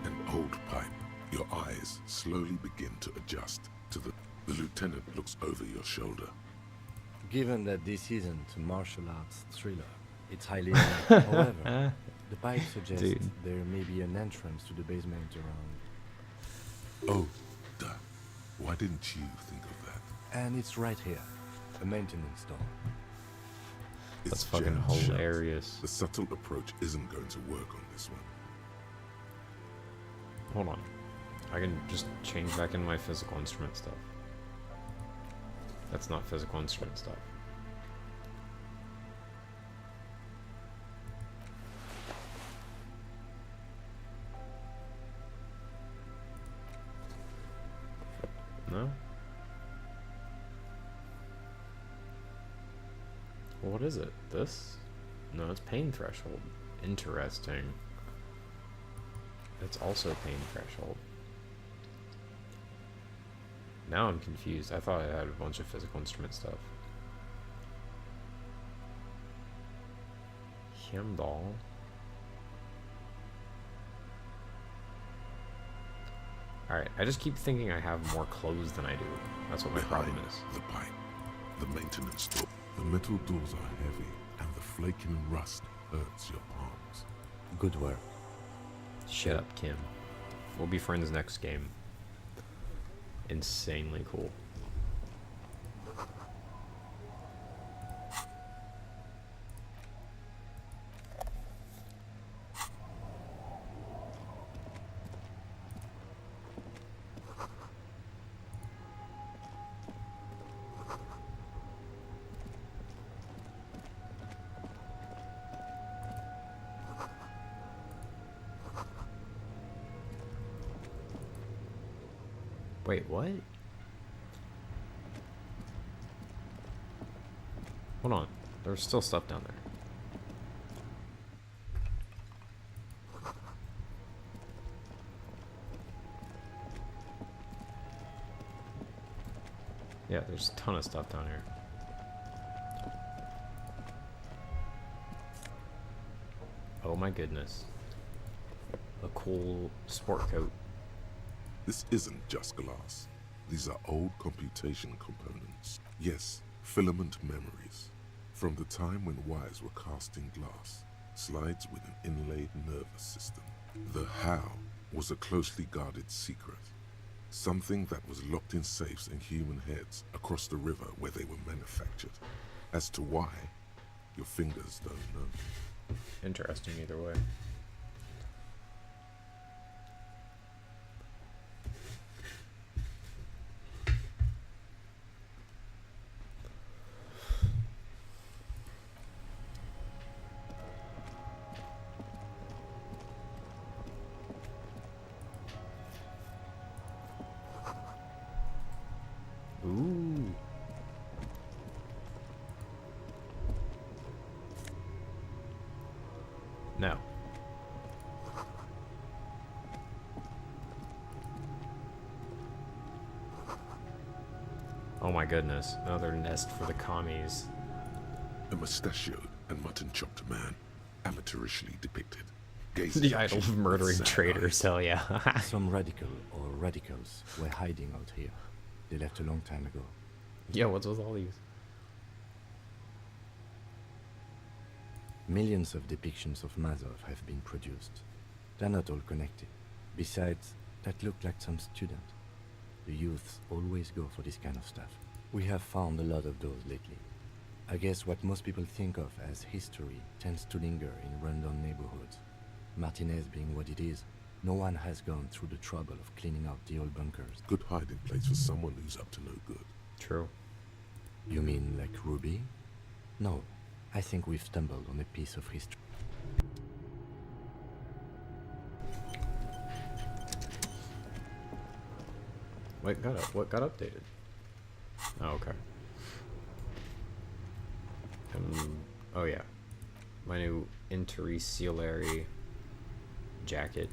S3: An old pipe. Your eyes slowly begin to adjust to the lieutenant looks over your shoulder.
S4: Given that this isn't a martial arts thriller, it's highly however, the pipe suggests there may be an entrance to the basement around.
S3: Oh, duh. Why didn't you think of that?
S4: And it's right here. A maintenance door.
S1: That's fucking
S3: jammed shut.
S1: hilarious.
S3: The subtle approach isn't going to work on this one.
S1: Hold on. I can just change back into my physical instrument stuff. That's not physical instrument stuff. No? Well, what is it? This? No, it's pain threshold. Interesting. It's also pain threshold. Now I'm confused. I thought I had a bunch of physical instrument stuff. Hemdall. Alright, I just keep thinking I have more clothes than I do. That's what my problem is.
S3: The pipe, the maintenance door. The metal doors are heavy, and the flaking rust hurts your palms.
S4: Good work.
S1: Shut up, Kim. We'll be friends next game. Insanely cool. Wait, what? Hold on. There's still stuff down there. Yeah, there's a ton of stuff down here. Oh my goodness. A cool sport coat.
S3: This isn't just glass. These are old computation components. Yes, filament memories. From the time when wires were cast in glass, slides with an inlaid nervous system. The how was a closely guarded secret. Something that was locked in safes in human heads across the river where they were manufactured. As to why, your fingers don't know.
S1: Interesting either way. Ooh. No. Oh my goodness, another nest for the commies.
S3: A mustachioed and mutton-chopped man, amateurishly depicted.
S1: The idol of murdering traitors, hell yeah.
S4: Some radical or radicals were hiding out here. They left a long time ago.
S1: Yeah, what's with all these?
S4: Millions of depictions of Mazov have been produced. They're not all connected. Besides, that looked like some student. The youths always go for this kind of stuff. We have found a lot of those lately. I guess what most people think of as history tends to linger in rundown neighborhoods. Martinez being what it is, no one has gone through the trouble of cleaning out the old bunkers.
S3: Good hiding place for someone who's up to no good.
S1: True.
S4: You mean like Ruby? No, I think we've stumbled on a piece of history.
S1: What got updated? Oh, okay. Oh yeah. My new interciliary jacket.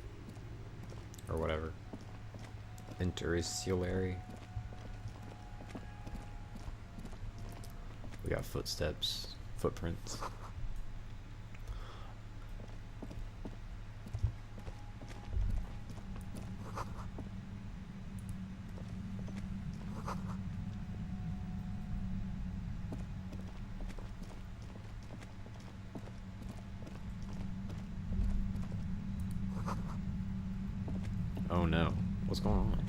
S1: Or whatever. Interciliary. We got footsteps, footprints. Oh no, what's going on?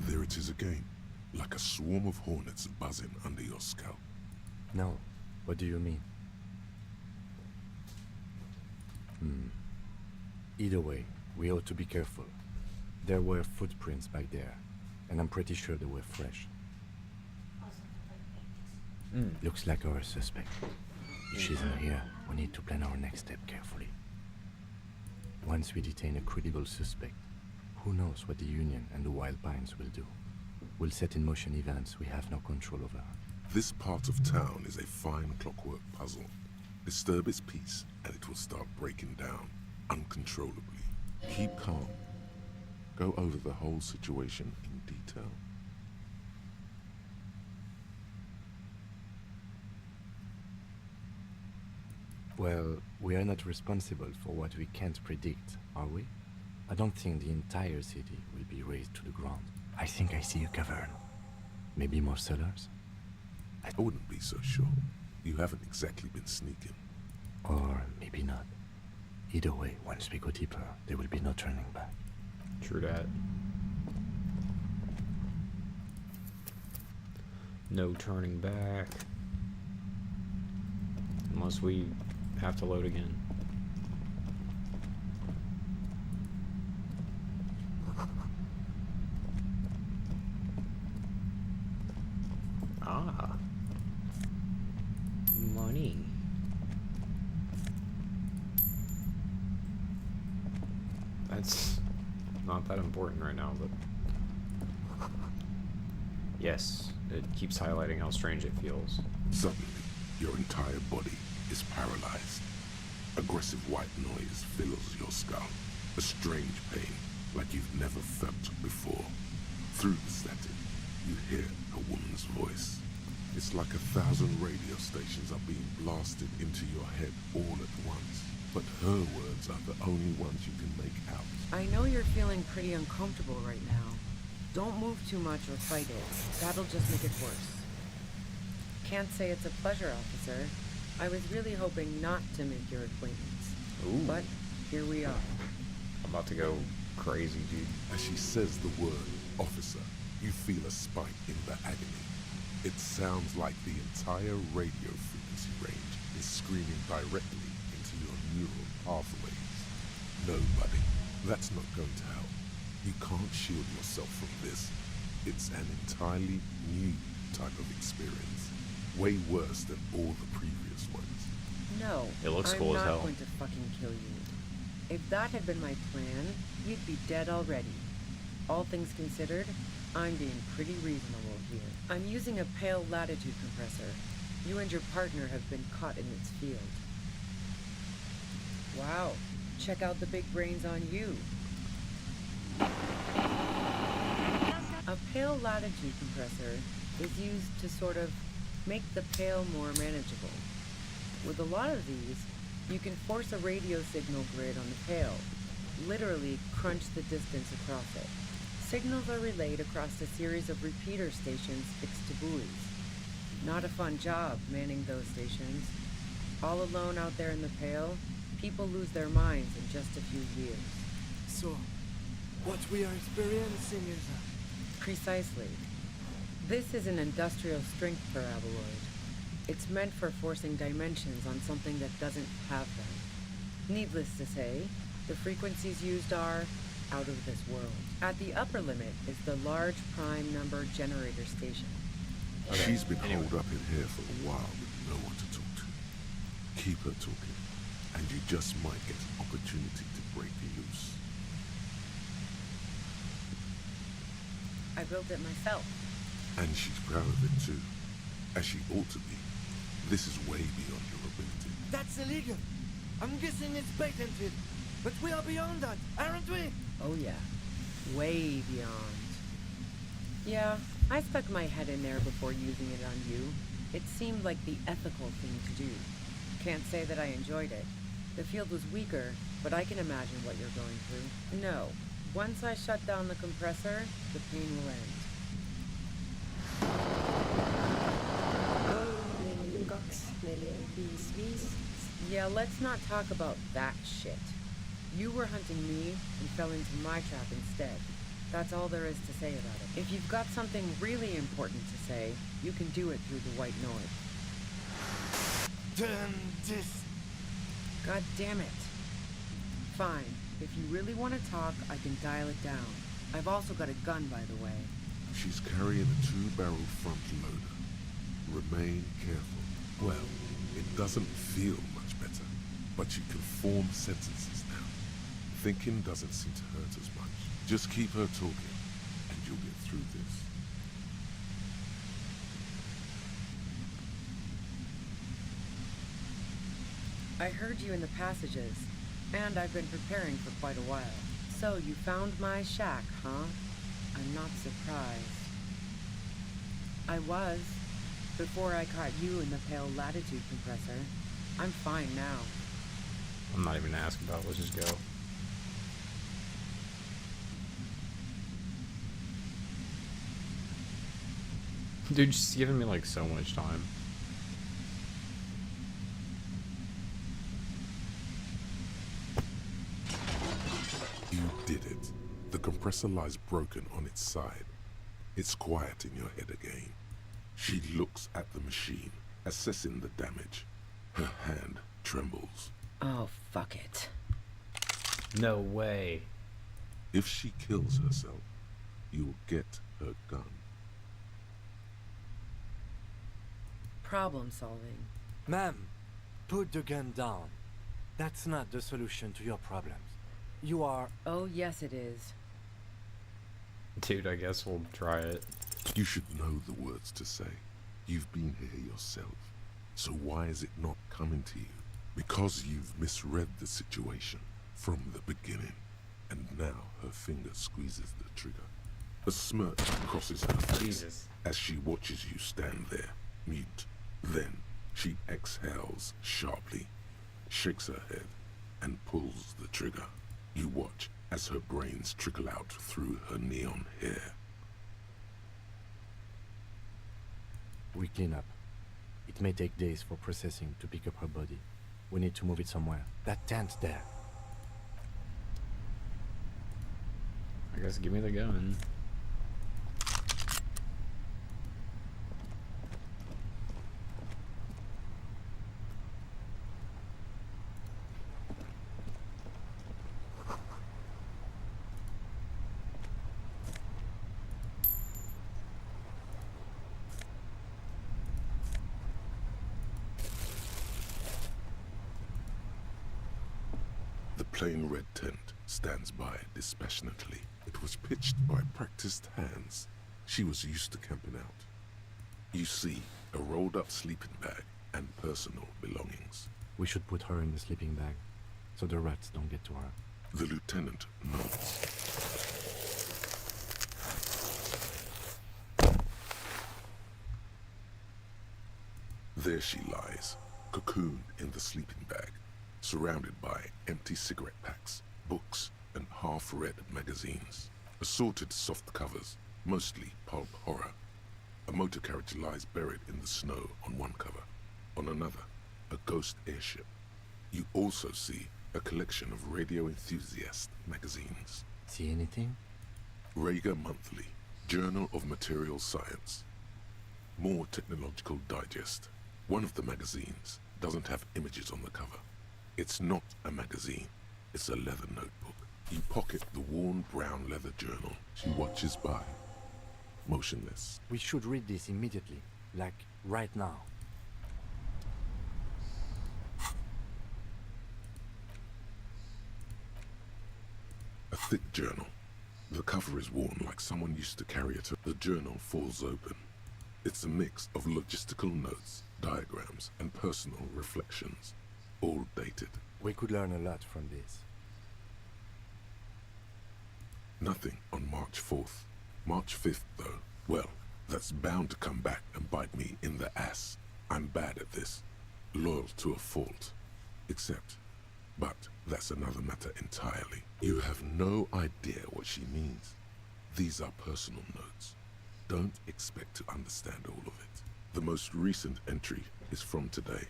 S3: There it is again, like a swarm of hornets buzzing under your scalp.
S4: No, what do you mean? Either way, we ought to be careful. There were footprints back there, and I'm pretty sure they were fresh. Looks like our suspect. If she's in here, we need to plan our next step carefully. Once we detain a credible suspect, who knows what the Union and the Wild Pines will do? We'll set in motion events we have no control over.
S3: This part of town is a fine clockwork puzzle. Disturb its peace, and it will start breaking down, uncontrollably. Keep calm. Go over the whole situation in detail.
S4: Well, we are not responsible for what we can't predict, are we? I don't think the entire city will be razed to the ground. I think I see a cavern. Maybe more cellars?
S3: I wouldn't be so sure. You haven't exactly been sneaking.
S4: Or maybe not. Either way, once we go deeper, there will be no turning back.
S1: True that. No turning back. Unless we have to load again. Ah. Money. That's not that important right now, but... Yes, it keeps highlighting how strange it feels.
S3: Suddenly, your entire body is paralyzed. Aggressive white noise fills your skull. A strange pain, like you've never felt before. Through the static, you hear a woman's voice. It's like 1,000 radio stations are being blasted into your head all at once. But her words are the only ones you can make out.
S7: I know you're feeling pretty uncomfortable right now. Don't move too much or fight it. That'll just make it worse. Can't say it's a pleasure, officer. I was really hoping not to make your acquaintance.
S1: Ooh.
S7: But here we are.
S1: I'm about to go crazy, dude.
S3: As she says the word officer, you feel a spike in the agony. It sounds like the entire radio frequency range is screaming directly into your neural pathways. No, buddy, that's not going to help. You can't shield yourself from this. It's an entirely new type of experience. Way worse than all the previous ones.
S7: No,
S1: It looks
S7: I'm
S1: cool as
S7: not
S1: hell.
S7: going to fucking kill you. If that had been my plan, you'd be dead already. All things considered, I'm being pretty reasonable here. I'm using a pale latitude compressor. You and your partner have been caught in its field. Wow, check out the big brains on you. A pale latitude compressor is used to sort of make the pale more manageable. With a lot of these, you can force a radio signal grid on the pale, literally crunch the distance across it. Signals are relayed across a series of repeater stations fixed to buoys. Not a fun job manning those stations. All alone out there in the pale, people lose their minds in just a few years.
S9: So, what we are experiencing is
S7: Precisely. This is an industrial strength paraboloid. It's meant for forcing dimensions on something that doesn't have them. Needless to say, the frequencies used are out of this world. At the upper limit is the large prime number generator station.
S3: She's been holed up in here for a while with no one to talk to. Keep her talking, and you just might get an opportunity to break loose.
S7: I built it myself.
S3: And she's proud of it too, as she ought to be. This is way beyond your ability.
S9: That's illegal. I'm guessing it's patented. But we are beyond that, aren't we?
S7: Oh yeah, way beyond. Yeah, I stuck my head in there before using it on you. It seemed like the ethical thing to do. Can't say that I enjoyed it. The field was weaker, but I can imagine what you're going through. No, once I shut down the compressor, the pain will end. Yeah, let's not talk about that shit. You were hunting me and fell into my trap instead. That's all there is to say about it. If you've got something really important to say, you can do it through the white noise.
S9: Turn this.
S7: God damn it. Fine. If you really want to talk, I can dial it down. I've also got a gun, by the way.
S3: She's carrying a 2-barrel front loader. Remain careful. Well, it doesn't feel much better, but you can form sentences now. Thinking doesn't seem to hurt as much. Just keep her talking, and you'll get through this.
S7: I heard you in the passages, and I've been preparing for quite a while. So you found my shack, huh? I'm not surprised. I was, before I caught you in the pale latitude compressor. I'm fine now.
S1: I'm not even gonna ask about it. Let's just go. Dude, just giving me like so much time.
S3: You did it. The compressor lies broken on its side. It's quiet in your head again. She looks at the machine, assessing the damage. Her hand trembles.
S7: Oh, fuck it.
S1: No way.
S3: If she kills herself, you'll get her gun.
S7: Problem solving.
S4: Ma'am, put the gun down. That's not the solution to your problems. You are...
S7: Oh, yes it is.
S1: Dude, I guess we'll try it.
S3: You should know the words to say. You've been here yourself. So why is it not coming to you? Because you've misread the situation from the beginning. And now her finger squeezes the trigger. A smirk crosses her face as she watches you stand there, mute. Then she exhales sharply, shakes her head, and pulls the trigger. You watch as her brains trickle out through her neon hair.
S4: We clean up. It may take days for processing to pick up her body. We need to move it somewhere. That tent there.
S1: I guess give me the gun.
S3: The plain red tent stands by dispassionately. It was pitched by practiced hands. She was used to camping out. You see a rolled-up sleeping bag and personal belongings.
S4: We should put her in the sleeping bag, so the rats don't get to her.
S3: The lieutenant nods. There she lies, cocooned in the sleeping bag, surrounded by empty cigarette packs, books, and half-read magazines. Assorted soft covers, mostly pulp horror. A motor carriage lies buried in the snow on one cover. On another, a ghost airship. You also see a collection of radio enthusiast magazines.
S4: See anything?
S3: Rager Monthly, Journal of Material Science. More Technological Digest. One of the magazines doesn't have images on the cover. It's not a magazine, it's a leather notebook. You pocket the worn brown leather journal. She watches by, motionless.
S4: We should read this immediately, like right now.
S3: A thick journal. The cover is worn like someone used to carry it. The journal falls open. It's a mix of logistical notes, diagrams, and personal reflections, all dated.
S4: We could learn a lot from this.
S3: Nothing on March 4th. March 5th, though. Well, that's bound to come back and bite me in the ass. I'm bad at this. Loyal to a fault. But that's another matter entirely. You have no idea what she means. These are personal notes. Don't expect to understand all of it. The most recent entry is from today.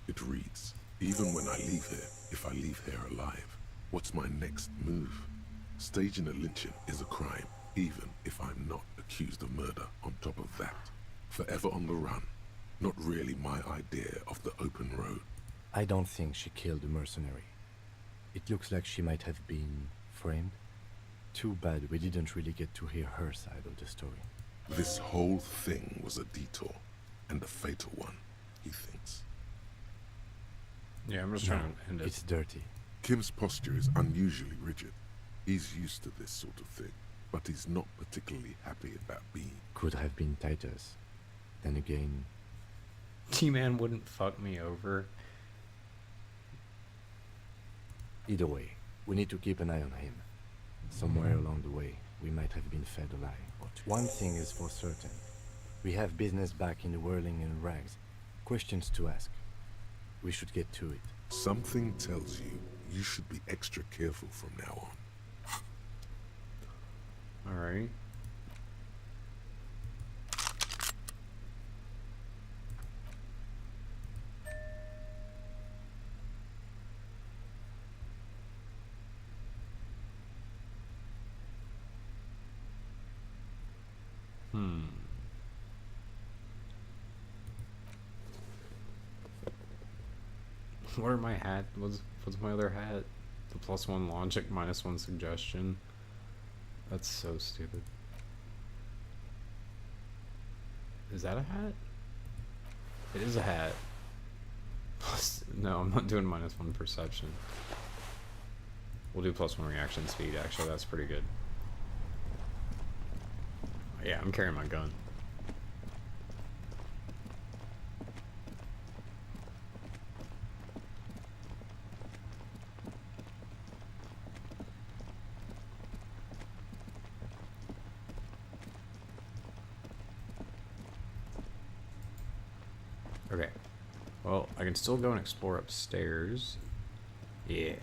S3: It reads, "Even when I leave here, if I leave here alive, what's my next move? Staging a lynching is a crime, even if I'm not accused of murder on top of that. Forever on the run. Not really my idea of the open road."
S4: I don't think she killed the mercenary. It looks like she might have been framed. Too bad we didn't really get to hear her side of the story.
S3: This whole thing was a detour, and a fatal one, he thinks.
S1: Yeah, I'm just trying to end it.
S4: It's dirty.
S3: Kim's posture is unusually rigid. He's used to this sort of thing, but he's not particularly happy about being.
S4: Could have been Titus. Then again...
S1: T-Man wouldn't fuck me over.
S4: Either way, we need to keep an eye on him. Somewhere along the way, we might have been fed a lie or two. One thing is for certain. We have business back in the whirling in rags. Questions to ask. We should get to it.
S3: Something tells you you should be extra careful from now on.
S1: Alright. What are my hat? What's my other hat? The +1 logic, -1 suggestion. That's so stupid. Is that a hat? It is a hat. No, I'm not doing -1 perception. We'll do +1 reaction speed, actually, that's pretty good. Yeah, I'm carrying my gun. Okay. Well, I can still go and explore upstairs. Yeah.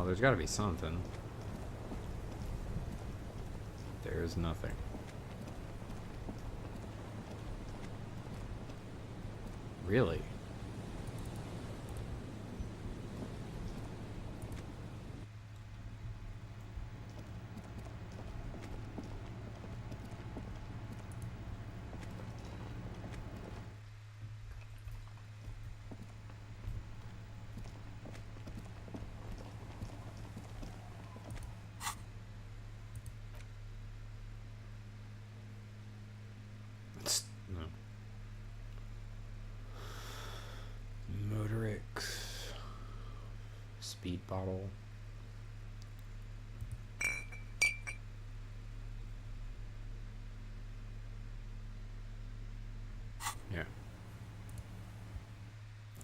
S1: there's got to be something. There's nothing. Really? No. Motorix. Speed bottle. Yeah.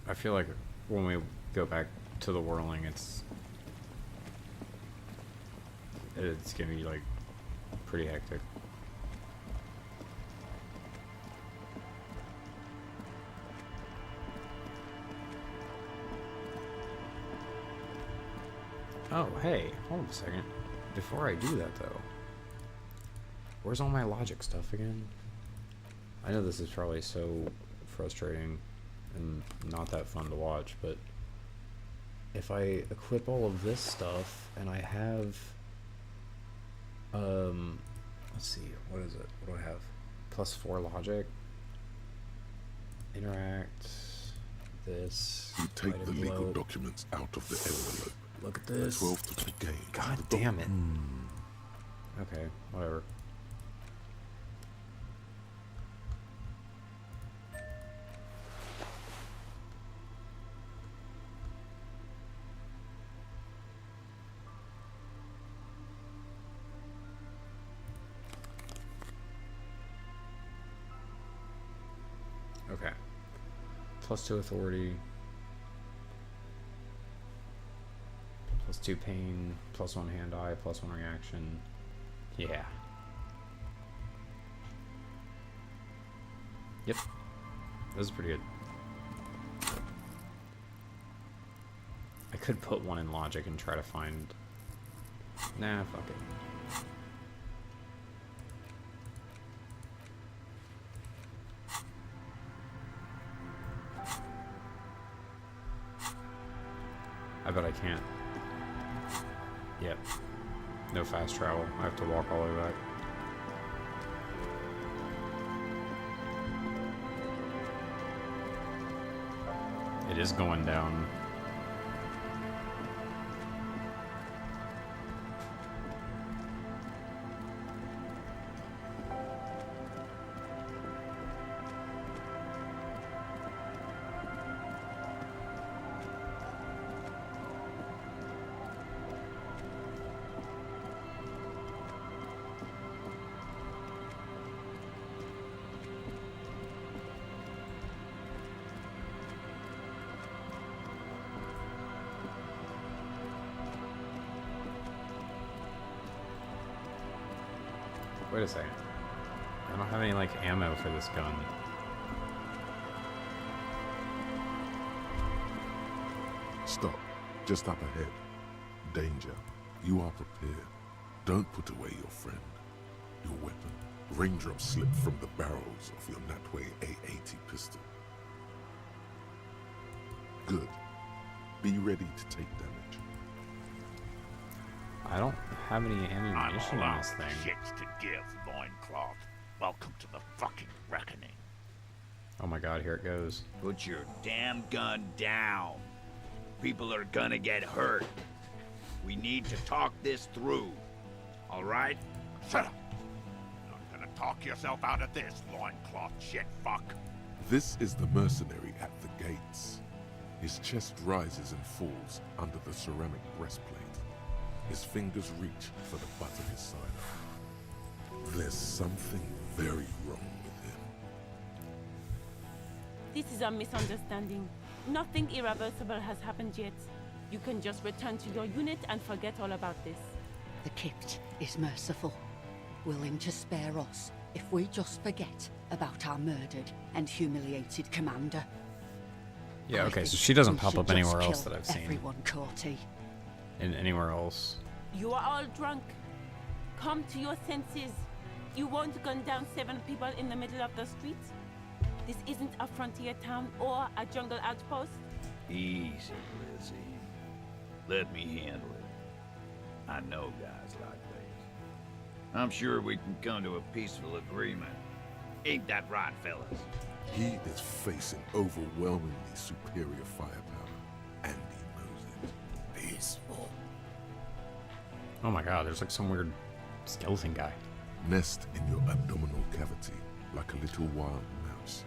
S1: I feel like when we go back to the whirling, it's gonna be like pretty hectic. Oh, hey, hold on a second. Before I do that, though, where's all my logic stuff again? I know this is probably so frustrating and not that fun to watch, but if I equip all of this stuff and I have, let's see, what is it? What do I have? +4 logic, interact, this.
S3: You take the legal documents out of the envelope.
S1: Look at this.
S3: 12 to the game.
S1: God damn it. Okay, whatever. Okay. +2 authority. +2 pain, +1 hand eye, +1 reaction. Yeah. Yep. This is pretty good. I could put one in logic and try to find... Nah, fuck it. I bet I can't. Yep. No fast travel. I have to walk all the way back. It is going down. Wait a second. I don't have any, like, ammo for this gun.
S3: Stop. Just up ahead. Danger. You are prepared. Don't put away your friend. Your weapon. Raindrops slip from the barrels of your Natway A80 pistol. Good. Be ready to take damage.
S1: I don't have any ammunition in this thing.
S19: Shits to give, loincloth. Welcome to the fucking reckoning.
S1: Oh my god, here it goes.
S19: Put your damn gun down. People are gonna get hurt. We need to talk this through. All right? Shut up. Not gonna talk yourself out of this, loincloth shit fuck.
S3: This is the mercenary at the gates. His chest rises and falls under the ceramic breastplate. His fingers reach for the butt of his sidearm. There's something very wrong with him.
S12: This is a misunderstanding. Nothing irreversible has happened yet. You can just return to your unit and forget all about this.
S22: The Kypt is merciful, willing to spare us if we just forget about our murdered and humiliated commander.
S1: Yeah,
S22: I
S1: okay, so
S22: think
S1: she doesn't
S22: we
S1: pop
S22: should
S1: up anywhere
S22: just
S1: else
S22: kill
S1: that I've seen.
S22: Everyone, Corty.
S1: in anywhere else.
S12: You are all drunk. Come to your senses. You won't gun down 7 people in the middle of the street. This isn't a frontier town or a jungle outpost.
S19: Easy, Lizzie. Let me handle it. I know guys like this. I'm sure we can come to a peaceful agreement. Ain't that right, fellas?
S3: He is facing overwhelmingly superior firepower, and he knows it.
S6: Peaceful.
S1: Oh my god, there's like some weird skeleton guy.
S3: Nest in your abdominal cavity like a little wild mouse.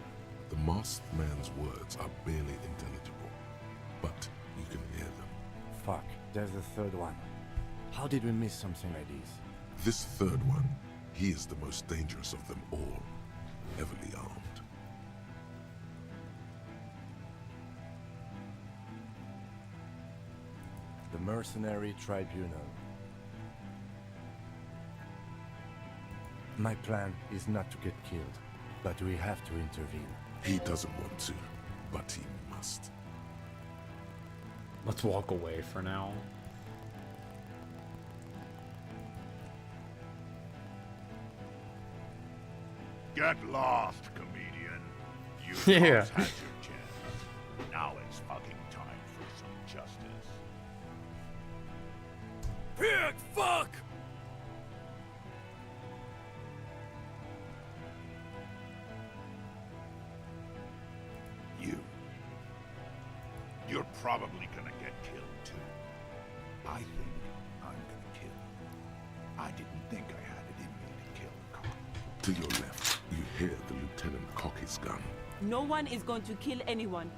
S3: The masked man's words are barely intelligible, but you can hear them.
S4: Fuck, there's a third one. How did we miss something like this?
S3: This third one, he is the most dangerous of them all, heavily armed.
S4: The Mercenary Tribunal. My plan is not to get killed, but we have to intervene.
S3: He doesn't want to, but he must.
S1: Let's walk away for now.
S13: Get lost, comedian. You
S1: Yeah.
S13: folks had your chance. Now it's fucking time for some justice.
S6: Pig fuck!
S13: You're probably gonna get killed too. I think I'm gonna kill you. I didn't think I had it in me to kill a cop.
S3: To your left, you hear the lieutenant cock his gun.
S12: No one is going to kill anyone.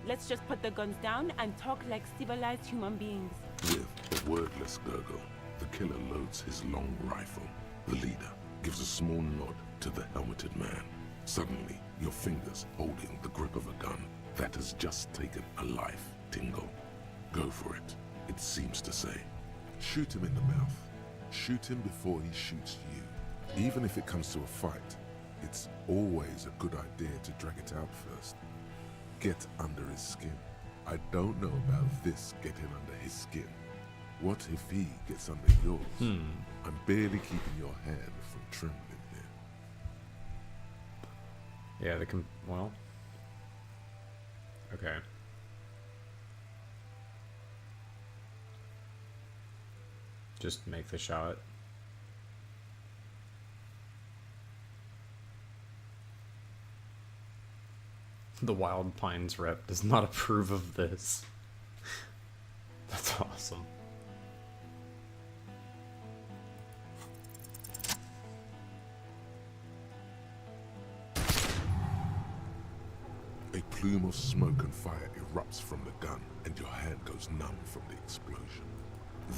S12: Let's just put the guns down and talk like civilized human beings.
S3: With a wordless gurgle, the killer loads his long rifle. The leader gives a small nod to the helmeted man. Suddenly, your fingers holding the grip of a gun that has just taken a life tingle. Go for it, it seems to say. Shoot him in the mouth. Shoot him before he shoots you. Even if it comes to a fight, it's always a good idea to drag it out first. Get under his skin. I don't know about this getting under his skin. What if he gets under yours? I'm barely keeping your hand from trembling here.
S1: Yeah, well. Okay. Just make the shot. The Wild Pines rep does not approve of this. That's awesome.
S3: A plume of smoke and fire erupts from the gun, and your hand goes numb from the explosion.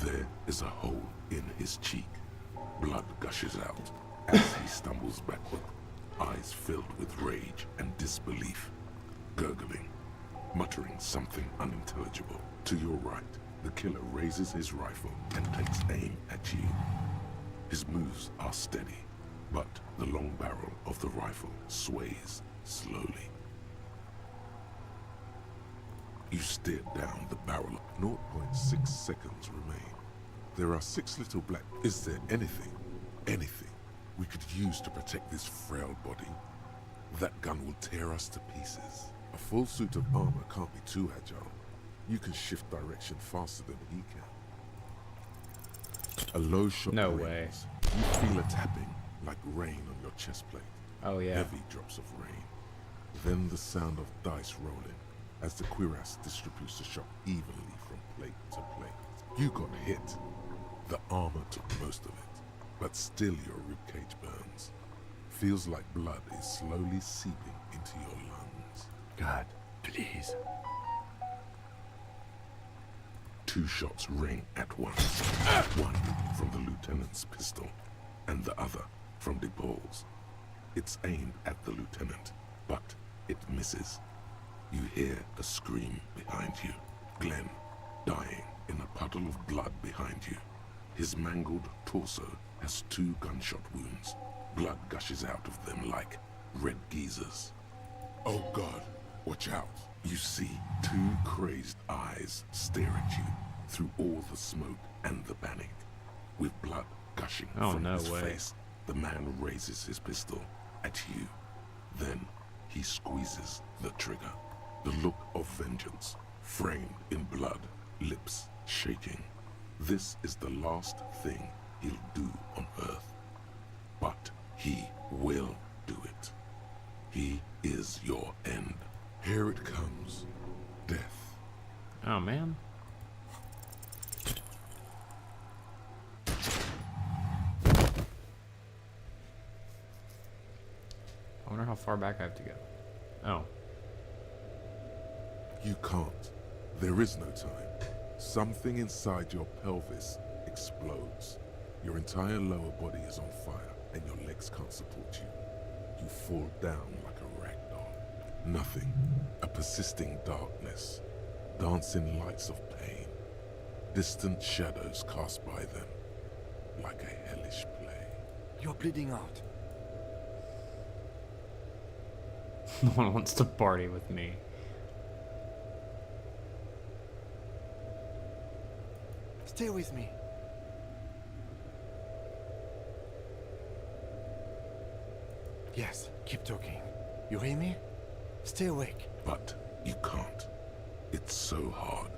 S3: There is a hole in his cheek. Blood gushes out as he stumbles backward, eyes filled with rage and disbelief, gurgling, muttering something unintelligible. To your right, the killer raises his rifle and takes aim at you. His moves are steady, but the long barrel of the rifle sways slowly. You stare down the barrel. 0.6 seconds remain. There are 6 little black... Is there anything we could use to protect this frail body? That gun will tear us to pieces. A full suit of armor can't be too agile. You can shift direction faster than he can. A low shot
S1: No
S3: rings.
S1: way.
S3: You feel a tapping like rain on your chest plate.
S1: Oh yeah.
S3: Heavy drops of rain. Then the sound of dice rolling as the cuirass distributes the shock evenly from plate to plate. You got hit. The armor took most of it, but still your ribcage burns. Feels like blood is slowly seeping into your lungs.
S4: God, please.
S3: 2 shots ring at once. One from the lieutenant's pistol, and the other from DePaul's. It's aimed at the lieutenant, but it misses. You hear a scream behind you. Glenn, dying in a puddle of blood behind you. His mangled torso has 2 gunshot wounds. Blood gushes out of them like red geysers. Oh God, watch out. You see 2 crazed eyes stare at you. through all the smoke and the panic. With blood gushing
S1: Oh,
S3: from
S1: no
S3: his
S1: way.
S3: face, the man raises his pistol at you. Then he squeezes the trigger. The look of vengeance, framed in blood, lips shaking. This is the last thing he'll do on Earth. But he will do it. He is your end. Here it comes. Death.
S1: Oh, man. I wonder how far back I have to go. Oh.
S3: You can't. There is no time. Something inside your pelvis explodes. Your entire lower body is on fire, and your legs can't support you. You fall down like a rag doll. Nothing. A persisting darkness. Dancing lights of pain. Distant shadows cast by them. Like a hellish play.
S4: You're bleeding out.
S1: No one wants to party with me.
S4: Stay with me. Yes, keep talking. You hear me? Stay awake.
S3: But you can't. It's so hard.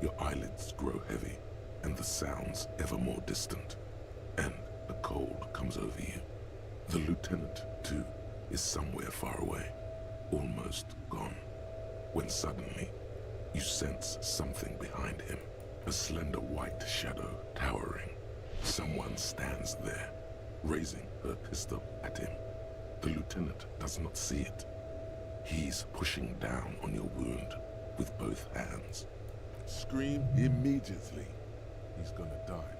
S3: Your eyelids grow heavy, and the sounds ever more distant. And the cold comes over you. The lieutenant, too, is somewhere far away, almost gone. When suddenly, you sense something behind him. A slender white shadow towering. Someone stands there, raising her pistol at him. The lieutenant does not see it. He's pushing down on your wound with both hands. Scream immediately. He's gonna die.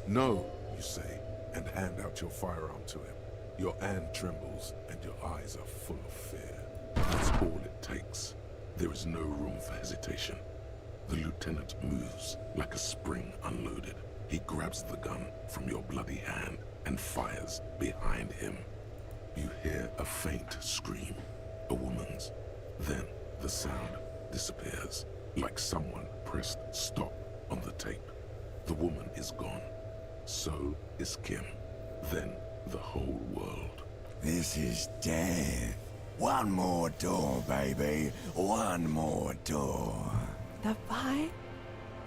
S3: No, you say, and hand out your firearm to him. Your hand trembles, and your eyes are full of fear. That's all it takes. There is no room for hesitation. The lieutenant moves like a spring unloaded. He grabs the gun from your bloody hand and fires behind him. You hear a faint scream, a woman's. Then the sound disappears, like someone pressed stop on the tape. The woman is gone. So is Kim. Then the whole world.
S6: This is death. One more door, baby. One more door.
S2: The fight?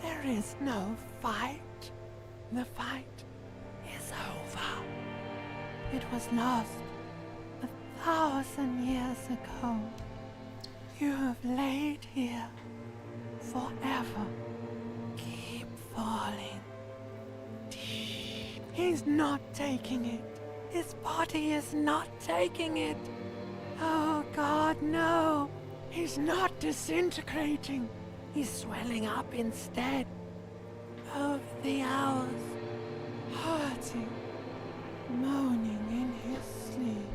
S2: There is no fight. The fight is over. It was lost 1,000 years ago. You have laid here forever. Keep falling. He's not taking it. His body is not taking it. Oh God, no. He's not disintegrating. He's swelling up instead. Over the hours, hurting, moaning in his sleep,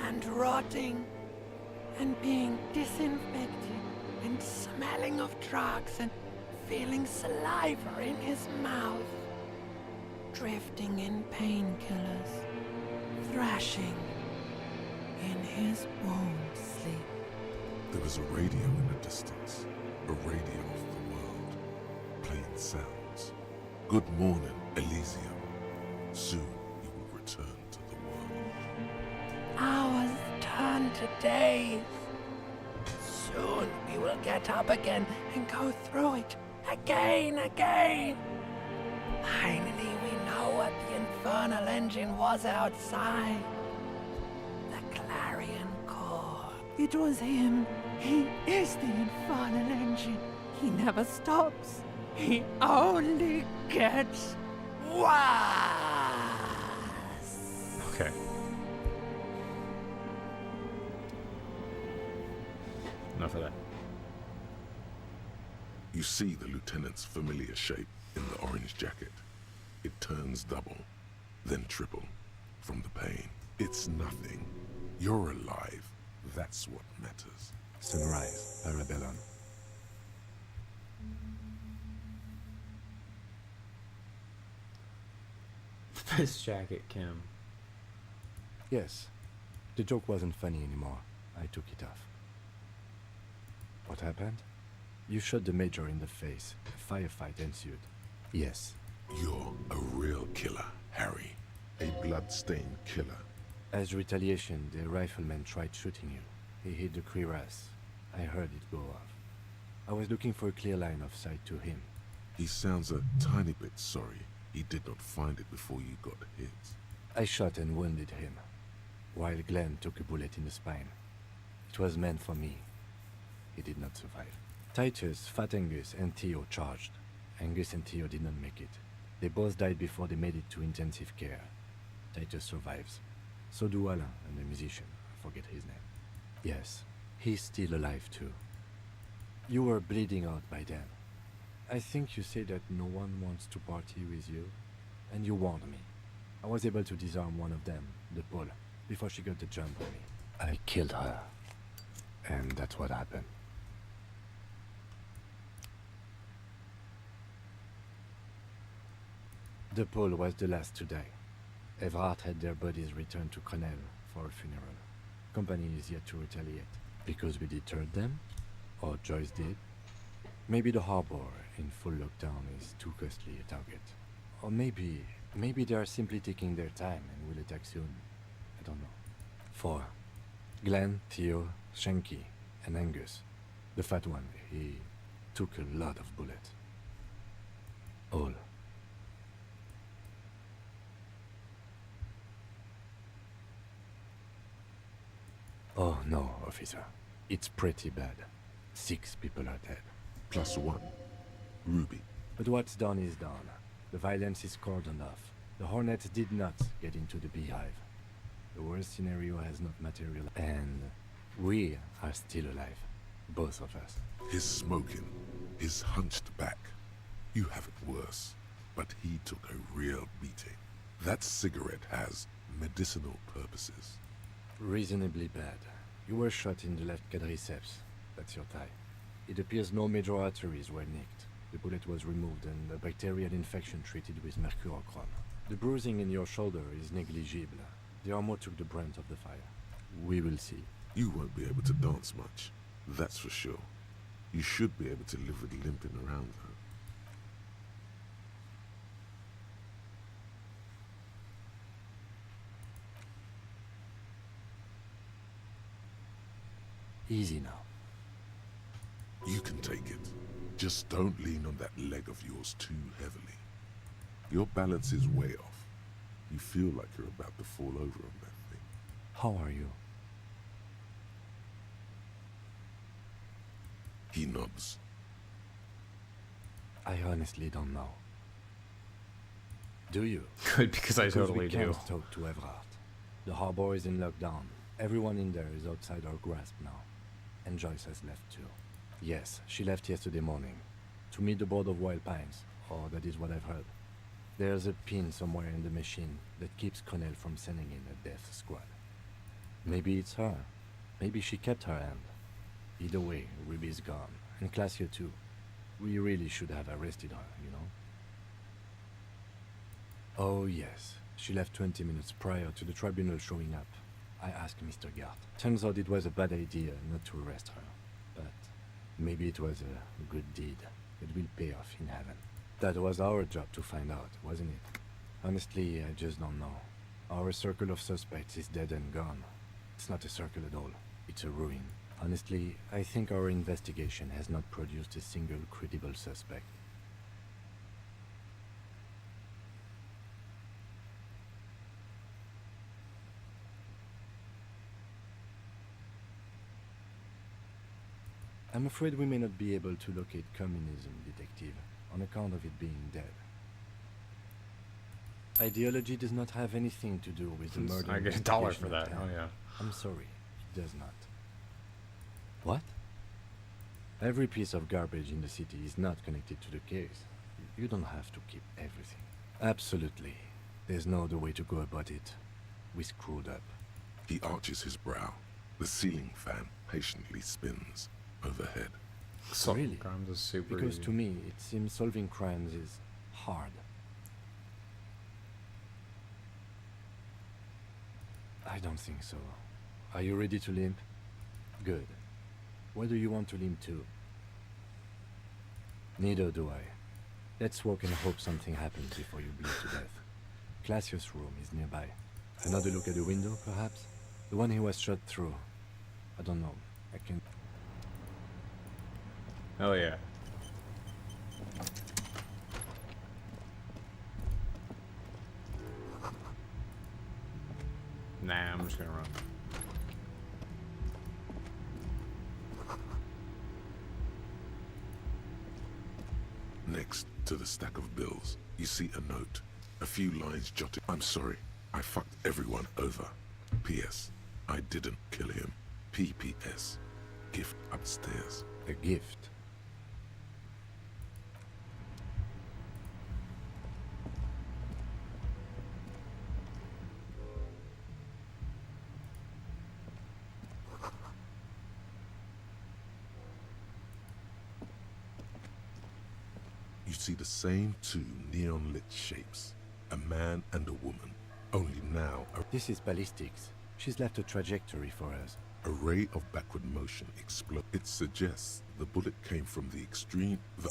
S2: and rotting, and being disinfected, and smelling of drugs, and feeling saliva in his mouth, drifting in painkillers, thrashing in his womb sleep.
S3: There is a radio in the distance, a radio of the world, playing sounds. Good morning, Elysium. Soon you will return to the world.
S2: Hours turn to days. Soon we will get up again and go through it again. Finally we know what the infernal engine was outside. The clarion call. It was him. He is the infernal engine. He never stops. He only gets worse.
S1: Okay. Enough of that.
S3: You see the lieutenant's familiar shape in the orange jacket. It turns double, then triple, from the pain. It's nothing. You're alive. That's what matters.
S4: Sunrise, Arabellon.
S1: This jacket, Kim.
S4: Yes. The joke wasn't funny anymore. I took it off. What happened? You shot the major in the face. A firefight ensued. Yes.
S3: You're a real killer, Harry. A blood-stained killer.
S4: As retaliation, the rifleman tried shooting you. He hit the cuirass. I heard it go off. I was looking for a clear line of sight to him.
S3: He sounds a tiny bit sorry he did not find it before you got hit.
S4: I shot and wounded him, while Glenn took a bullet in the spine. It was meant for me. He did not survive. Titus, Fat Angus, and Theo charged. Angus and Theo did not make it. They both died before they made it to intensive care. Titus survives. So do Alain, and the musician. I forget his name. Yes, he's still alive too. You were bleeding out by then. I think you say that no one wants to party with you, and you warned me. I was able to disarm one of them, the Pole, before she got the jump on me. I killed her. And that's what happened. The Pole was the last to die. Evrard had their bodies returned to Crenel for a funeral. Company is yet to retaliate. Because we deterred them? Or Joyce did? Maybe the harbor in full lockdown is too costly a target. Or maybe they are simply taking their time and will attack soon. I don't know. 4. Glenn, Theo, Shanky, and Angus. The fat one, he took a lot of bullets. All. Oh no, officer. It's pretty bad. 6 people are dead.
S3: +1. Ruby.
S4: But what's done is done. The violence is cordoned off. The Hornets did not get into the beehive. The worst scenario has not materialized. And we are still alive. Both of us.
S3: His smoking, his hunched back. You have it worse. But he took a real beating. That cigarette has medicinal purposes.
S4: Reasonably bad. You were shot in the left quadriceps. That's your thigh. It appears no major arteries were nicked. The bullet was removed and a bacterial infection treated with mercurochrome. The bruising in your shoulder is negligible. The armor took the brunt of the fire. We will see.
S3: You won't be able to dance much. That's for sure. You should be able to live with limping around, though.
S4: Easy now.
S3: You can take it. Just don't lean on that leg of yours too heavily. Your balance is way off. You feel like you're about to fall over on that thing.
S4: How are you?
S3: He nods.
S4: I honestly don't know. Do you?
S1: Good, because I totally
S4: we
S1: do.
S4: can't talk to Evrard. The harbor is in lockdown. Everyone in there is outside our grasp now. And Joyce has left too. Yes, she left yesterday morning. To meet the board of Wild Pines. Or that is what I've heard. There's a pin somewhere in the machine that keeps Connell from sending in a death squad. Maybe it's her. Maybe she kept her hand. Either way, Ruby's gone. And Clasia too. We really should have arrested her, you know? Oh yes, she left 20 minutes prior to the tribunal showing up. I asked Mr. Gart. Turns out it was a bad idea not to arrest her. But maybe it was a good deed that will pay off in heaven. That was our job to find out, wasn't it? Honestly, I just don't know. Our circle of suspects is dead and gone. It's not a circle at all. It's a ruin. Honestly, I think our investigation has not produced a single credible suspect. I'm afraid we may not be able to locate communism, Detective, on account of it being dead. Ideology does not have anything to do with the murder.
S1: I get $1 for that. Oh yeah.
S4: I'm sorry, it does not. What? Every piece of garbage in the city is not connected to the case. You don't have to keep everything. Absolutely. There's no other way to go about it. We screwed up.
S3: He arches his brow. The ceiling fan patiently spins overhead.
S4: Really?
S1: Crimes is super
S4: Because
S1: easy.
S4: to me, it seems solving crimes is hard. I don't think so. Are you ready to limp? Good. Where do you want to limp to? Neither do I. Let's walk and hope something happens before you bleed to death. Classius' room is nearby. Another look at the window, perhaps? The one he was shot through. I don't know. I can...
S1: Oh yeah. Nah, I'm just gonna run.
S3: Next to the stack of bills, you see a note. A few lines jotted. I'm sorry. I fucked everyone over. P.S. I didn't kill him. P.P.S. Gift upstairs.
S4: A gift?
S3: You see the same two neon-lit shapes. A man and a woman. Only now
S4: This is ballistics. She's left a trajectory for us.
S3: a ray of backward motion explodes. It suggests the bullet came from the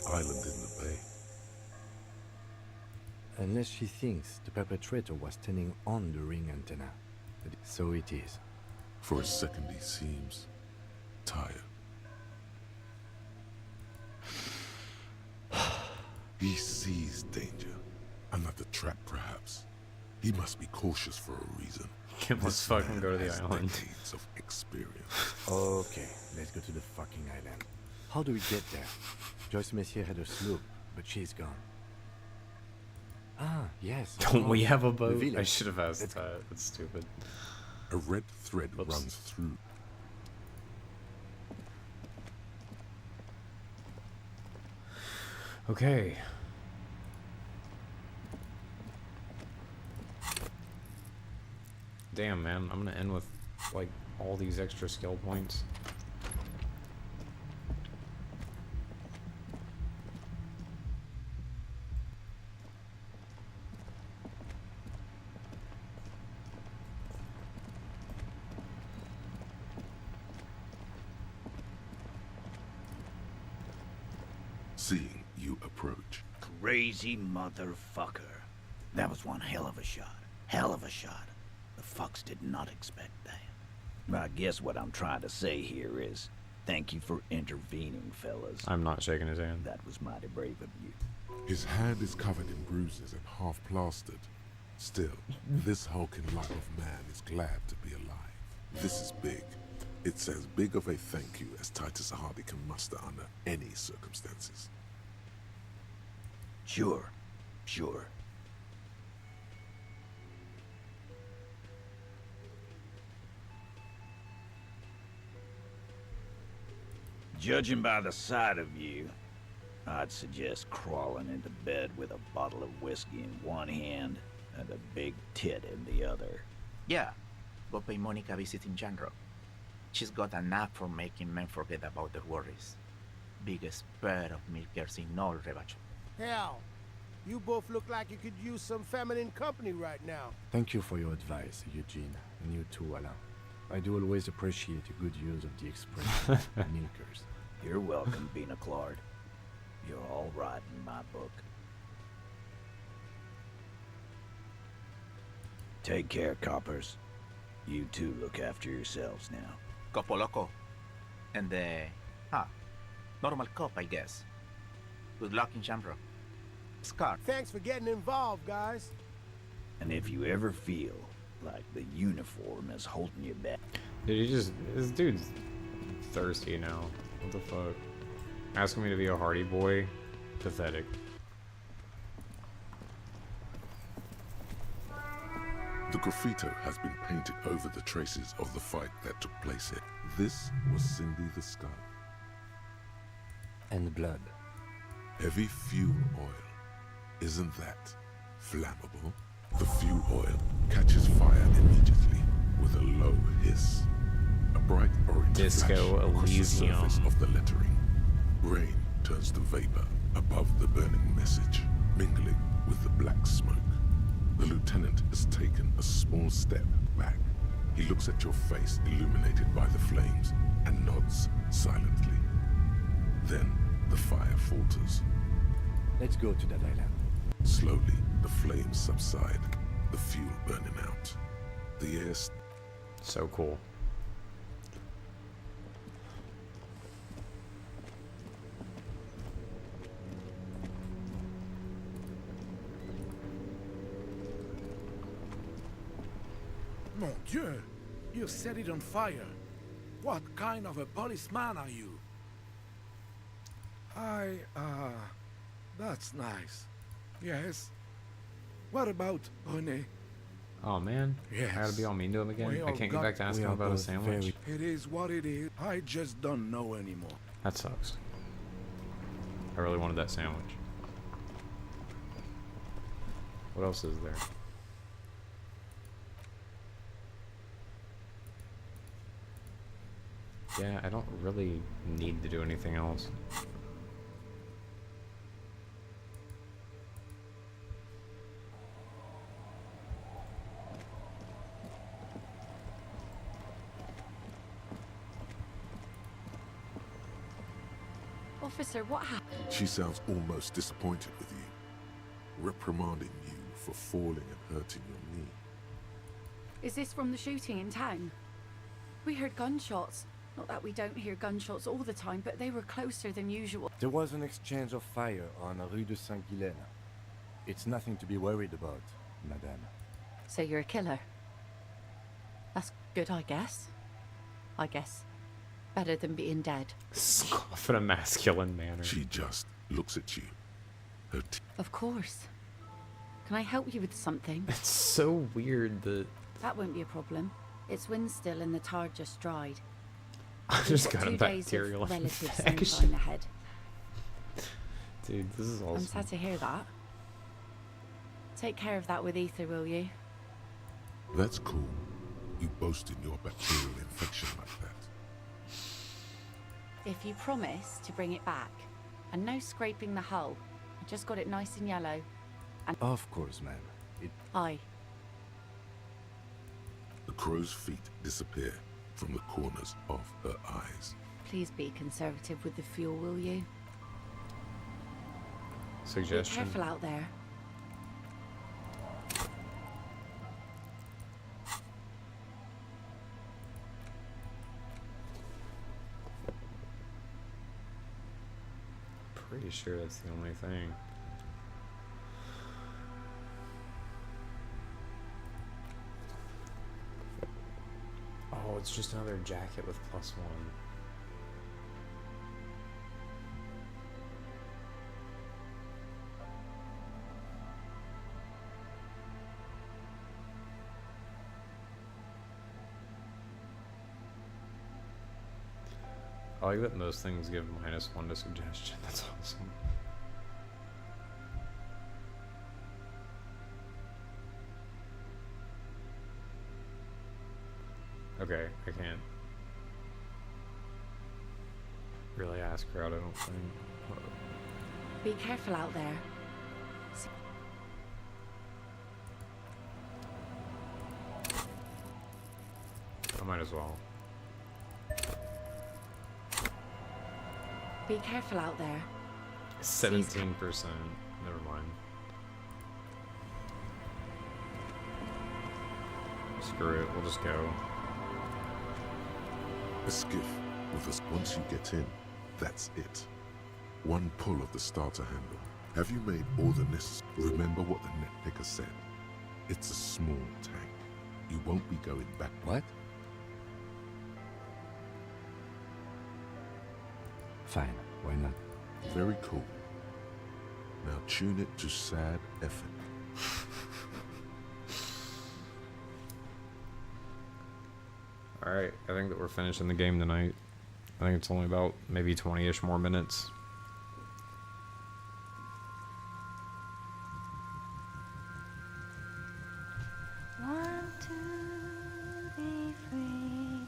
S3: island in the bay.
S4: Unless she thinks the perpetrator was standing on the ring antenna. So it is.
S3: For a second he seems tired. He sees danger. Another trap, perhaps. He must be cautious for a reason.
S1: Let's fucking go to the
S3: has
S1: island.
S3: Decades of experience.
S4: Okay, let's go to the fucking island. How do we get there? Joyce Messier had a sloop, but she's gone. Ah, yes.
S1: Don't we have a
S4: The
S1: boat? I
S4: village.
S1: should have asked that. That's stupid.
S3: A red thread
S1: Whoops.
S3: runs through.
S1: Okay. Damn, man. I'm gonna end with, like, all these extra skill points.
S3: Seeing you approach.
S19: Crazy motherfucker. That was one hell of a shot. Hell of a shot. The fucks did not expect that. I guess what I'm trying to say here is, thank you for intervening, fellas.
S1: I'm not shaking his hand.
S19: That was mighty brave of you.
S3: His hand is covered in bruises and half plastered. Still, this hulking lump of man is glad to be alive. This is big. It's as big of a thank you as Titus Hardy can muster under any circumstances.
S19: Sure, sure. Judging by the sight of you, I'd suggest crawling into bed with a bottle of whiskey in one hand and a big tit in the other.
S15: Yeah, go pay Monica visiting Janro. She's got a knack for making men forget about their worries. Biggest bird of milkers in all Rebacho.
S17: Hell, you both look like you could use some feminine company right now.
S4: Thank you for your advice, Eugene, and you too, Alain. I do always appreciate a good use of the expression milkers.
S19: You're welcome, Bina Claude. You're all right in my book. Take care, coppers. You two look after yourselves now.
S15: Copo Loco. And normal cop, I guess. Good luck in Janro. Scar.
S17: Thanks for getting involved, guys.
S19: And if you ever feel like the uniform is holding you back...
S1: Dude, this dude's thirsty now. What the fuck? Asking me to be a Hardy boy? Pathetic.
S3: The graffito has been painted over the traces of the fight that took place here. This was Cindy the Skull.
S4: And blood.
S3: Heavy fuel oil. Isn't that flammable? The fuel oil catches fire immediately with a low hiss. A bright orange
S1: Disco
S3: flash across the
S1: Elysium.
S3: surface of the lettering. Rain turns to vapor above the burning message, mingling with the black smoke. The lieutenant has taken a small step back. He looks at your face illuminated by the flames and nods silently. Then the fire falters.
S4: Let's go to that island.
S3: Slowly, the flames subside, the fuel burning out. The air...
S1: So cool.
S13: Mon Dieu! You set it on fire. What kind of a policeman are you? That's nice. Yes. What about René?
S1: Oh man,
S13: Yes.
S1: I gotta be all mean to him again.
S13: We
S1: I
S13: all
S1: can't get
S13: got-
S1: back to asking him about a sandwich.
S13: It is what it is. I just don't know anymore.
S1: That sucks. I really wanted that sandwich. What else is there? Yeah, I don't really need to do anything else.
S8: Officer, what happened?
S3: She sounds almost disappointed with you, reprimanding you for falling and hurting your knee.
S8: Is this from the shooting in town? We heard gunshots. Not that we don't hear gunshots all the time, but they were closer than usual.
S4: There was an exchange of fire on Rue de Saint-Guylaine. It's nothing to be worried about, madame.
S8: So you're a killer? That's good, I guess. I guess. Better than being dead.
S1: Scoff in a masculine manner.
S3: She just looks at you. Her
S8: Of course. Can I help you with something?
S1: It's so weird that
S8: That won't be a problem. It's wind still and the tar just dried.
S1: I
S8: We've
S1: just
S8: got
S1: got a
S8: 2 days
S1: bacterial
S8: of relative
S1: infection.
S8: sunshine ahead.
S1: Dude, this is
S8: I'm
S1: awesome.
S8: sad to hear that. Take care of that with ether, will you?
S3: That's cool. You boasting your bacterial infection like that.
S8: If you promise to bring it back, and no scraping the hull. I just got it nice and yellow. And
S4: Of course, ma'am.
S8: aye.
S3: The crow's feet disappear from the corners of her eyes.
S8: Please be conservative with the fuel, will you? Be
S1: Suggestion.
S8: careful out there.
S1: Pretty sure that's the only thing. Oh, it's just another jacket with +1. I like that most things give -1 to suggestion. That's awesome. Okay, I can't really ask her out, I don't think.
S8: Be careful out there.
S1: I might as well.
S8: Be careful out there.
S1: 17%. Never mind. Screw it, we'll just go.
S3: A skiff with us. Once you get in, that's it. One pull of the starter handle. Have you made all the necessary? Remember what the net picker said. It's a small tank. You won't be going back.
S4: What? Fine, why not?
S3: Very cool. Now tune it to sad effort.
S1: Alright, I think that we're finishing the game tonight. I think it's only about maybe 20-ish more minutes.
S10: Want to be free.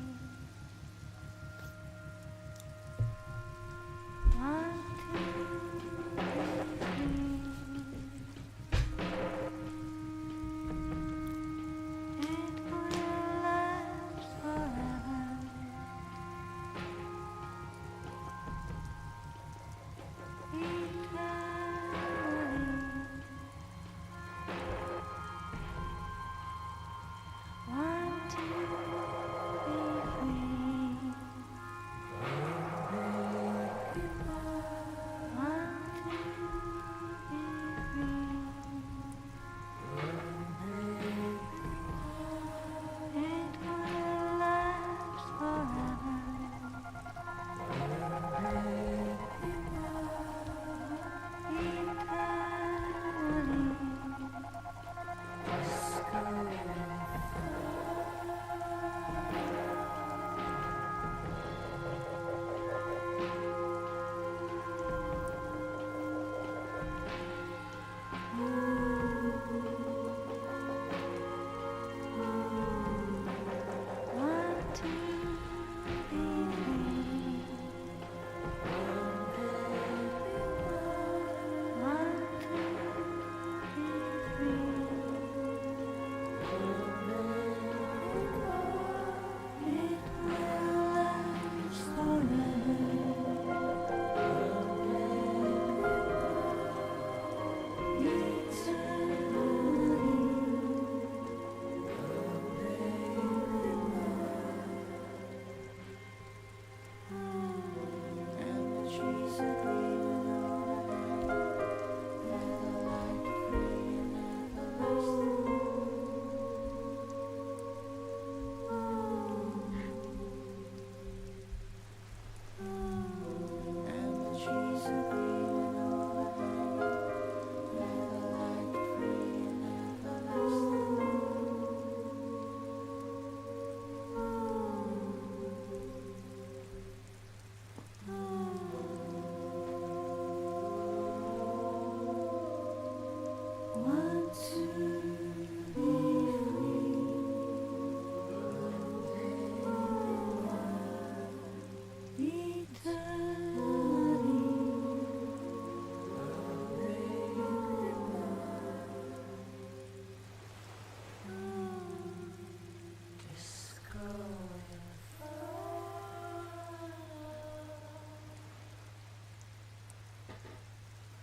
S10: Want to be free. It will last forever.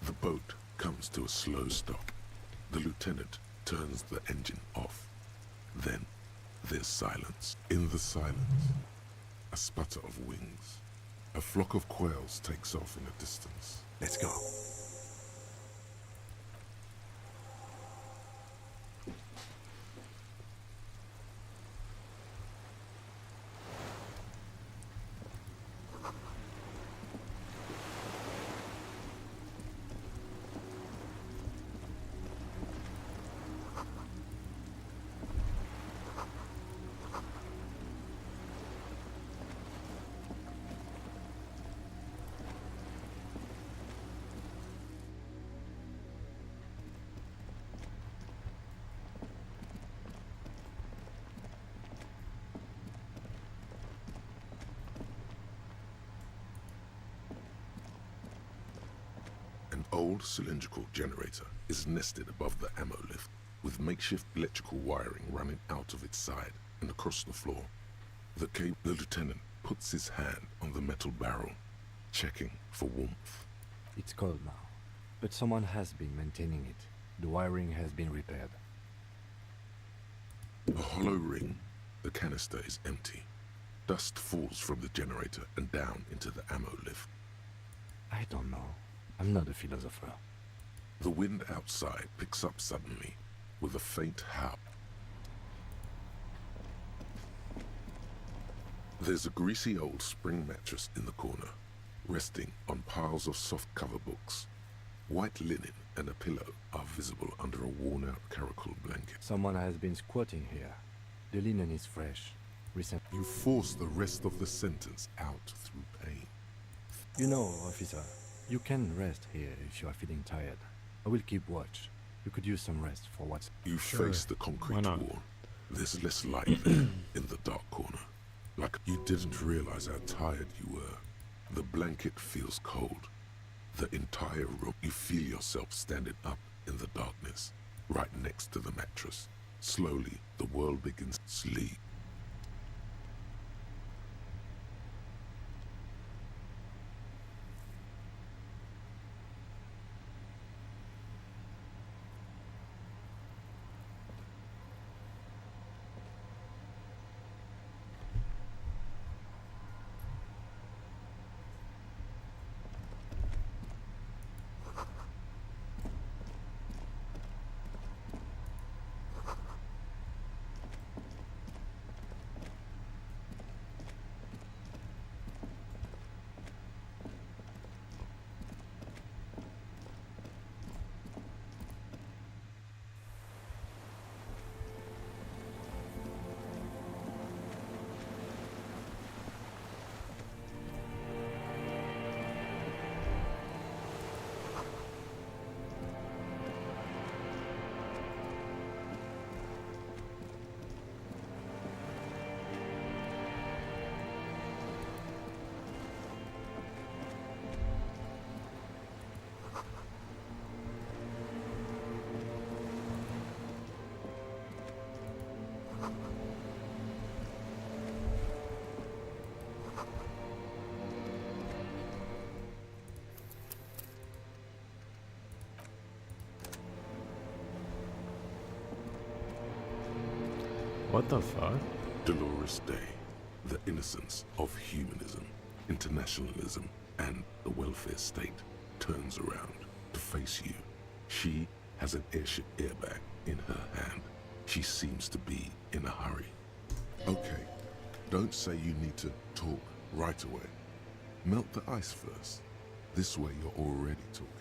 S3: The boat comes to a slow stop. The lieutenant turns the engine off. Then there's silence. In the silence, a sputter of wings. A flock of quails takes off in the distance.
S4: Let's go.
S3: An old cylindrical generator is nested above the ammo lift, with makeshift electrical wiring running out of its side and across the floor. The lieutenant puts his hand on the metal barrel, checking for warmth.
S4: It's cold now, but someone has been maintaining it. The wiring has been repaired.
S3: A hollow ring, the canister is empty. Dust falls from the generator and down into the ammo lift.
S4: I don't know. I'm not a philosopher.
S3: The wind outside picks up suddenly, with a faint howl. There's a greasy old spring mattress in the corner, resting on piles of soft-cover books. White linen and a pillow are visible under a worn-out caracal blanket.
S4: Someone has been squatting here. The linen is fresh. Recent.
S3: You force the rest of the sentence out through pain.
S4: You know, officer, you can rest here if you are feeling tired. I will keep watch. You could use some rest for what's...
S3: You
S1: Sure.
S3: face the concrete
S1: Why not?
S3: wall. There's less light there in the dark corner. Like you didn't realize how tired you were. The blanket feels cold. The entire room, you feel yourself standing up in the darkness, right next to the mattress. Slowly, the world begins to sleep.
S1: What the fuck?
S3: Dolores Day, the innocence of humanism, internationalism, and the welfare state turns around to face you. She has an airship airbag in her hand. She seems to be in a hurry. Okay, don't say you need to talk right away. Melt the ice first. This way you're already talking.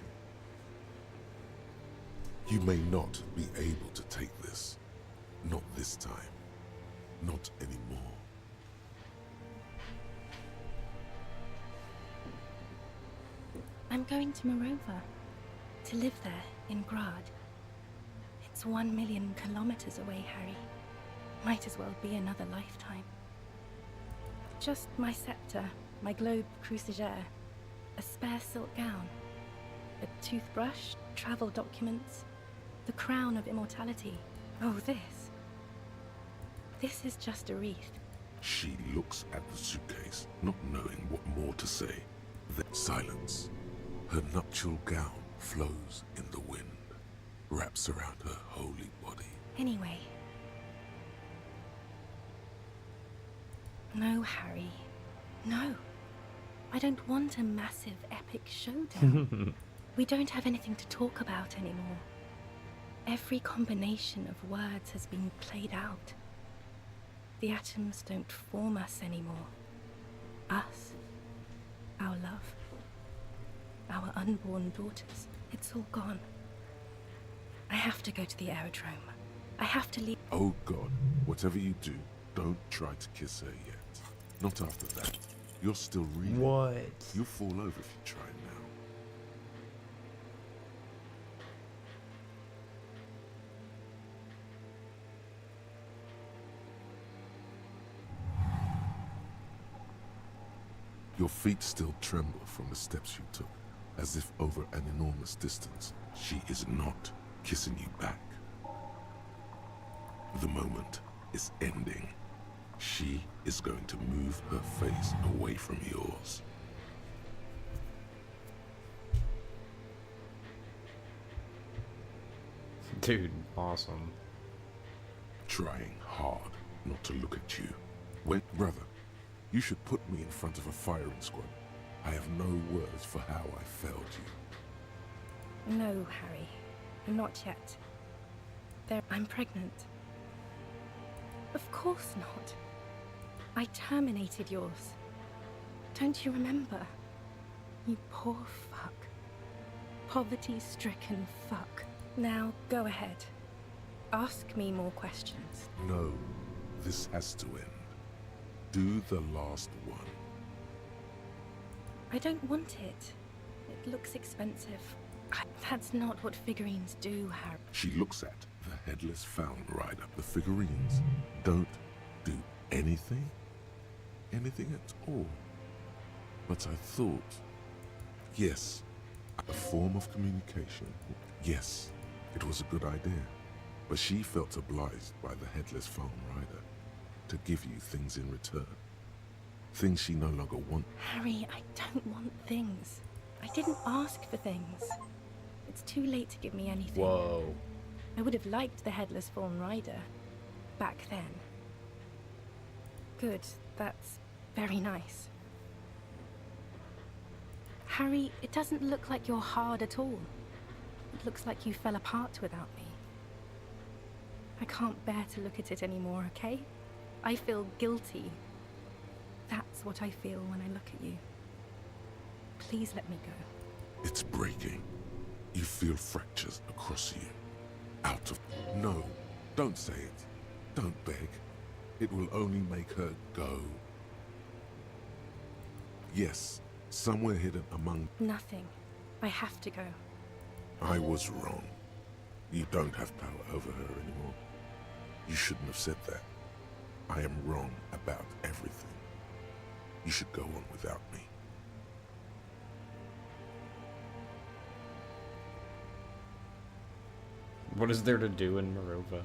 S3: You may not be able to take this. Not this time. Not anymore.
S14: I'm going to Morova. To live there, in Grad. It's 1 million kilometers away, Harry. Might as well be another lifetime. Just my scepter, my globe cruciger, a spare silk gown, a toothbrush, travel documents, the crown of immortality. Oh, this. This is just a wreath.
S3: She looks at the suitcase, not knowing what more to say. Then silence. Her nuptial gown flows in the wind, wraps around her holy body.
S14: Anyway. No, Harry. No. I don't want a massive, epic showdown. We don't have anything to talk about anymore. Every combination of words has been played out. The atoms don't form us anymore. Us. Our love. Our unborn daughters. It's all gone. I have to go to the aerodrome. I have to leave.
S3: Oh God, whatever you do, don't try to kiss her yet. Not after that. You're still reeling.
S1: What?
S3: You'll fall over if you try now. Your feet still tremble from the steps you took, as if over an enormous distance. She is not kissing you back. The moment is ending. She is going to move her face away from yours.
S1: Dude, awesome.
S3: Trying hard not to look at you. Wait, brother, you should put me in front of a firing squad. I have no words for how I failed you.
S14: No, Harry. Not yet. I'm pregnant. Of course not. I terminated yours. Don't you remember? You poor fuck. Poverty-stricken fuck. Now, go ahead. Ask me more questions.
S3: No, this has to end. Do the last one.
S14: I don't want it. It looks expensive. That's not what figurines do, Harry.
S3: She looks at the headless Found Rider. The figurines don't do anything? Anything at all. But I thought, yes, a form of communication. Yes, it was a good idea. But she felt obliged by the headless Found Rider to give you things in return. Things she no longer wants.
S14: Harry, I don't want things. I didn't ask for things. It's too late to give me anything.
S1: Whoa.
S14: I would have liked the headless Fawn Rider back then. Good, that's very nice. Harry, it doesn't look like you're hard at all. It looks like you fell apart without me. I can't bear to look at it anymore, okay? I feel guilty. That's what I feel when I look at you. Please let me go.
S3: It's breaking. You feel fractures across you. Out of... No, don't say it. Don't beg. It will only make her go. Yes, somewhere hidden among...
S14: Nothing. I have to go.
S3: I was wrong. You don't have power over her anymore. You shouldn't have said that. I am wrong about everything. You should go on without me.
S1: What is there to do in Morova?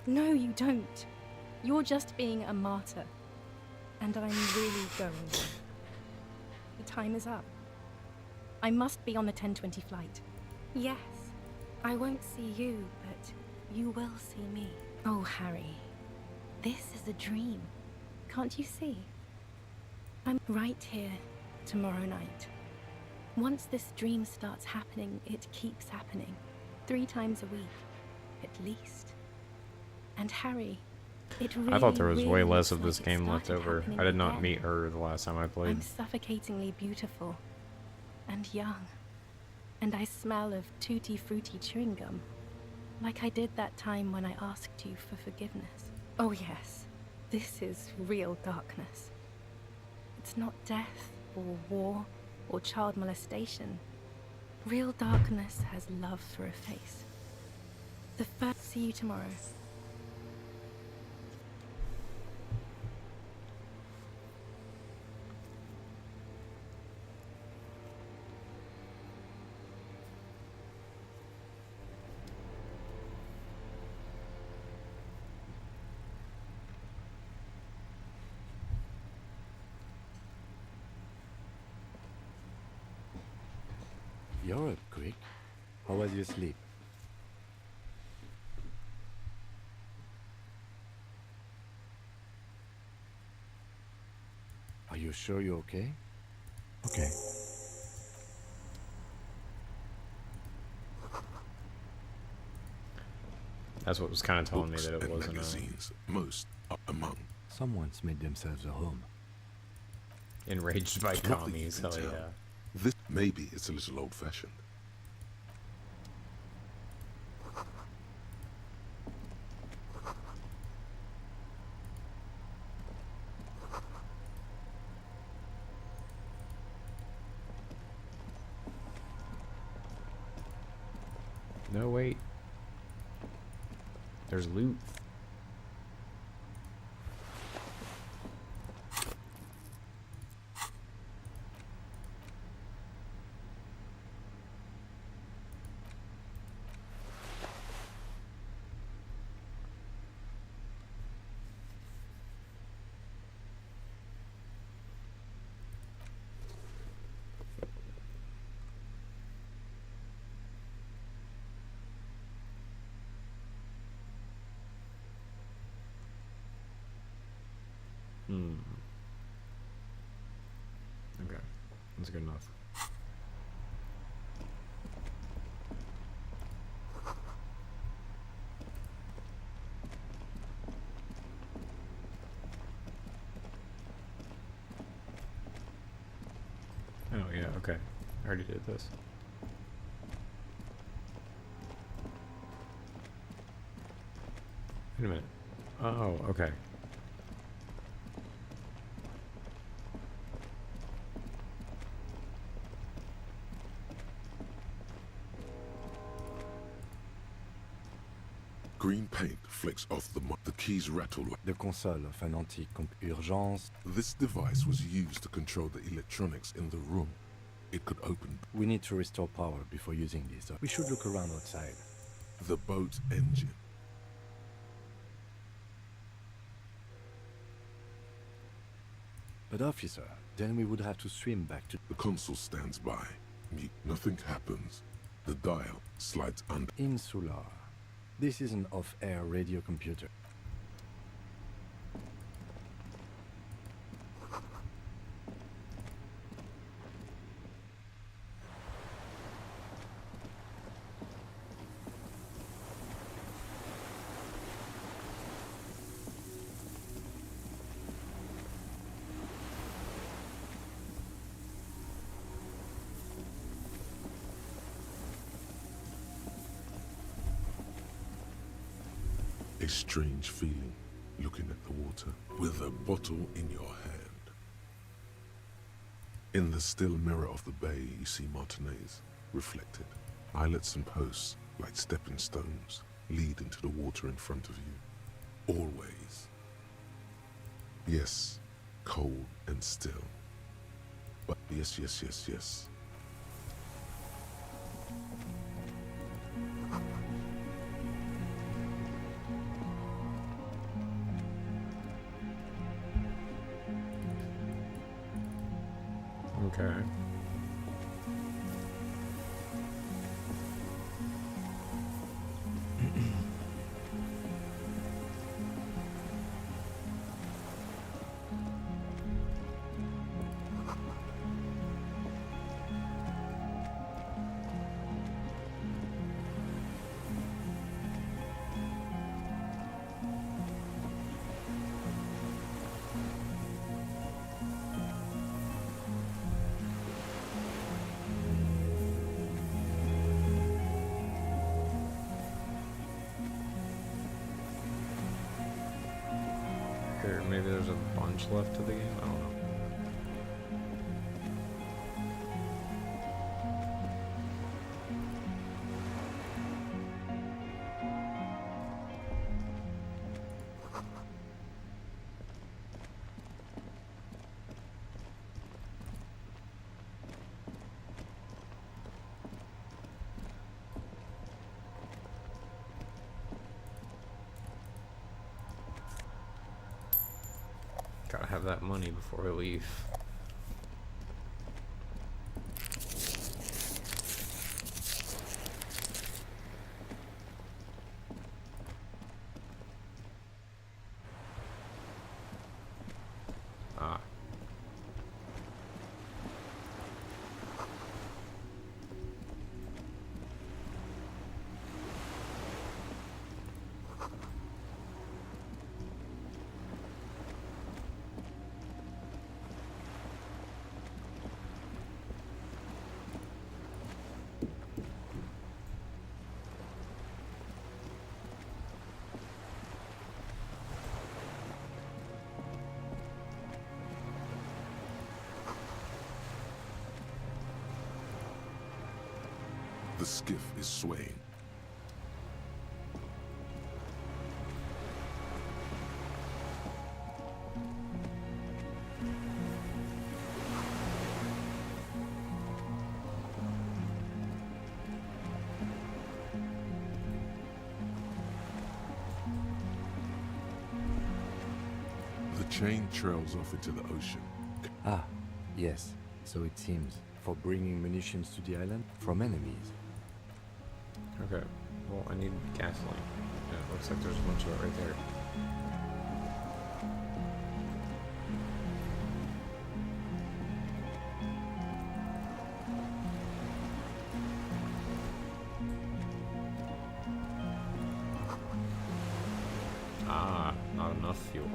S14: No, you don't. You're just being a martyr. And I'm really going. The time is up. I must be on the 10:20 flight. Yes, I won't see you, but you will see me. Oh, Harry, this is a dream. Can't you see? I'm right here tomorrow night. Once this dream starts happening, it keeps happening. 3 times a week, at least. And Harry, it really,
S1: I thought there was
S14: really
S1: way less
S14: looks
S1: of this
S14: like it
S1: game left
S14: started
S1: over.
S14: happening
S1: I did not
S14: again.
S1: meet her the last time I played.
S14: I'm suffocatingly beautiful and young, and I smell of tutti frutti chewing gum, like I did that time when I asked you for forgiveness. Oh yes, this is real darkness. It's not death or war or child molestation. Real darkness has love for a face. The first. See you tomorrow.
S4: You're up quick. How was your sleep? Are you sure you're okay? Okay.
S1: That's what was kind of telling me
S3: Books
S1: that it
S3: and
S1: wasn't
S3: magazines, most are among.
S4: Someone's made themselves a home.
S1: Enraged by
S3: Not that you
S1: commies,
S3: can
S1: hell
S3: tell.
S1: yeah.
S3: This maybe it's a little old-fashioned.
S1: No, wait. There's loot. Okay, that's good enough. Oh yeah, okay. I already did this. Wait a minute. Oh, okay.
S3: Green paint flicks off the keys rattle like
S4: The console of an antique urgence.
S3: This device was used to control the electronics in the room. It could open
S4: We need to restore power before using this. We should look around outside.
S3: the boat engine.
S4: But officer, then we would have to swim back to...
S3: The console stands by. Mute. Nothing happens. The dial slides under.
S4: Insular. This is an off-air radio computer.
S3: A strange feeling, looking at the water, with a bottle in your hand. In the still mirror of the bay, you see Martinez, reflected. Islets and posts, like stepping stones, lead into the water in front of you. Always. Yes, cold and still. But yes, yes, yes, yes.
S1: Okay. Or maybe there's a bunch left to the game? I don't know. Gotta have that money before we leave. Ah.
S3: The skiff is swaying. The chain trails off into the ocean.
S4: Ah, yes. So it seems. For bringing munitions to the island from enemies.
S1: Okay. Well, I need gasoline. Yeah, it looks like there's a bunch of it right there. Ah, not enough fuel.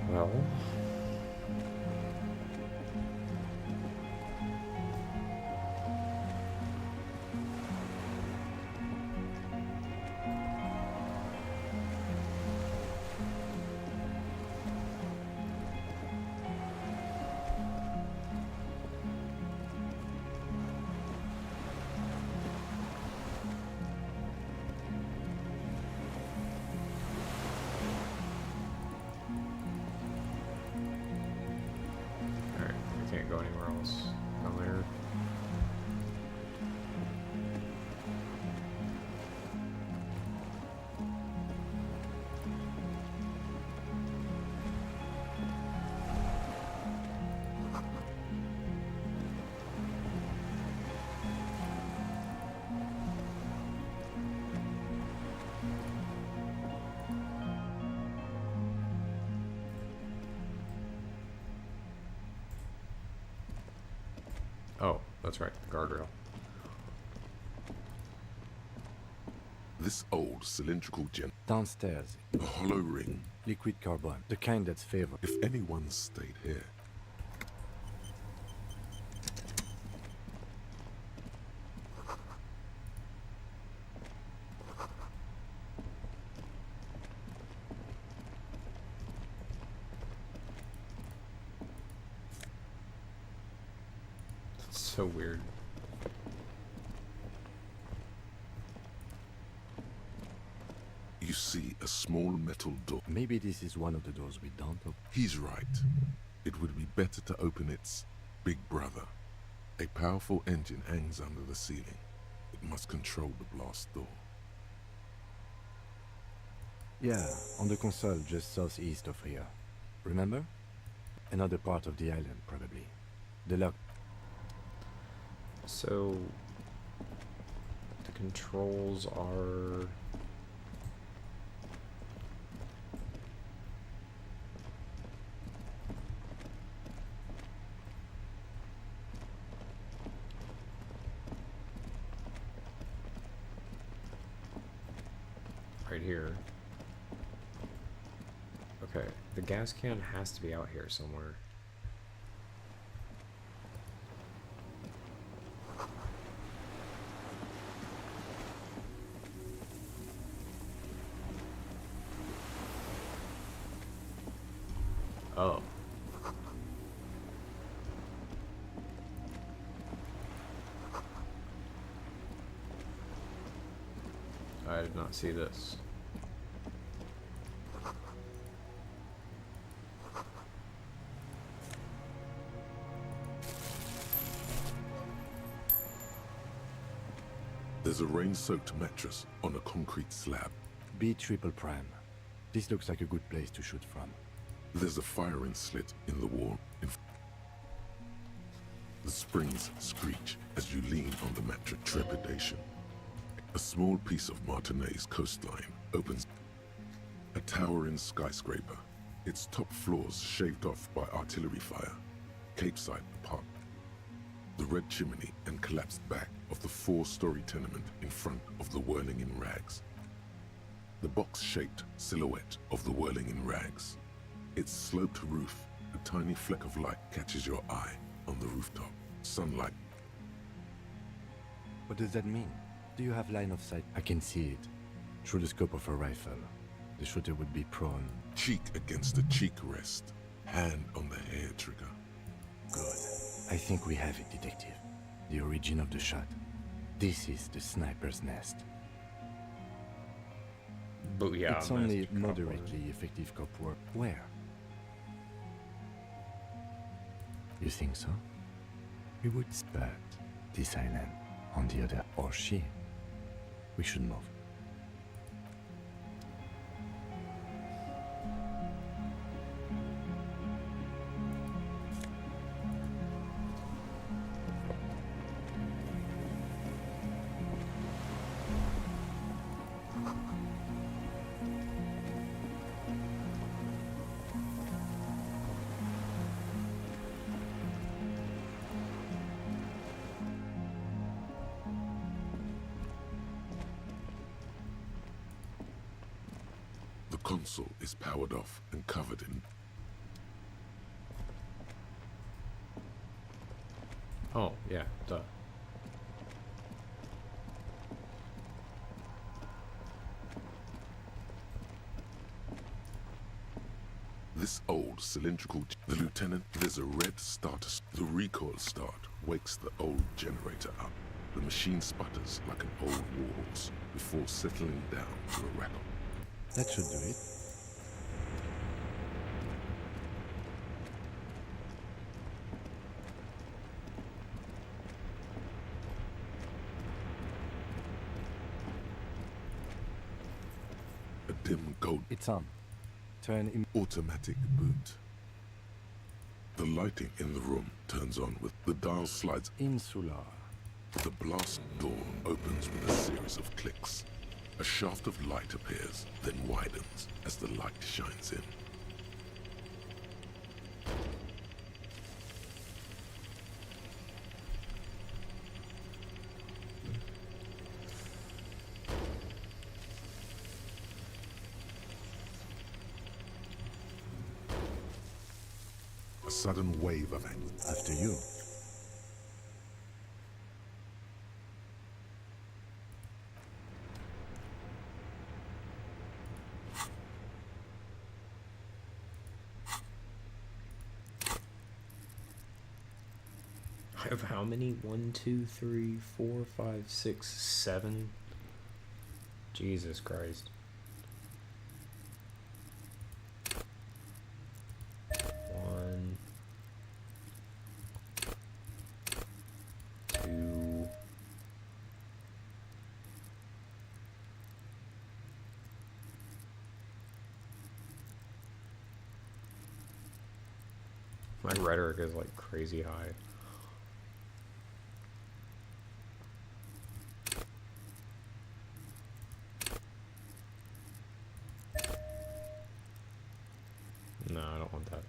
S1: Well, alright, I can't go anywhere else. Down there. Oh, that's right, the guardrail.
S3: This old cylindrical gem.
S4: Downstairs.
S3: A hollow ring.
S4: Liquid carbon. The kind that's favored.
S3: If anyone stayed here.
S1: It's so weird.
S3: You see a small metal door.
S4: Maybe this is one of the doors we don't open.
S3: He's right. It would be better to open its big brother. A powerful engine hangs under the ceiling. It must control the blast door.
S4: Yeah, on the console just southeast of here. Remember? Another part of the island, probably. The lock.
S1: So the controls are right here. Okay, the gas can has to be out here somewhere. I did not see this.
S3: There's a rain-soaked mattress on a concrete slab.
S4: B triple prime. This looks like a good place to shoot from.
S3: There's a firing slit in the wall. The springs screech as you lean on the mattress. Trepidation. A small piece of Martinez coastline opens. A towering skyscraper. Its top floors shaved off by artillery fire. Capeside Park. The red chimney and collapsed back of the 4-story tenement in front of the whirling in rags. The box-shaped silhouette of the whirling in rags. Its sloped roof, a tiny fleck of light catches your eye on the rooftop. Sunlight.
S4: What does that mean? Do you have line of sight? I can see it. Through the scope of a rifle. The shooter would be prone.
S3: Cheek against the cheek rest. Hand on the hair trigger.
S4: Good. I think we have it, Detective. The origin of the shot. This is the sniper's nest.
S1: But yeah,
S4: it's only moderately effective cop work. Where? You think so? We would spurt this island on the other, or she. We should move.
S3: The console is powered off and covered in...
S1: Oh, yeah, duh.
S3: This old cylindrical... The lieutenant, there's a red starter. The recoil start wakes the old generator up. The machine sputters like an old warhorse before settling down to a rattle.
S4: That should do it.
S3: A dim gold...
S4: It's on. Turn in...
S3: Automatic boot. The lighting in the room turns on with the dial slides.
S4: Insular.
S3: The blast door opens with a series of clicks. A shaft of light appears, then widens as the light shines in. A sudden wave of anger.
S4: After you.
S1: I have how many? 1, 2, 3, 4, 5, 6, 7. Jesus Christ. 1, 2. My rhetoric is like crazy high. No, I don't want that.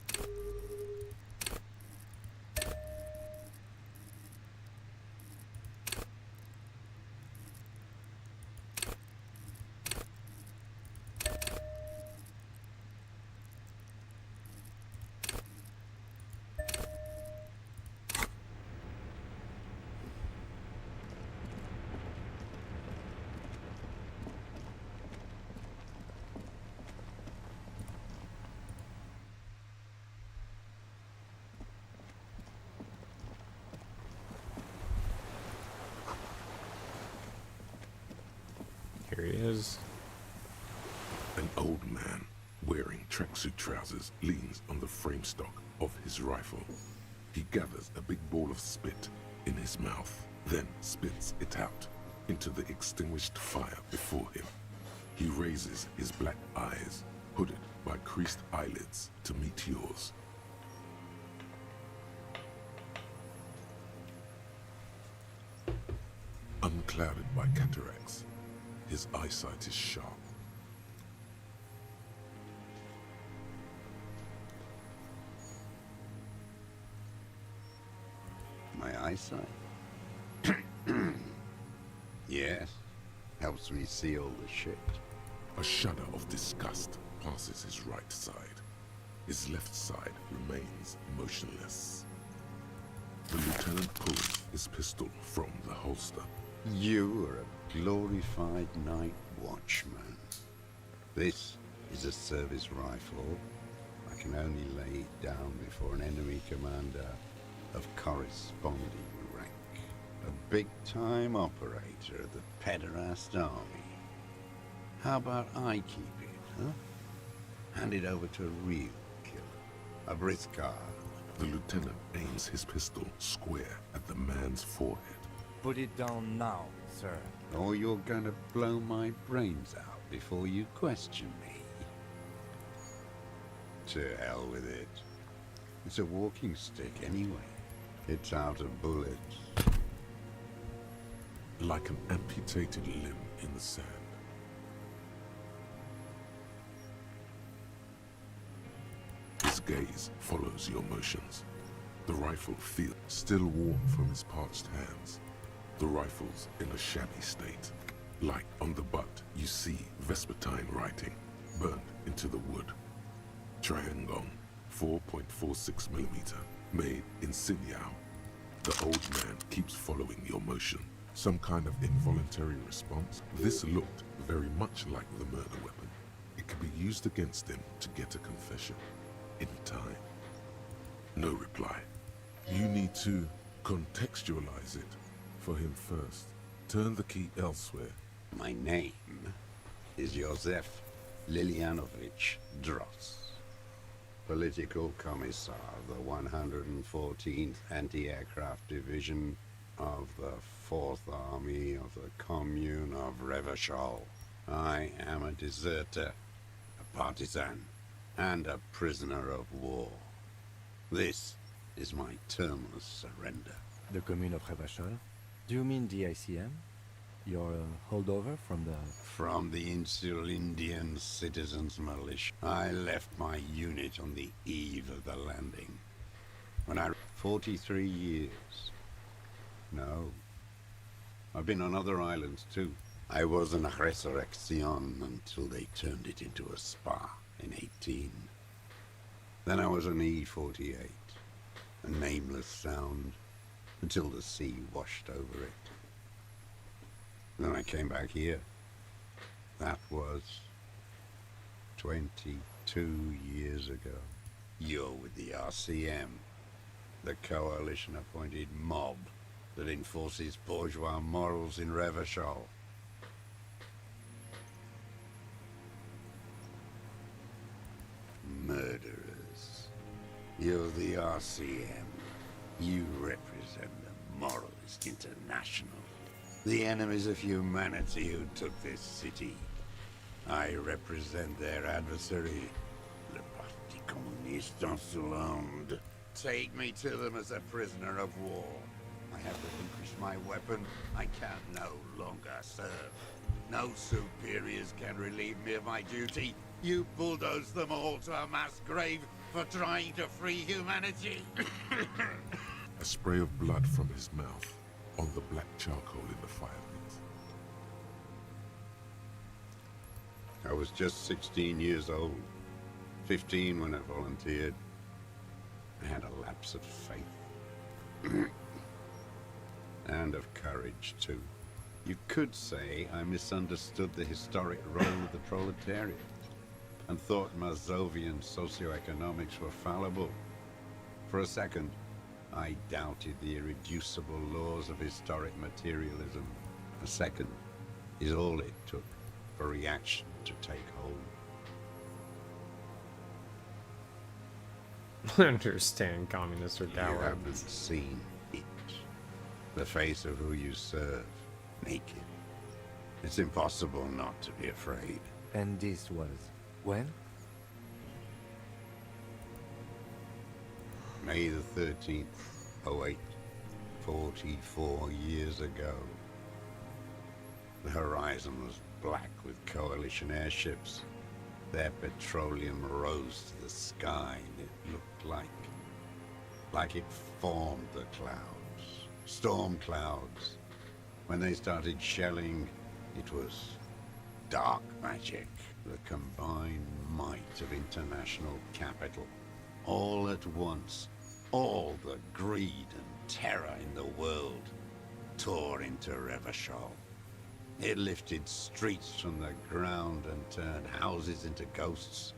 S1: Here he is.
S3: An old man wearing tracksuit trousers leans on the frame stock of his rifle. He gathers a big ball of spit in his mouth, then spits it out into the extinguished fire before him. He raises his black eyes, hooded by creased eyelids, to meet yours. Unclouded by cataracts, his eyesight is sharp.
S16: My eyesight? Yes. Helps me see all the shit.
S3: A shudder of disgust passes his right side. His left side remains motionless. The lieutenant pulls his pistol from the holster.
S16: You are a glorified night watchman. This is a service rifle. I can only lay it down before an enemy commander of corresponding rank. A big-time operator of the pederast army. How about I keep it, huh? Hand it over to a real killer. A Briscard.
S3: The lieutenant aims his pistol square at the man's forehead.
S4: Put it down now, sir.
S16: Or you're gonna blow my brains out before you question me. To hell with it. It's a walking stick anyway. It's out of bullets.
S3: Like an amputated limb in the sand. His gaze follows your motions. The rifle feels still warm from his parched hands. The rifle's in a shabby state. Like on the butt, you see Vespertine writing, burned into the wood. Triangon, 4.46mm, made in Sinyao. The old man keeps following your motion. Some kind of involuntary response. This looked very much like the murder weapon. It could be used against him to get a confession. In time. No reply. You need to contextualize it for him first. Turn the key elsewhere.
S16: My name is Josef Lilianovich Dross. Political Commissar of the 114th Anti-Aircraft Division of the 4th Army of the Commune of Revachol. I am a deserter, a partisan, and a prisoner of war. This is my termless surrender.
S4: The Commune of Revachol? Do you mean the ICM? You're a holdover from the...
S16: From the Insulindian Citizens Militia. I left my unit on the eve of the landing. When I... 43 years. No. I've been on other islands too. I was an resurrection until they turned it into a spa in 18. Then I was an E-48. A nameless sound until the sea washed over it. Then I came back here. That was 22 years ago. You're with the RCM, the coalition-appointed mob that enforces bourgeois morals in Revachol. Murderers. You're the RCM. You represent the Moralist International. The enemies of humanity who took this city. I represent their adversary, Le Parti Communiste Insolent. Take me to them as a prisoner of war. I have relinquished my weapon. I can no longer serve. No superiors can relieve me of my duty. You bulldoze them all to a mass grave for trying to free humanity.
S3: A spray of blood from his mouth on the black charcoal in the fire pit.
S16: I was just 16 years old. 15 when I volunteered. I had a lapse of faith. And of courage, too. You could say I misunderstood the historic role of the proletariat and thought Mazovian socioeconomics were fallible. For a second, I doubted the irreducible laws of historic materialism. A second is all it took for reaction to take hold.
S1: I understand communists are
S16: You
S1: coward.
S16: haven't seen it. The face of who you serve, naked. It's impossible not to be afraid.
S4: And this was when?
S16: May the 13th, 08, 44 years ago. The horizon was black with coalition airships. Their petroleum rose to the sky, and it looked like it formed the clouds. Storm clouds. When they started shelling, it was dark magic. The combined might of international capital. All at once, all the greed and terror in the world tore into Revachol. It lifted streets from the ground and turned houses into ghosts.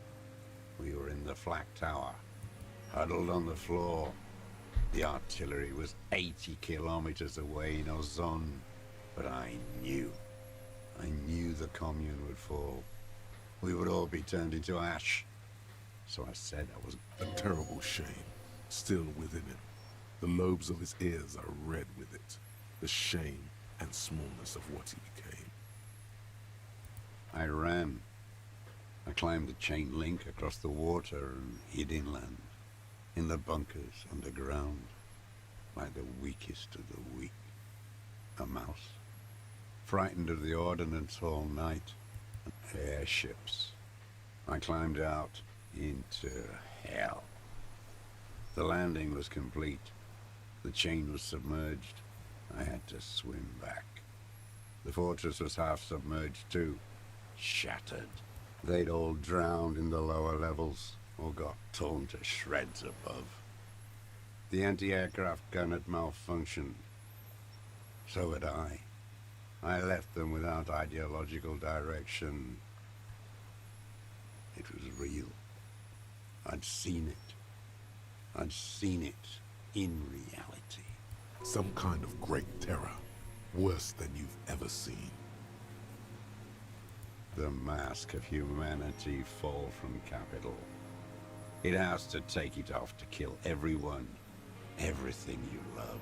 S16: We were in the flak tower, huddled on the floor. The artillery was 80 kilometers away in Ozon, but I knew the commune would fall. We would all be turned into ash. So I said I was
S3: a terrible shame, still within him. The lobes of his ears are red with it, the shame and smallness of what he became.
S16: I ran. I climbed the chain link across the water and hid inland, in the bunkers underground, like the weakest of the weak. A mouse, frightened of the ordnance all night, and airships. I climbed out into hell. The landing was complete. The chain was submerged. I had to swim back. The fortress was half submerged too, shattered. They'd all drowned in the lower levels, or got torn to shreds above. The anti-aircraft gun had malfunctioned. So had I. I left them without ideological direction. It was real. I'd seen it. I'd seen it in reality.
S3: Some kind of great terror, worse than you've ever seen.
S16: The mask of humanity fall from capital. It has to take it off to kill everyone, everything you love.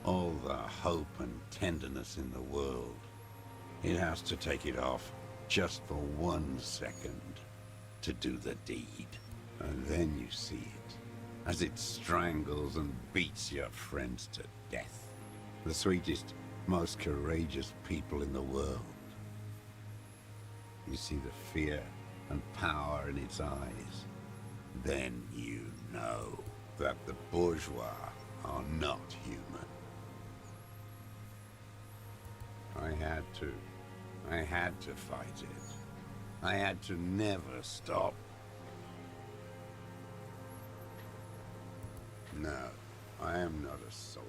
S16: All the hope and tenderness in the world. It has to take it off just for 1 second to do the deed. And then you see it, as it strangles and beats your friends to death. The sweetest, most courageous people in the world. You see the fear and power in its eyes. Then you know that the bourgeois are not human. I had to fight it. I had to never stop. No, I am not a soldier.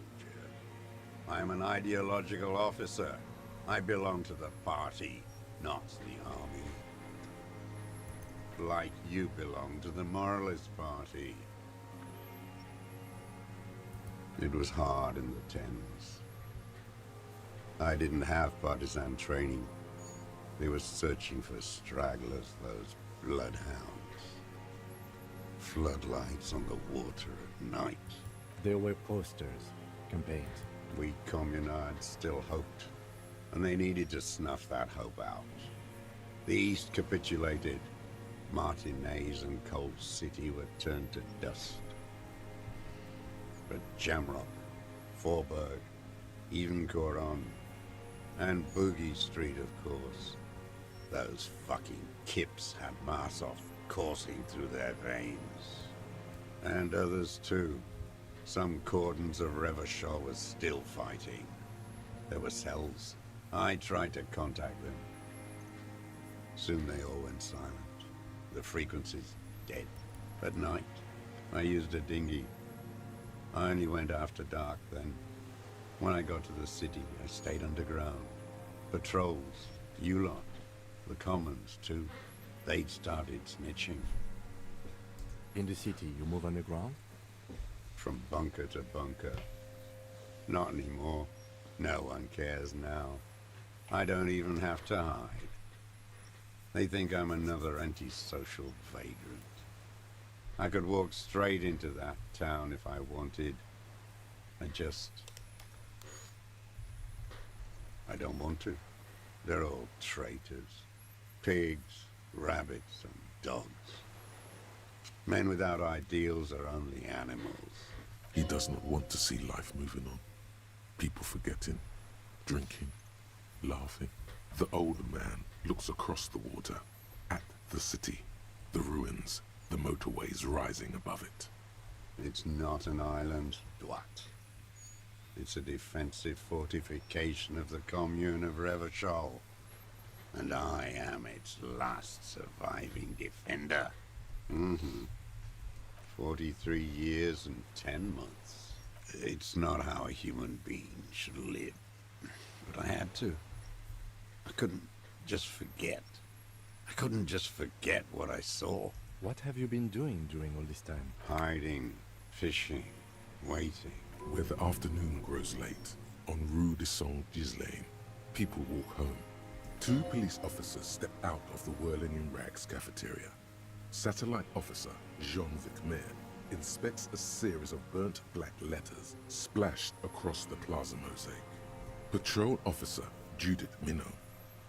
S16: I am an ideological officer. I belong to the party, not the army. Like you belong to the moralist party. It was hard in the Thames. I didn't have partisan training. They were searching for stragglers, those bloodhounds. Floodlights on the water at night.
S4: There were posters, campaigns.
S16: We communards still hoped, and they needed to snuff that hope out. The East capitulated. Martinez and Cold City were turned to dust. But Jamrock, Forburg, even Coron, and Boogie Street, of course. Those fucking kips had Marsov coursing through their veins. And others too. Some cordons of Revachol was still fighting. There were cells. I tried to contact them. Soon they all went silent. The frequencies dead. At night, I used a dinghy. I only went after dark then. When I got to the city, I stayed underground. Patrols, you lot, the commons too. They'd started snitching.
S4: In the city, you move underground?
S16: From bunker to bunker. Not anymore. No one cares now. I don't even have to hide. They think I'm another antisocial vagrant. I could walk straight into that town if I wanted. I don't want to. They're all traitors. Pigs, rabbits, and dogs. Men without ideals are only animals.
S3: He does not want to see life moving on. People forgetting, drinking, laughing. The old man looks across the water, at the city, the ruins, the motorways rising above it.
S16: It's not an island, Dwat. It's a defensive fortification of the commune of Revachol. And I am its last surviving defender. 43 years and 10 months. It's not how a human being should live. But I had to. I couldn't just forget. I couldn't just forget what I saw.
S4: What have you been doing during all this time?
S16: Hiding, fishing, waiting.
S3: Where the afternoon grows late, on Rue de Saint-Ghislain, people walk home. 2 police officers step out of the Whirling in Rags cafeteria. Satellite officer Jean-Vic Mayer inspects a series of burnt black letters splashed across the plaza mosaic. Patrol officer Judith Minot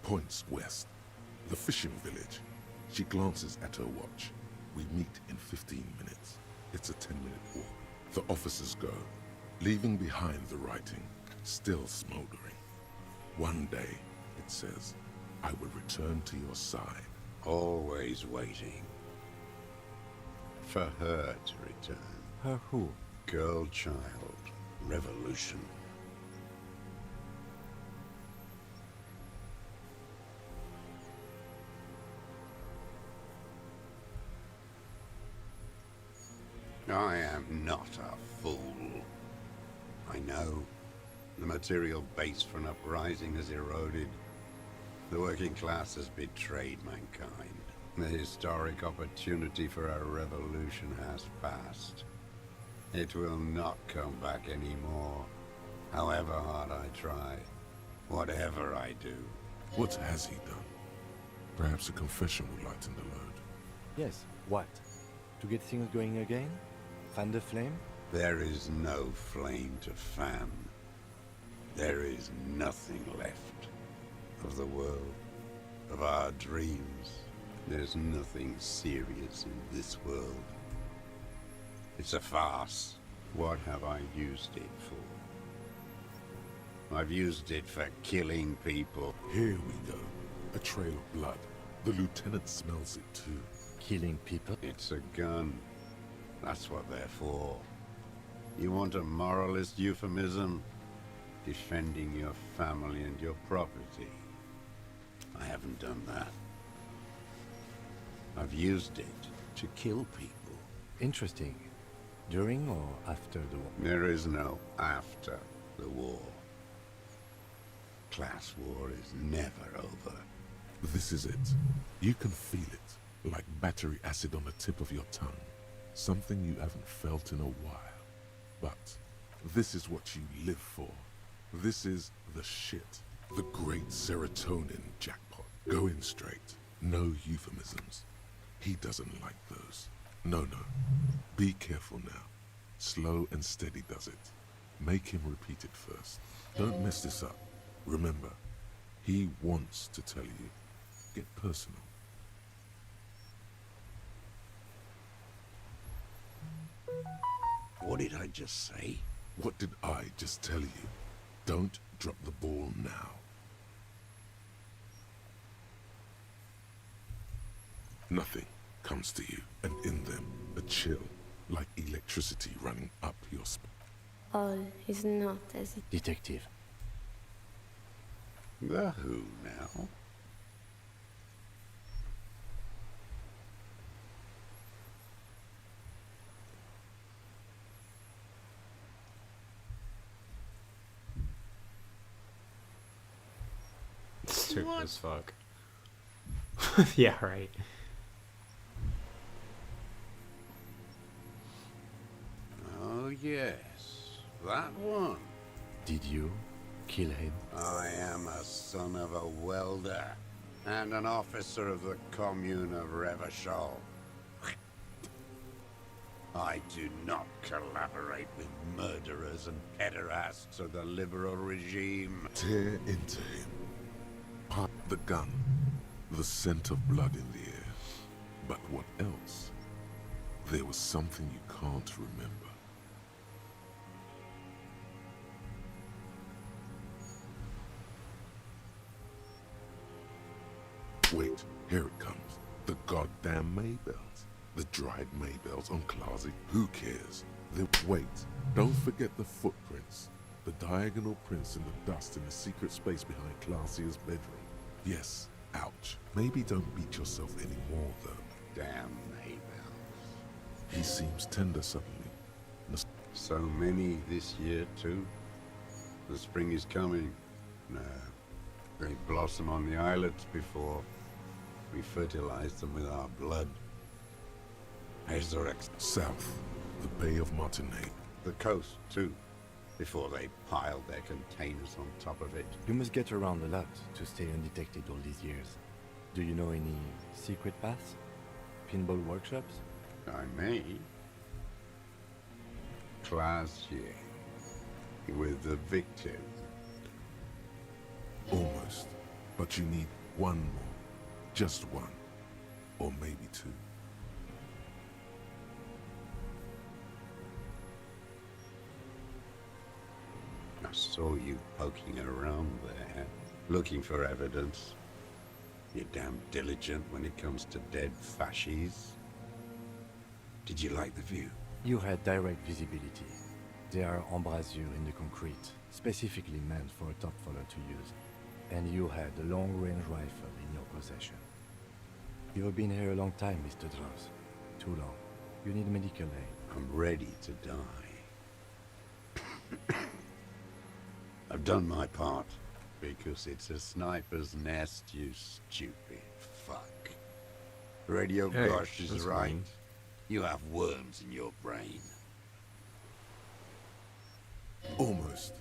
S3: points west. The fishing village. She glances at her watch. We meet in 15 minutes. It's a 10-minute walk. The officers go, leaving behind the writing, still smoldering. One day, it says, I will return to your side.
S16: Always waiting. For her to return.
S4: Her who?
S16: Girl child. Revolution. I am not a fool. I know the material base for an uprising has eroded. The working class has betrayed mankind. The historic opportunity for a revolution has passed. It will not come back anymore, however hard I try, whatever I do.
S3: What has he done? Perhaps a confession would lighten the load.
S4: Yes, what? To get things going again? Fan the flame?
S16: There is no flame to fan. There is nothing left of the world, of our dreams. There's nothing serious in this world. It's a farce. What have I used it for? I've used it for killing people.
S3: Here we go. A trail of blood. The lieutenant smells it too.
S4: Killing people?
S16: It's a gun. That's what they're for. You want a moralist euphemism? Defending your family and your property. I haven't done that. I've used it to kill people.
S4: Interesting. During or after the war?
S16: There is no after the war. Class war is never over.
S3: This is it. You can feel it, like battery acid on the tip of your tongue. Something you haven't felt in a while. But this is what you live for. This is the shit. The great serotonin jackpot. Go in straight. No euphemisms. He doesn't like those. No. Be careful now. Slow and steady does it. Make him repeat it first. Don't mess this up. Remember, he wants to tell you. Get personal.
S16: What did I just say?
S3: What did I just tell you? Don't drop the ball now. Nothing comes to you, and in them, a chill, like electricity running up your spine.
S14: All is not as it...
S4: Detective.
S16: The who now?
S1: Stupid as fuck. Yeah, right.
S16: Oh yes, that one.
S4: Did you kill him?
S16: I am a son of a welder. and an officer of the Commune of Revachol. I do not collaborate with murderers and pederasts of the liberal regime.
S3: Tear into him. Pop the gun. The scent of blood in the air. But what else? There was something you can't remember. Wait, here it comes. The goddamn Maybells. The dried Maybells on Classy. Who cares? Then wait, don't forget the footprints. The diagonal prints in the dust in the secret space behind Classia's bedroom. Yes, ouch. Maybe don't beat yourself anymore, though.
S16: Damn Maybells.
S3: He seems tender suddenly.
S16: So many this year, too. The spring is coming. No, they blossom on the islets before we fertilize them with our blood. Resurrect
S3: south, the Bay of Martinique.
S16: The coast, too, before they pile their containers on top of it.
S4: You must get around a lot to stay undetected all these years. Do you know any secret paths? Pinball workshops?
S16: I may. Classier. With the victim.
S3: Almost. But you need one more. Just one. Or maybe two.
S16: I saw you poking around there, looking for evidence. You're damn diligent when it comes to dead fascies. Did you like the view?
S4: You had direct visibility. There are embrasures in the concrete, specifically meant for a top follower to use. And you had a long-range rifle in your possession. You've been here a long time, Mr. Dross. Too long. You need medical aid.
S16: I'm ready to die. I've done my part, because it's a sniper's nest, you stupid fuck. Radio
S1: Hey,
S16: Gosh is
S1: that's
S16: right.
S1: fine.
S16: You have worms in your brain.
S3: Almost.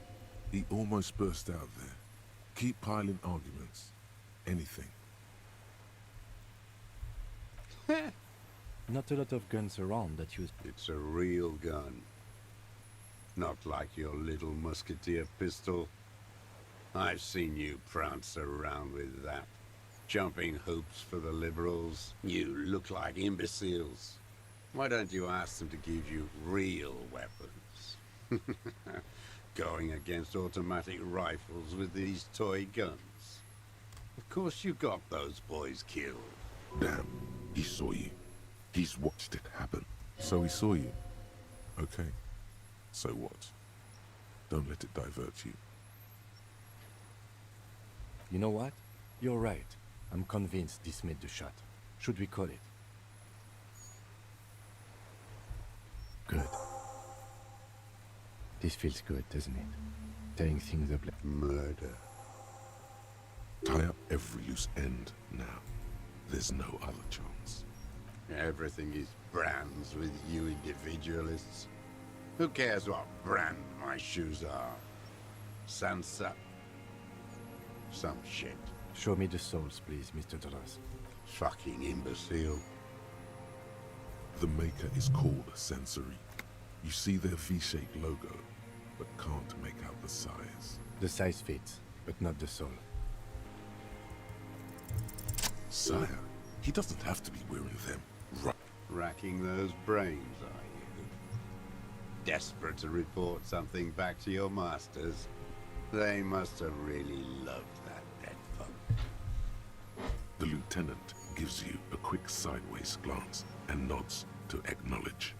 S3: He almost burst out there. Keep piling arguments. Anything.
S4: Not a lot of guns around that use...
S16: It's a real gun. Not like your little musketeer pistol. I've seen you prance around with that. Jumping hoops for the liberals. You look like imbeciles. Why don't you ask them to give you real weapons? Going against automatic rifles with these toy guns. Of course you got those boys killed.
S3: Damn, he saw you. He's watched it happen. So he saw you. Okay. So what? Don't let it divert you.
S4: You know what? You're right. I'm convinced this made the shot. Should we call it? Good. This feels good, doesn't it? Tearing things up like...
S16: Murder.
S3: Tie up every loose end now. There's no other chance.
S16: Everything is brands with you individualists. Who cares what brand my shoes are? Sansa? Some shit.
S4: Show me the souls, please, Mr. Dross.
S16: Fucking imbecile.
S3: The maker is called Sensory. You see their V-shaped logo, but can't make out the size.
S4: The size fits, but not the soul.
S3: Sire, he doesn't have to be wearing them.
S16: Racking those brains, are you? Desperate to report something back to your masters? They must have really loved that dead fuck.
S3: The lieutenant gives you a quick sideways glance and nods to acknowledge.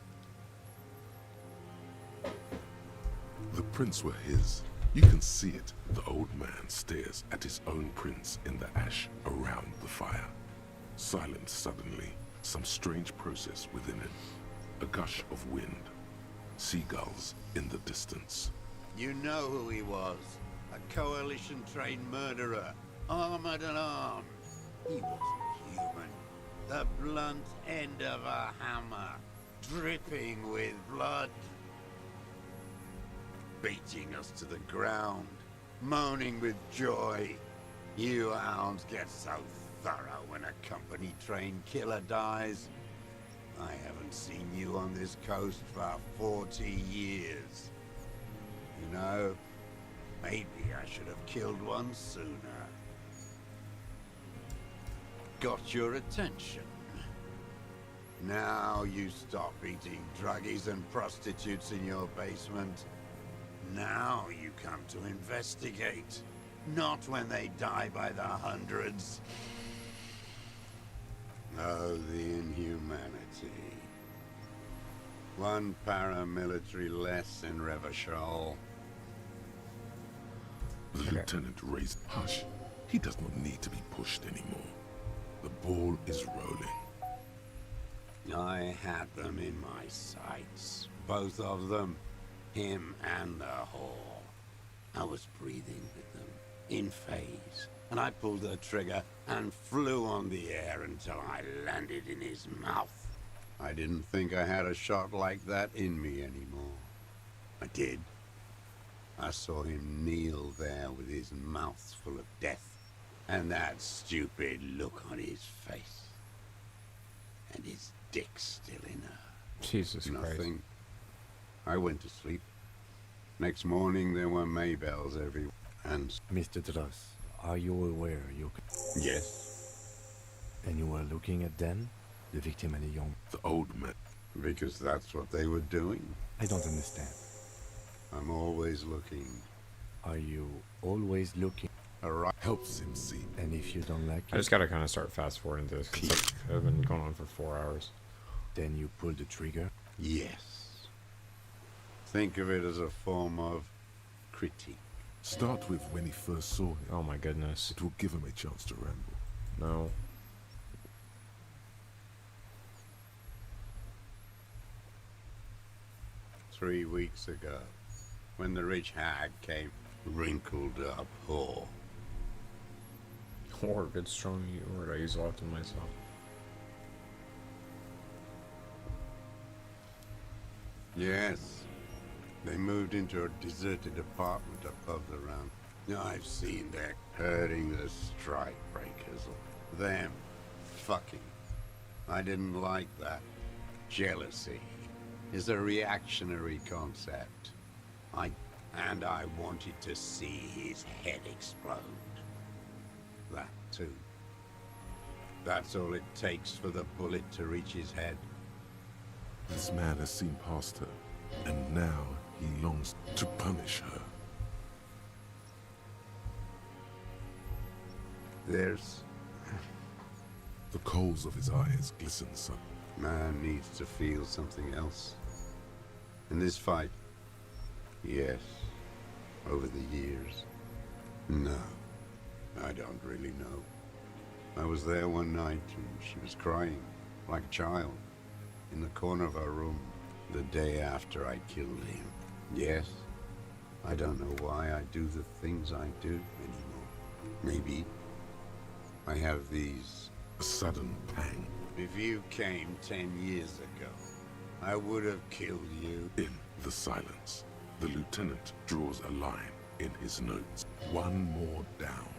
S3: The prints were his. You can see it. The old man stares at his own prints in the ash around the fire. Silent suddenly, some strange process within it. A gush of wind. Seagulls in the distance.
S16: You know who he was. A coalition-trained murderer. Armored and armed. He wasn't human. The blunt end of a hammer. Dripping with blood. Beating us to the ground. Moaning with joy. You hounds get so thorough when a company-trained killer dies. I haven't seen you on this coast for 40 years. You know, maybe I should have killed one sooner. Got your attention. Now you stop eating druggies and prostitutes in your basement. Now you come to investigate. Not when they die by the hundreds. Oh, the inhumanity. One paramilitary less in Revachol.
S3: The lieutenant raised. Hush. He does not need to be pushed anymore. The ball is rolling.
S16: I had them in my sights. Both of them. Him and the whore. I was breathing with them, in phase. And I pulled the trigger and flew on the air until I landed in his mouth. I didn't think I had a shot like that in me anymore. I did. I saw him kneel there with his mouth full of death, and that stupid look on his face. And his dick still in her.
S1: Jesus Christ.
S16: Nothing. I went to sleep. Next morning there were Maybells everywhere. And
S4: Mr. Dross, are you aware you...
S16: Yes.
S4: And you were looking at them? The victim and the young...
S3: The old man.
S16: Because that's what they were doing.
S4: I don't understand.
S16: I'm always looking.
S4: Are you always looking?
S16: Alright.
S3: Helps him see.
S4: And if you don't like it...
S1: I just gotta kind of start fast forwarding this, because I've been going on for 4 hours.
S4: Then you pull the trigger?
S16: Yes. Think of it as a form of critique.
S3: Start with when he first saw him.
S1: Oh my goodness.
S3: It will give him a chance to ramble.
S1: No.
S16: "3 weeks ago, when the rich hag came, wrinkled up whore.
S1: Whore, good strong word I use often myself.
S16: Yes. They moved into a deserted apartment above the round. I've seen them hurting the strike breakers. Them fucking. I didn't like that. Jealousy is a reactionary concept. I wanted to see his head explode. That too. That's all it takes for the bullet to reach his head.
S3: This man has seen past her, and now he longs to punish her.
S16: There's...
S3: The coals of his eyes glisten suddenly.
S16: Man needs to feel something else. In this fight, yes. Over the years, no. I don't really know. I was there one night and she was crying, like a child, in the corner of her room, the day after I killed him. Yes, I don't know why I do the things I do anymore. Maybe I have these...
S3: A sudden pang.
S16: If you came 10 years ago, I would have killed you.
S3: In the silence, the lieutenant draws a line in his notes. One more down.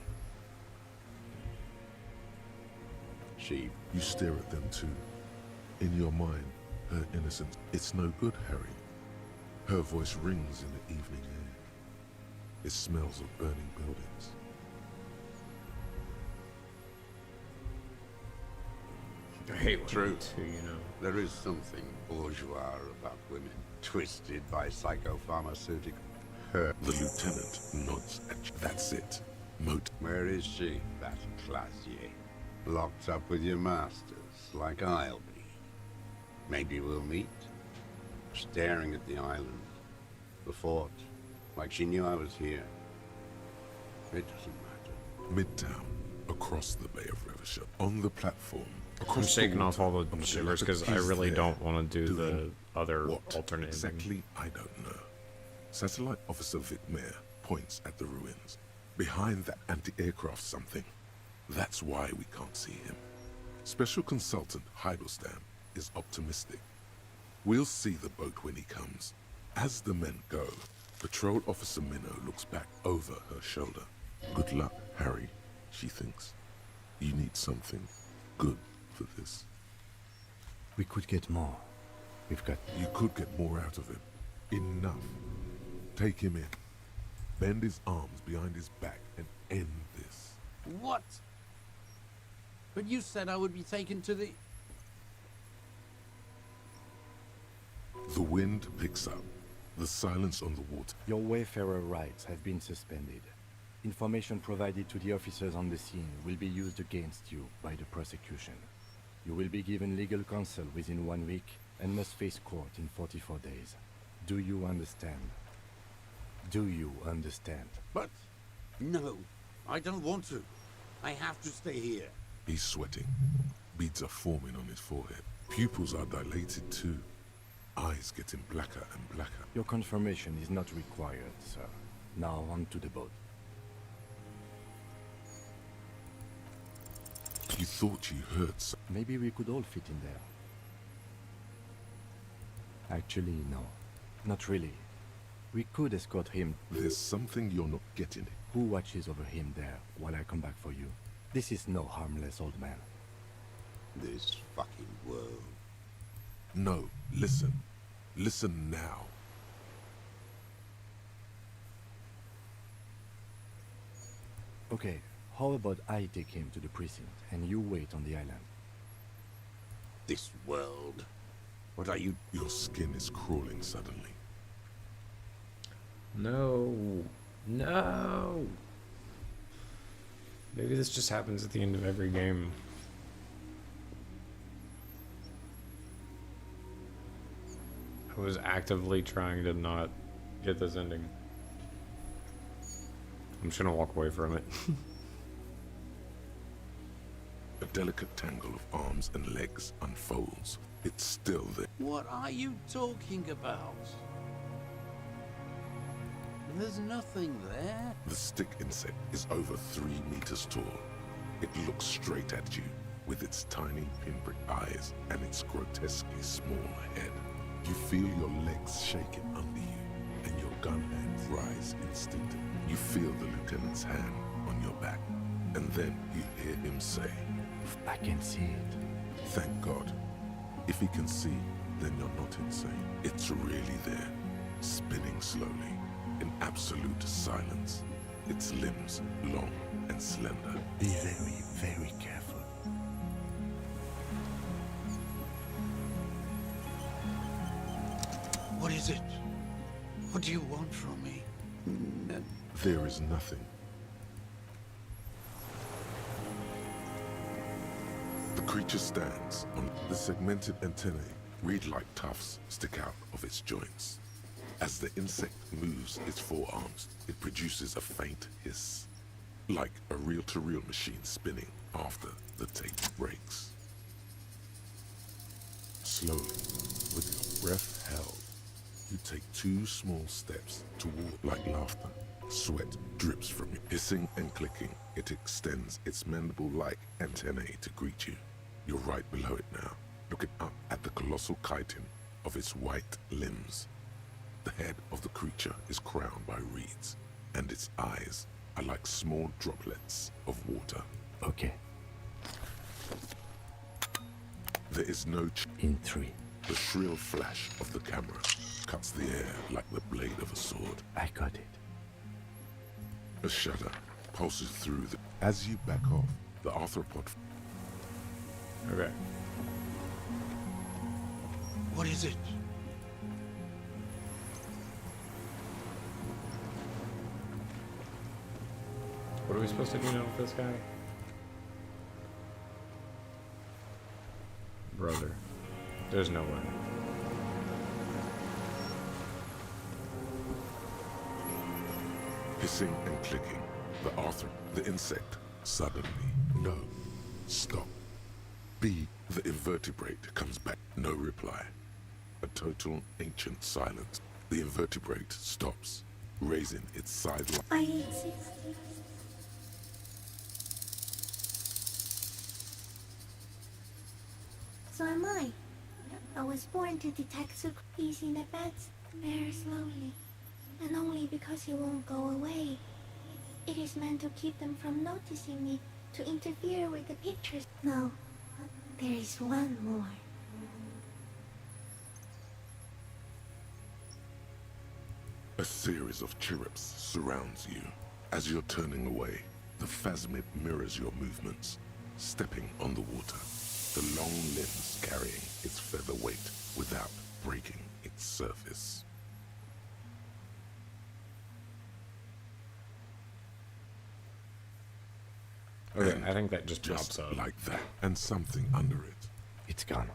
S16: She...
S3: You stare at them too. In your mind, her innocence. It's no good, Harry. Her voice rings in the evening air. It smells of burning buildings.
S1: I hate when
S16: True.
S1: too, you know.
S16: There is something bourgeois about women, twisted by psychopharmaceutical. Her...
S3: The lieutenant nods at you. That's it.
S16: Where is she, that classier? Locked up with your masters, like I'll be. Maybe we'll meet. Staring at the island, the fort, like she knew I was here. It doesn't matter.
S3: Midtown, across the Bay of Revachol, on the platform.
S1: I'm shaking off all the shivers because I really don't want to do the
S3: Doing
S1: other
S3: what
S1: alternate
S3: exactly, I don't know. Satellite Officer Vic Mayer points at the ruins. Behind that anti-aircraft something. That's why we can't see him. Special Consultant Heidelstein is optimistic. We'll see the boat when he comes. As the men go, Patrol Officer Minnow looks back over her shoulder. Good luck, Harry, she thinks. You need something good for this.
S4: We could get more. We've got...
S3: You could get more out of him. Enough. Take him in. Bend his arms behind his back and end this.
S18: What? But you said I would be taken to the...
S3: The wind picks up. The silence on the water.
S4: Your Wayfarer rights have been suspended. Information provided to the officers on the scene will be used against you by the prosecution. You will be given legal counsel within 1 week and must face court in 44 days. Do you understand? Do you understand?
S18: But... No, I don't want to. I have to stay here.
S3: He's sweating. Beads are forming on his forehead. Pupils are dilated too. Eyes getting blacker and blacker.
S4: Your confirmation is not required, sir. Now on to the boat.
S3: You thought you heard
S4: Maybe we could all fit in there. Actually, no. Not really. We could escort him.
S3: There's something you're not getting.
S4: Who watches over him there while I come back for you? This is no harmless old man.
S16: This fucking world.
S3: No, listen. Listen now.
S4: Okay, how about I take him to the precinct and you wait on the island?
S16: This world? What are you...
S3: Your skin is crawling suddenly.
S1: No. No. Maybe this just happens at the end of every game. I was actively trying to not get this ending. I'm just gonna walk away from it.
S3: A delicate tangle of arms and legs unfolds. It's still there.
S18: What are you talking about? There's nothing there.
S3: The stick insect is over 3 meters tall. It looks straight at you with its tiny pinprick eyes and its grotesquely small head. You feel your legs shaking under you and your gun hands rise instinctively. You feel the lieutenant's hand on your back, and then you hear him say,
S4: I can see it.
S3: Thank God. If he can see, then you're not insane. It's really there, spinning slowly, in absolute silence. Its limbs long and slender.
S4: Be very, very careful.
S18: What is it? What do you want from me?
S3: There is nothing. The creature stands on the segmented antennae, reed-like tufts stick out of its joints. As the insect moves its forearms, it produces a faint hiss, like a reel-to-reel machine spinning after the tape breaks. Slowly, with your breath held, you take 2 small steps toward like laughter. Sweat drips from you. Hissing and clicking, it extends its mandible-like antennae to greet you. You're right below it now, looking up at the colossal chitin of its white limbs. The head of the creature is crowned by reeds, and its eyes are like small droplets of water.
S4: Okay.
S3: There is no
S4: in 3.
S3: The shrill flash of the camera cuts the air like the blade of a sword.
S4: I got it.
S3: A shudder pulses through the... As you back off, the arthropod...
S1: Okay.
S18: What is it?
S1: What are we supposed to do now with this guy? Brother. There's no way.
S3: Hissing and clicking, the insect, suddenly, no, stop. B, the invertebrate comes back, no reply. A total ancient silence. The invertebrate stops, raising its sideline.
S10: I exist. So am I. I was born to detect secrecies in the beds, very slowly, and only because he won't go away. It is meant to keep them from noticing me to interfere with the pictures. No, there is one more.
S3: A series of chirrups surrounds you. As you're turning away, the phasmid mirrors your movements, stepping on the water, the long limbs carrying its feather weight without breaking its surface.
S1: Okay,
S3: And
S1: I think that just
S3: just
S1: pops up.
S3: like that, and something under it.
S4: It's gone.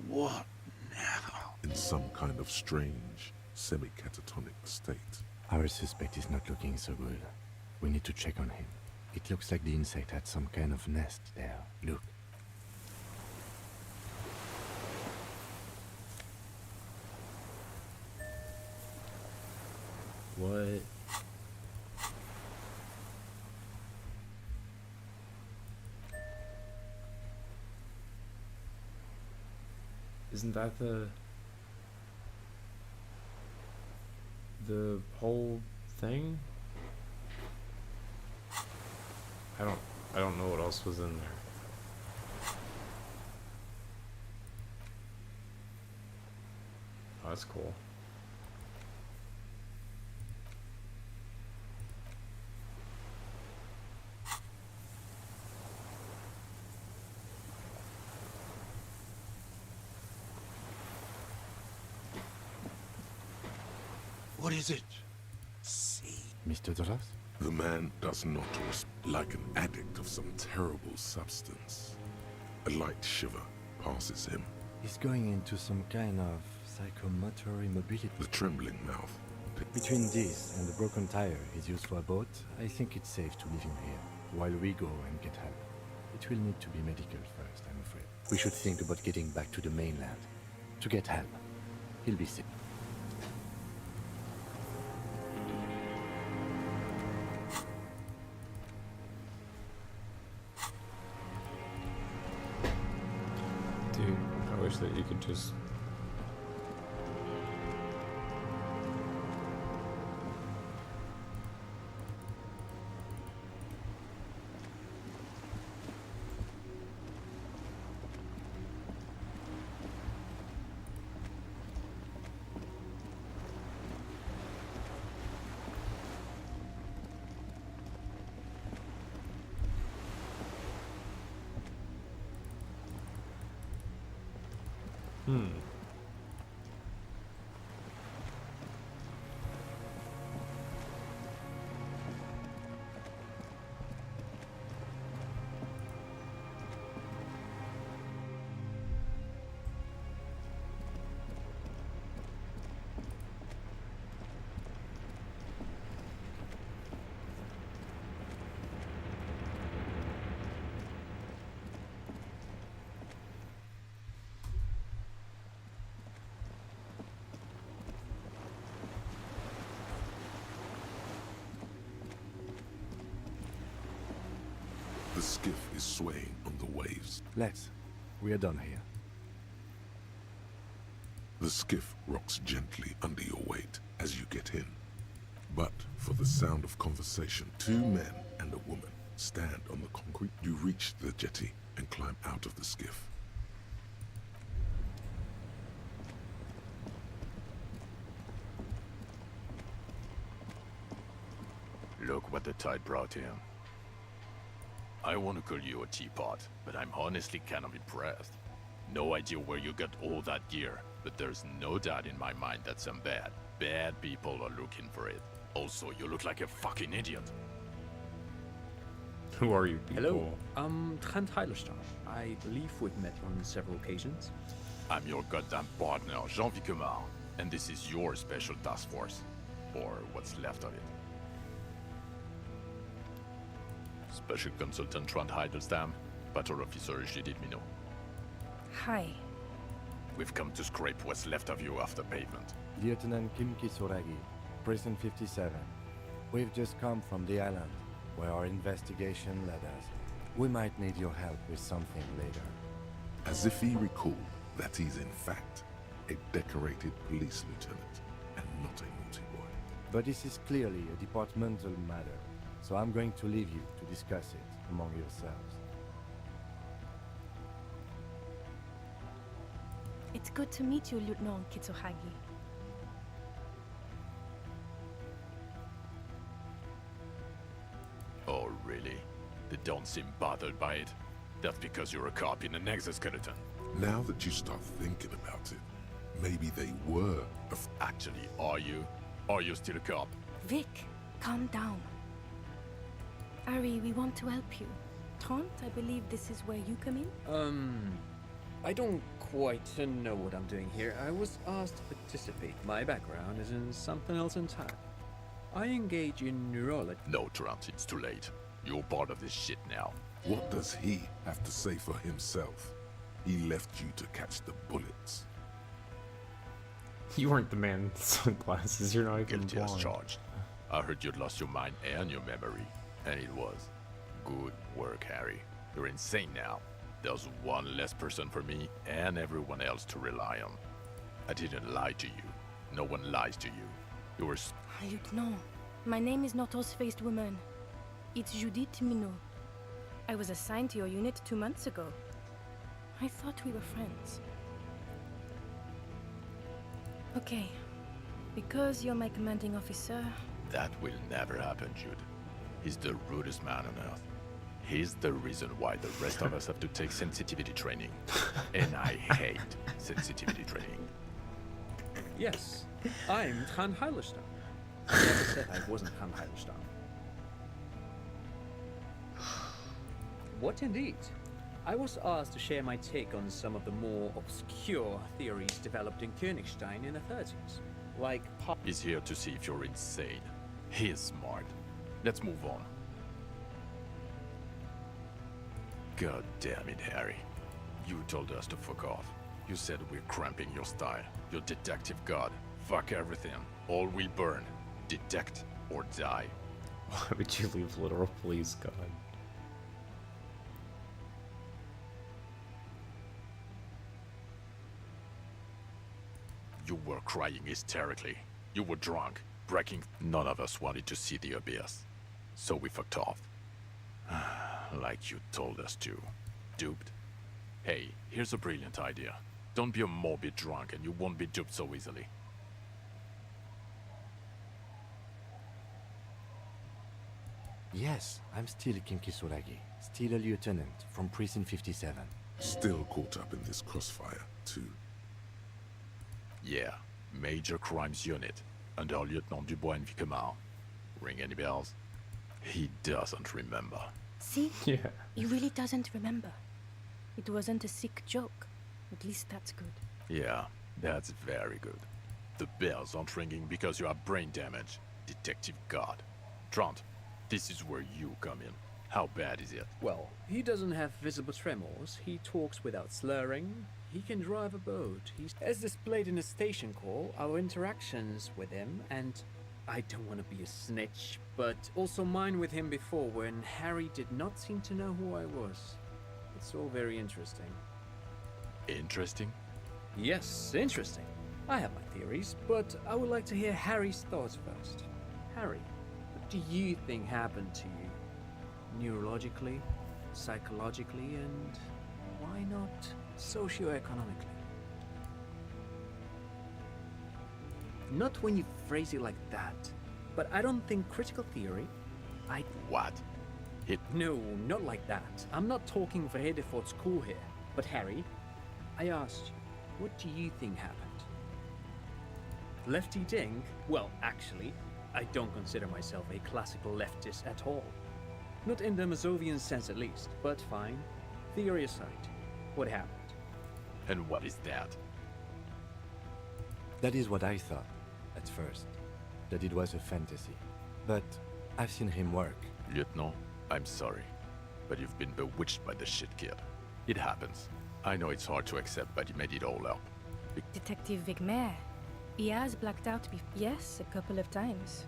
S16: What now?
S3: In some kind of strange, semi-catatonic state.
S4: Our suspect is not looking so good. We need to check on him. It looks like the insect had some kind of nest there. Look.
S1: What? Isn't that the whole thing? I don't know what else was in there. Oh, that's cool.
S16: What is it?
S4: Mr. Doras?
S3: The man does not respond, like an addict of some terrible substance. A light shiver passes him.
S4: He's going into some kind of psychomotor immobility.
S3: The trembling mouth.
S4: Between this and the broken tire he's used for a boat, I think it's safe to leave him here, while we go and get help. It will need to be medical first, I'm afraid. We should think about getting back to the mainland, to get help. He'll be sick.
S1: Dude, I wish that you could just...
S3: The skiff is swaying on the waves.
S4: Let's. We are done here.
S3: The skiff rocks gently under your weight as you get in. But for the sound of conversation, two men and a woman stand on the concrete. You reach the jetty and climb out of the skiff.
S11: Look what the tide brought him. I want to call you a teapot, but I'm honestly kind of impressed. No idea where you got all that gear, but there's no doubt in my mind that some bad people are looking for it. Also, you look like a fucking idiot.
S1: Who are you people?
S5: Hello, I'm Trent Heilerstein. I believe we've met on several occasions.
S11: I'm your goddamn partner, Jean Vicomar, and this is your special task force. Or what's left of it. Special Consultant Trent Heidelstein, Battle Officer Judith Minot.
S14: Hi.
S11: We've come to scrape what's left of you off the pavement.
S4: Lieutenant Kim Kisuragi, Prison 57. We've just come from the island, where our investigation led us. We might need your help with something later.
S3: As if he recalled that he's in fact a decorated police lieutenant and not a naughty boy.
S4: But this is clearly a departmental matter, so I'm going to leave you to discuss it among yourselves.
S14: It's good to meet you, Lieutenant Kitsuhagi.
S11: Oh, really? They don't seem bothered by it. That's because you're a cop in an exoskeleton.
S3: Now that you start thinking about it, maybe they were
S11: Actually, are you? Are you still a cop?
S14: Vic, calm down. Ari, we want to help you. Trant, I believe this is where you come in?
S5: I don't quite know what I'm doing here. I was asked to participate. My background is in something else entirely. I engage in neurology.
S11: No, Trant, it's too late. You're part of this shit now.
S3: What does he have to say for himself? He left you to catch the bullets.
S1: You weren't the man with sunglasses. You're not even
S11: Guilty as
S1: blind.
S11: charged. I heard you'd lost your mind and your memory. And it was. Good work, Harry. You're insane now. There's one less person for me and everyone else to rely on. I didn't lie to you. No one lies to you. You were...
S14: Lieutenant, my name is not Horse-Faced Woman. It's Judith Minot. I was assigned to your unit 2 months ago. I thought we were friends. Okay. Because you're my commanding officer...
S11: That will never happen, Jude. He's the rudest man on earth. He's the reason why the rest of us have to take sensitivity training. And I hate sensitivity training.
S5: Yes, I'm Trant Heilerstein. I never said I wasn't Trant Heilerstein. What indeed? I was asked to share my take on some of the more obscure theories developed in Königstein in the 30s. Like...
S11: He's here to see if you're insane. He is smart. Let's move on. God damn it, Harry. You told us to fuck off. You said we're cramping your style. Your detective god. Fuck everything. All will burn. Detect or die.
S1: Why would you leave literal police god?
S11: You were crying hysterically. You were drunk, breaking. None of us wanted to see the abyss. So we fucked off. Like you told us to. Duped? Hey, here's a brilliant idea. Don't be a morbid drunk and you won't be duped so easily.
S4: Yes, I'm still King Kisuragi. Still a lieutenant from Precinct 57.
S3: Still caught up in this crossfire, too.
S11: Yeah, Major Crimes Unit, under Lieutenant Dubois and Vicomar. Ring any bells? He doesn't remember.
S14: See?
S1: Yeah.
S14: He really doesn't remember. It wasn't a sick joke. At least that's good.
S11: Yeah, that's very good. The bells aren't ringing because you have brain damage, Detective God. Trant, this is where you come in. How bad is it?
S5: Well, he doesn't have visible tremors, he talks without slurring, he can drive a boat. He's as displayed in the station call, our interactions with him, and I don't want to be a snitch, but also mine with him before when Harry did not seem to know who I was. It's all very interesting.
S11: Interesting?
S5: Yes, interesting. I have my theories, but I would like to hear Harry's thoughts first. Harry, what do you think happened to you? Neurologically, psychologically, and why not socioeconomically? Not when you phrase it like that, but I don't think critical theory.
S11: What?
S5: No, not like that. I'm not talking Vrede for school here. But Harry, I asked you, what do you think happened? Lefty Ding? Well, actually, I don't consider myself a classical leftist at all. Not in the Mazovian sense at least, but fine. Theory aside, what happened?
S11: And what is that?
S4: That is what I thought, at first. That it was a fantasy. But I've seen him work.
S11: Lieutenant, I'm sorry, but you've been bewitched by the shit kid. It happens. I know it's hard to accept, but he made it all up.
S14: Detective Vigmer. He has blacked out yes, a couple of times.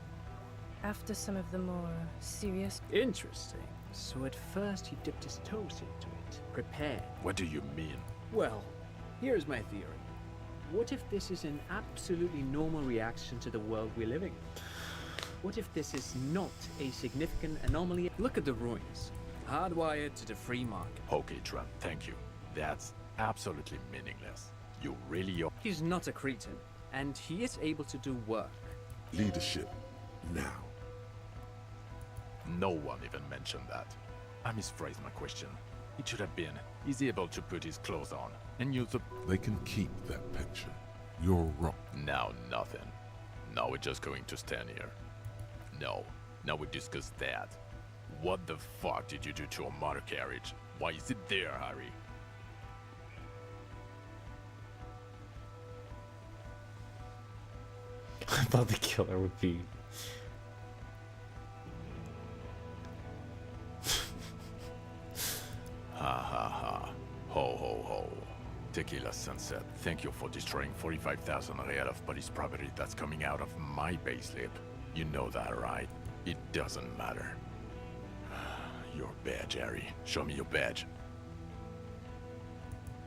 S14: After some of the more serious...
S5: Interesting. So at first he dipped his toes into it, prepared.
S11: What do you mean?
S5: Well, here's my theory. What if this is an absolutely normal reaction to the world we're living in? What if this is not a significant anomaly? Look at the ruins, hardwired to the free market.
S11: Okay, Trent, thank you. That's absolutely meaningless. You really are.
S5: He's not a cretin, and he is able to do work.
S3: Leadership, now.
S11: No one even mentioned that. I misphrased my question. It should have been, is he able to put his clothes on and use the...
S3: They can keep that pension. You're wrong.
S11: Now nothing. Now we're just going to stand here. No, now we discuss that. What the fuck did you do to a motor carriage? Why is it there, Harry?
S1: I thought the killer would be...
S11: Ha ha ha. Ho ho ho. Tequila Sunset, thank you for destroying 45,000 real of police property that's coming out of my payslip. You know that, right? It doesn't matter. Your badge, Harry. Show me your badge.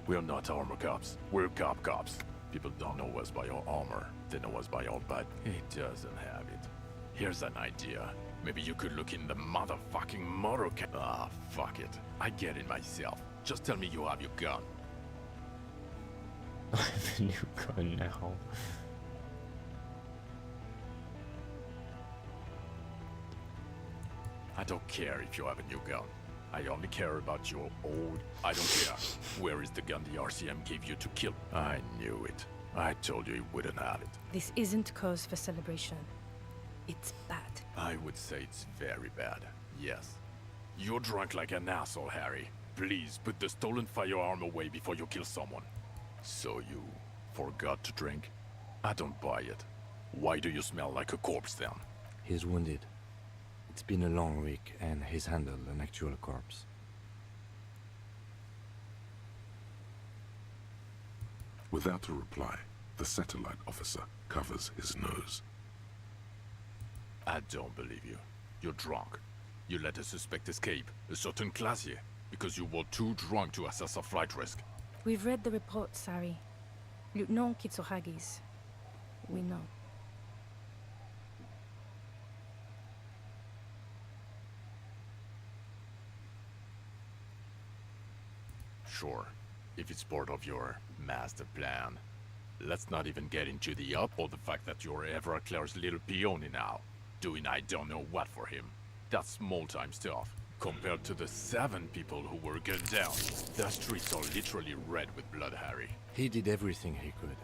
S11: We're not armor cops. We're cops. People don't know us by our armor. They know us by our badge. It doesn't have it. Here's an idea. Maybe you could look in the motherfucking motor Ah, fuck it. I get it myself. Just tell me you have your gun.
S1: I have a new gun now.
S11: I don't care if you have a new gun. I only care about your old... I don't care. Where is the gun the RCM gave you to kill? I knew it. I told you you wouldn't have it.
S14: This isn't cause for celebration. It's bad.
S11: I would say it's very bad. Yes. You're drunk like an asshole, Harry. Please put the stolen firearm away before you kill someone. So you forgot to drink? I don't buy it. Why do you smell like a corpse then?
S4: He's wounded. It's been a long week, and he's handled an actual corpse.
S3: Without a reply, the satellite officer covers his nose.
S11: I don't believe you. You're drunk. You let a suspect escape, a certain classier, because you were too drunk to assess a flight risk.
S14: We've read the report, Sari. Lieutenant Kitsuragis. We know.
S11: Sure, if it's part of your master plan. Let's not even get into the up or the fact that you're Everclear's little peony now, doing I don't know what for him. That's small-time stuff, compared to the 7 people who were gunned down. The streets are literally red with blood, Harry.
S4: He did everything he could.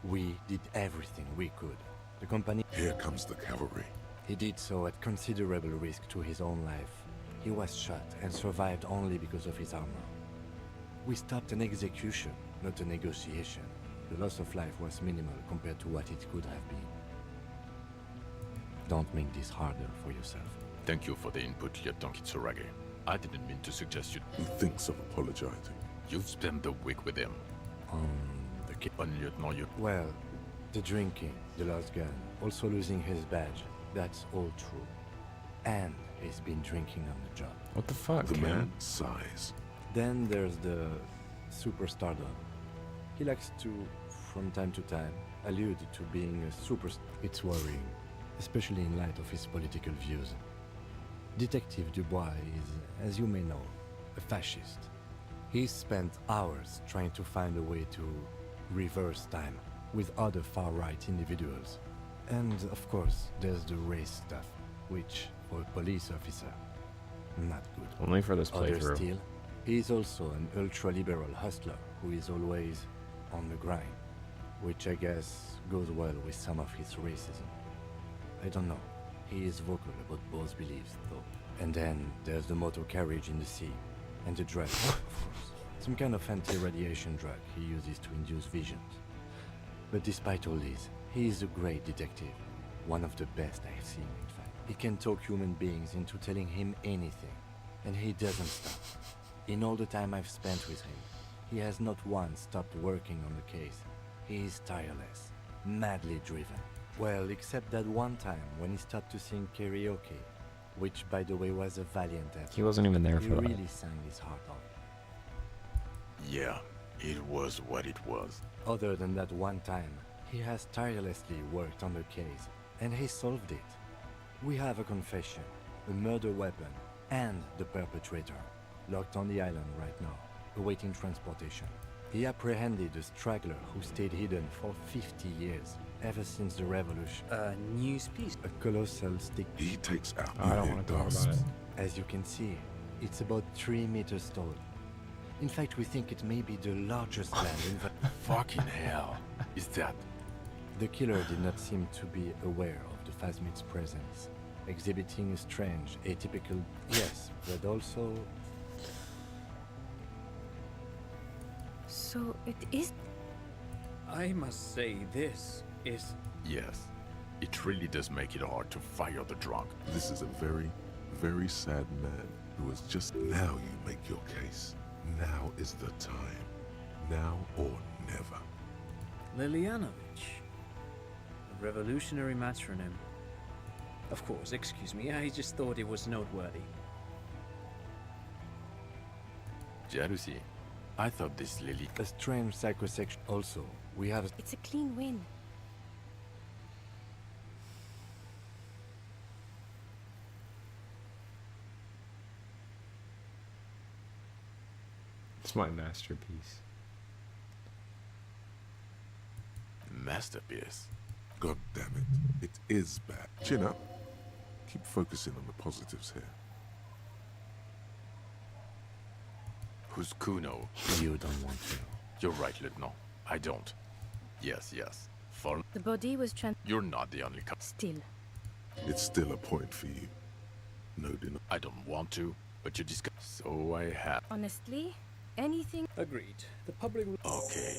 S4: We did everything we could. The company...
S3: Here comes the cavalry.
S4: He did so at considerable risk to his own life. He was shot and survived only because of his armor. We stopped an execution, not a negotiation. The loss of life was minimal compared to what it could have been. Don't make this harder for yourself.
S11: Thank you for the input, Lieutenant Kitsuragi. I didn't mean to suggest you...
S3: He thinks of apologizing.
S11: You've spent the week with him. Lieutenant,
S4: Well, the drinking, the lost gun, also losing his badge, that's all true. And he's been drinking on the job.
S1: What the fuck,
S3: The man sighs.
S4: Then there's the superstardom. He likes to, from time to time, allude to being a superstar. It's worrying, especially in light of his political views. Detective Dubois is, as you may know, a fascist. He's spent hours trying to find a way to reverse time with other far-right individuals. And of course, there's the race stuff, which, for a police officer, not good.
S1: Only for this
S4: Other
S1: playthrough.
S4: still, he's also an ultra-liberal hustler who is always on the grind, which I guess goes well with some of his racism. I don't know. He is vocal about both beliefs, though. And then there's the motor carriage in the sea, and the drug, of course. Some kind of anti-radiation drug he uses to induce visions. But despite all this, he is a great detective. One of the best I've seen, in fact. He can talk human beings into telling him anything, and he doesn't stop. In all the time I've spent with him, he has not once stopped working on the case. He is tireless, madly driven. Well, except that one time when he stopped to sing karaoke, which, by the way, was a valiant effort.
S1: He wasn't even there for that.
S4: He really sang his heart out.
S11: Yeah, it was what it was.
S4: Other than that one time, he has tirelessly worked on the case, and he solved it. We have a confession, a murder weapon, and the perpetrator, locked on the island right now, awaiting transportation. He apprehended a straggler who stayed hidden for 50 years, ever since the revolution.
S5: A new species.
S4: A colossal stick.
S3: He takes out
S1: I don't want to talk about it.
S4: As you can see, it's about 3 meters tall. In fact, we think it may be the largest land in the...
S11: Fucking hell. Is that...
S4: The killer did not seem to be aware of the Phasmid's presence, exhibiting a strange, atypical... Yes, but also...
S14: So it is...
S5: I must say, this is...
S11: Yes. It really does make it hard to fire the drunk.
S3: This is a very, very sad man who has just... Now you make your case. Now is the time. Now or never.
S5: Lilianovich. A revolutionary matronym. Of course, excuse me, I just thought it was noteworthy.
S11: Jealousy. I thought this Lily...
S4: A strange psychosexual... Also, we have...
S14: It's a clean win.
S1: It's my masterpiece.
S11: Masterpiece.
S3: God damn it. It is bad. Chin up. Keep focusing on the positives here.
S11: Who's Kuno?
S4: You don't want to.
S11: You're right, Lieutenant. I don't. Yes, yes. For...
S14: The body was
S11: You're not the only
S14: Still.
S3: It's still a point for you. No denial.
S11: I don't want to, but you discuss. So I have.
S14: Honestly, anything...
S5: Agreed. The public...
S11: Okay.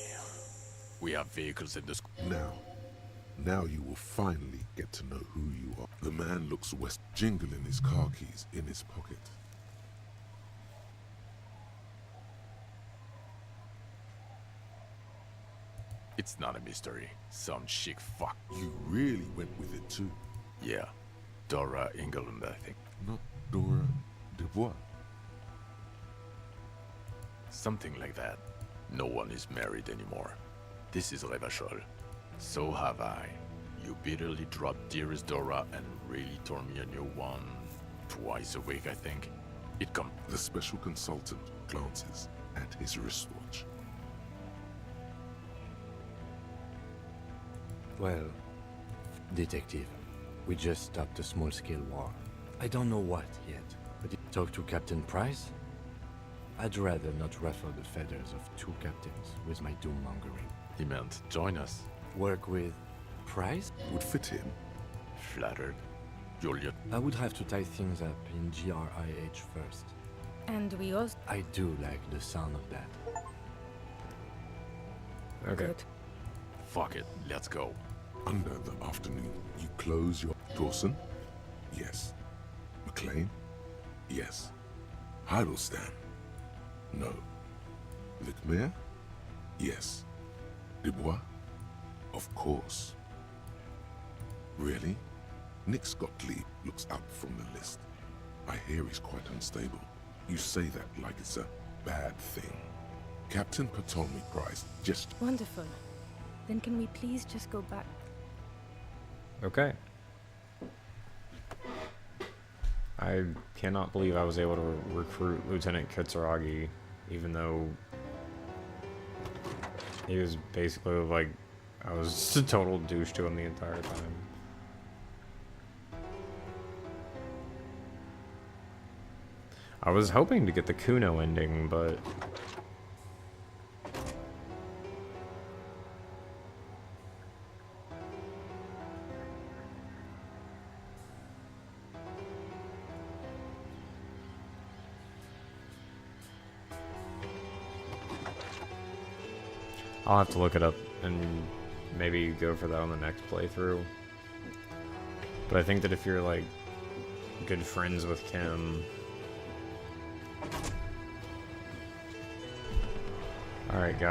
S11: We have vehicles in the school.
S3: Now you will finally get to know who you are. The man looks west, jingling his car keys in his pocket.
S11: It's not a mystery. Some chic fuck.
S3: You really went with it too.
S11: Yeah. Dora England, I think.
S3: Not Dora Dubois.
S11: Something like that. No one is married anymore. This is Revachol. So have I. You bitterly dropped Dearest Dora and really tore me a new one. Twice a week, I think. It come.
S3: The special consultant glances at his wristwatch.
S4: Well, Detective, we just stopped a small-scale war. I don't know what yet, but talk to Captain Price? I'd rather not ruffle the feathers of 2 captains with my doom-mongering.
S11: He meant join us.
S4: Work with Price?
S3: Would fit him.
S11: Flattered. Juliet.
S4: I would have to tie things up in GRIH first.
S14: And we also...
S4: I do like the sound of that.
S1: Okay.
S14: Good.
S11: Fuck it, let's go.
S3: Under the afternoon, you close your... Dawson? Yes. McLean? Yes. Heidelstein? No. Lickmere? Yes. Dubois? Of course. Really? Nick Gottlieb looks out from the list. I hear he's quite unstable. You say that like it's a bad thing. Captain Ptolemy Price just...
S14: Wonderful. Then can we please just go back?
S1: Okay. I cannot believe I was able to recruit Lieutenant Kitsuragi, even though he was basically like, I was just a total douche to him the entire time. I was hoping to get the Kuno ending, but... I'll have to look it up and maybe go for that on the next playthrough. But I think that if you're like good friends with Kim... Alright guys.